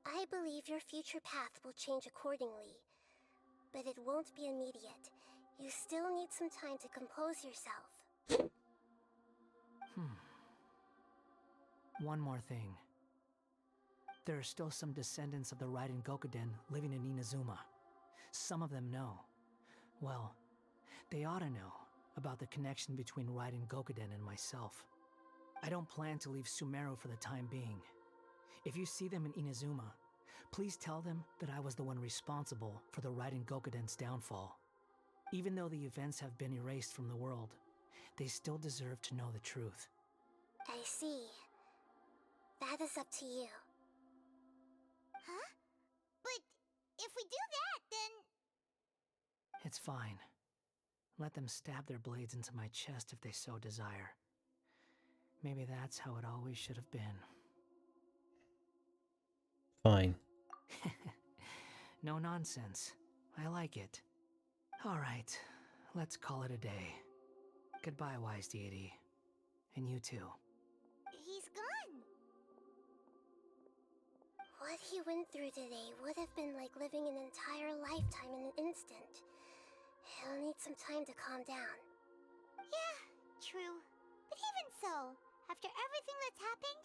I believe your future path will change accordingly. But it won't be immediate. You still need some time to compose yourself. One more thing. There are still some descendants of the Raiden Gokuden living in Inazuma. Some of them know. Well, they ought to know about the connection between Raiden Gokuden and myself. I don't plan to leave Sumeru for the time being. If you see them in Inazuma, please tell them that I was the one responsible for the Raiden Gokuden's downfall. Even though the events have been erased from the world, they still deserve to know the truth. I see. That is up to you. Huh? But if we do that, then... It's fine. Let them stab their blades into my chest if they so desire. Maybe that's how it always should have been. Fine. No nonsense. I like it. Alright, let's call it a day. Goodbye, Wise Deity. And you too. He's gone. What he went through today would have been like living an entire lifetime in an instant. He'll need some time to calm down. Yeah, true. But even so, after everything that's happened,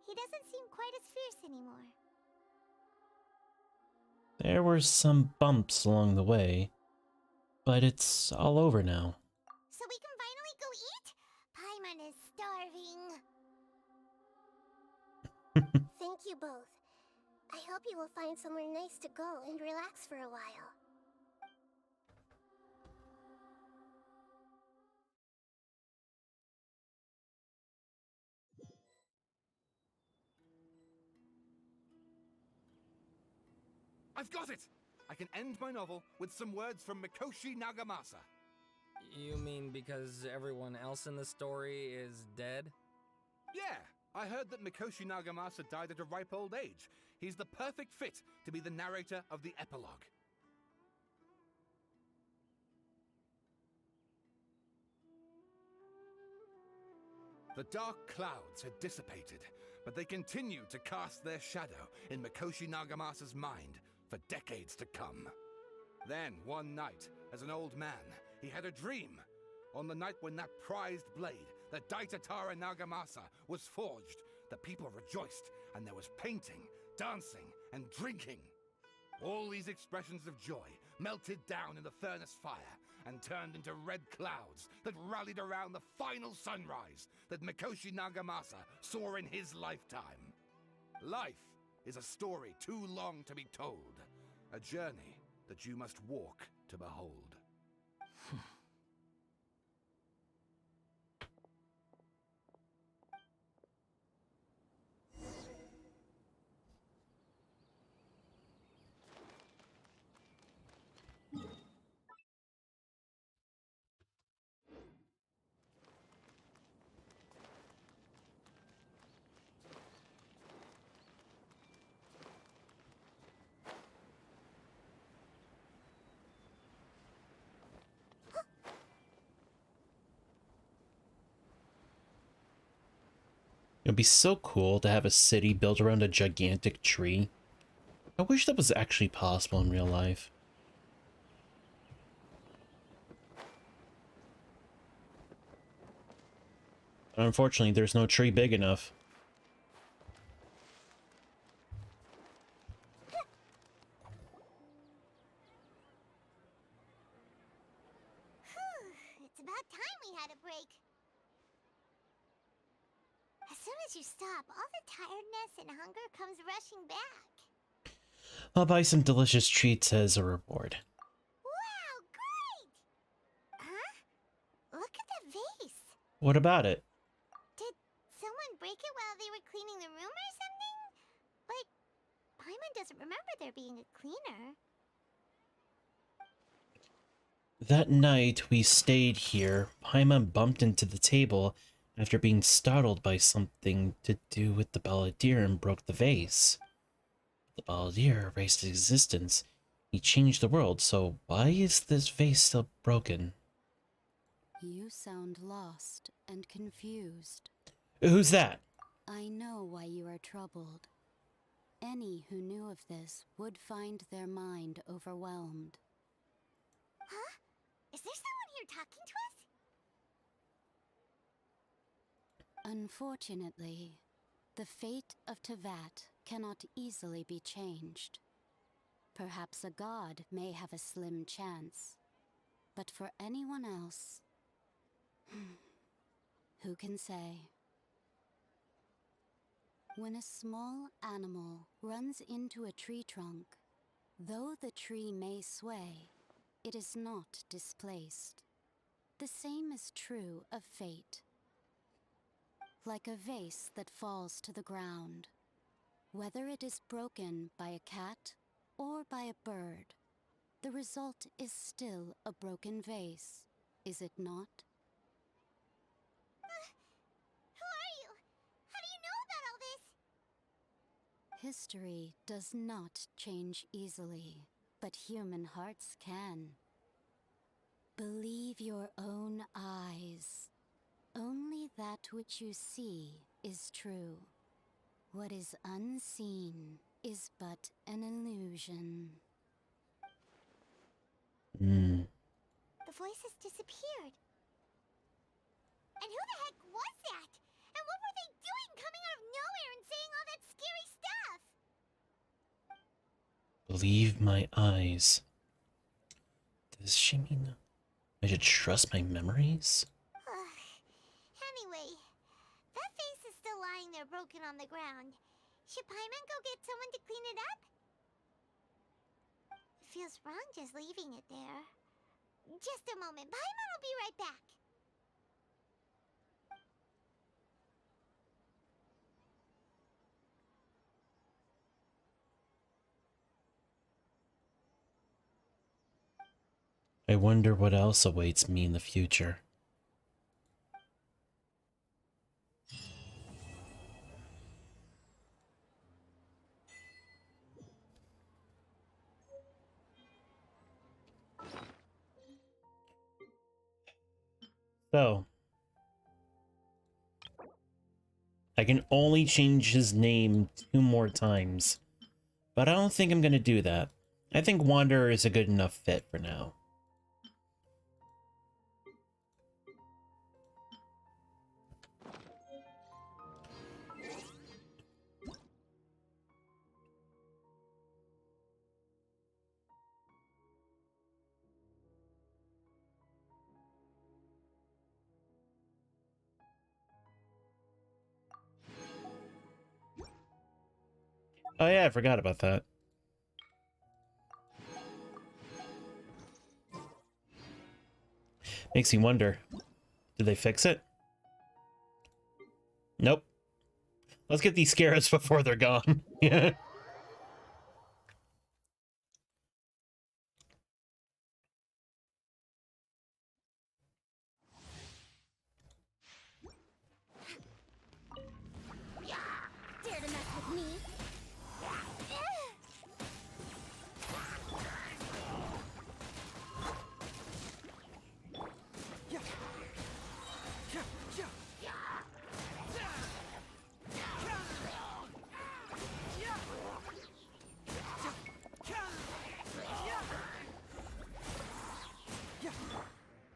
he doesn't seem quite as fierce anymore. There were some bumps along the way, but it's all over now. So we can finally go eat? Paimon is starving. Thank you both. I hope you will find somewhere nice to go and relax for a while. I've got it! I can end my novel with some words from Mikoshi Nagamasa. You mean because everyone else in the story is dead? Yeah, I heard that Mikoshi Nagamasa died at a ripe old age. He's the perfect fit to be the narrator of the epilogue. The dark clouds had dissipated, but they continued to cast their shadow in Mikoshi Nagamasa's mind for decades to come. Then, one night, as an old man, he had a dream. On the night when that prized blade, the Daitatara Nagamasa, was forged, the people rejoiced, and there was painting, dancing, and drinking. All these expressions of joy melted down in the furnace fire and turned into red clouds that rallied around the final sunrise that Mikoshi Nagamasa saw in his lifetime. Life is a story too long to be told, a journey that you must walk to behold. It'd be so cool to have a city built around a gigantic tree. I wish that was actually possible in real life. Unfortunately, there's no tree big enough. It's about time we had a break. As soon as you stop, all the tiredness and hunger comes rushing back. I'll buy some delicious treats as a reward. Wow, great! Huh? Look at the vase. What about it? Did someone break it while they were cleaning the room or something? Like, Paimon doesn't remember there being a cleaner. That night we stayed here, Paimon bumped into the table after being startled by something to do with the Balladeer and broke the vase. The Balladeer erased his existence. He changed the world, so why is this vase still broken? You sound lost and confused. Who's that? I know why you are troubled. Any who knew of this would find their mind overwhelmed. Huh? Is there someone here talking to us? Unfortunately, the fate of Teyvat cannot easily be changed. Perhaps a god may have a slim chance, but for anyone else, who can say? When a small animal runs into a tree trunk, though the tree may sway, it is not displaced. The same is true of fate. Like a vase that falls to the ground, whether it is broken by a cat or by a bird, the result is still a broken vase, is it not? Who are you? How do you know about all this? History does not change easily, but human hearts can. Believe your own eyes. Only that which you see is true. What is unseen is but an illusion. The voice has disappeared. And who the heck was that? And what were they doing coming out of nowhere and saying all that scary stuff? Believe my eyes. Does she mean I should trust my memories? Anyway, that vase is still lying there broken on the ground. Should Paimon go get someone to clean it up? It feels wrong just leaving it there. Just a moment. Paimon will be right back. I wonder what else awaits me in the future. So, I can only change his name 2 more times, but I don't think I'm going to do that. I think Wanderer is a good enough fit for now. Oh yeah, I forgot about that. Makes me wonder, did they fix it? Nope. Let's get these scarabs before they're gone. Yeah. Dare to mess with me?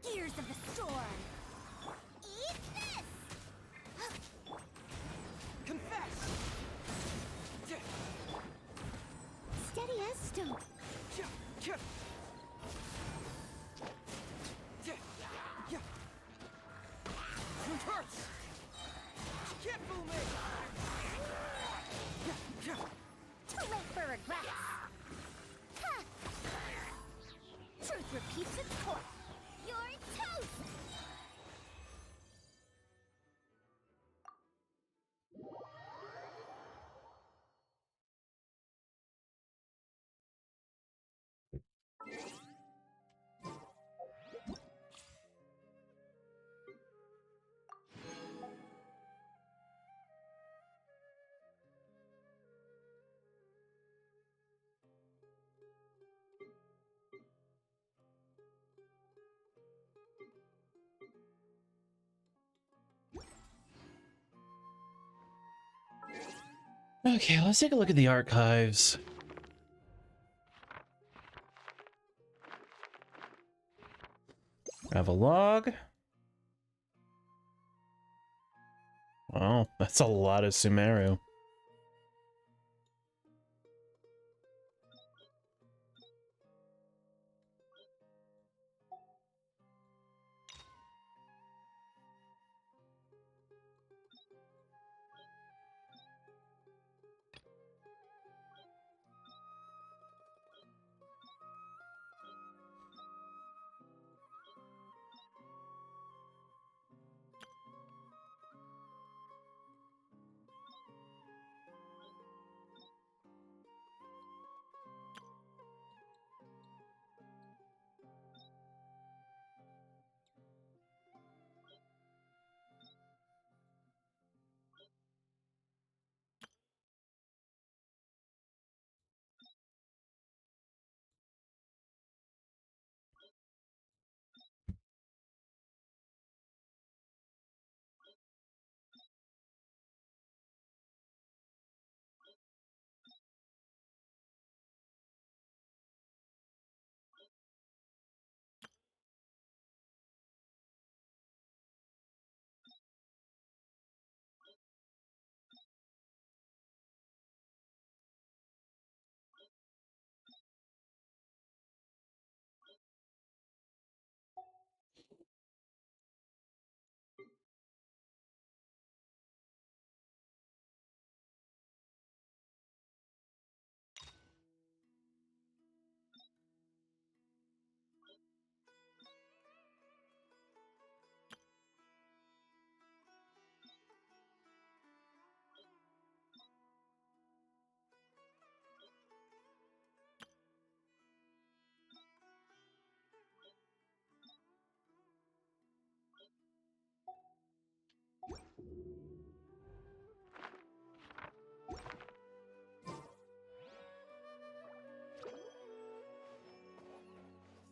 Gears of the storm. Eat this! Don't. Can't fool me! Too late for regrets. Ha! Truth repeats its course. You're toast! Okay, let's take a look at the archives. I have a log. Wow, that's a lot of Sumeru.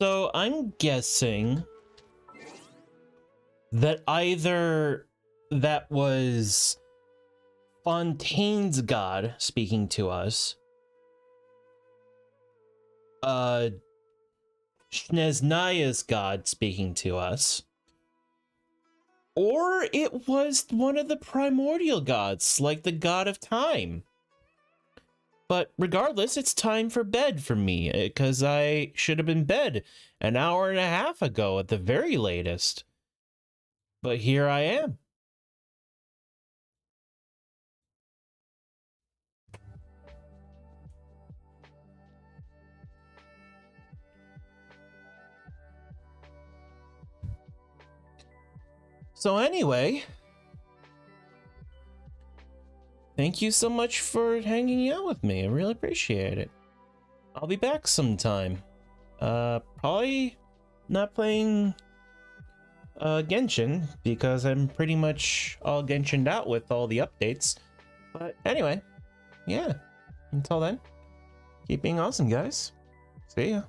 So I'm guessing that either that was Fontaine's god speaking to us, Snezhnaya's god speaking to us, or it was one of the primordial gods, like the god of time. But regardless, it's time for bed for me, because I should have been in bed an hour and a half ago at the very latest. But here I am. So anyway, thank you so much for hanging out with me. I really appreciate it. I'll be back sometime. Probably not playing Genshin, because I'm pretty much all Genshined out with all the updates. But anyway, yeah. Until then, keep being awesome, guys. See ya.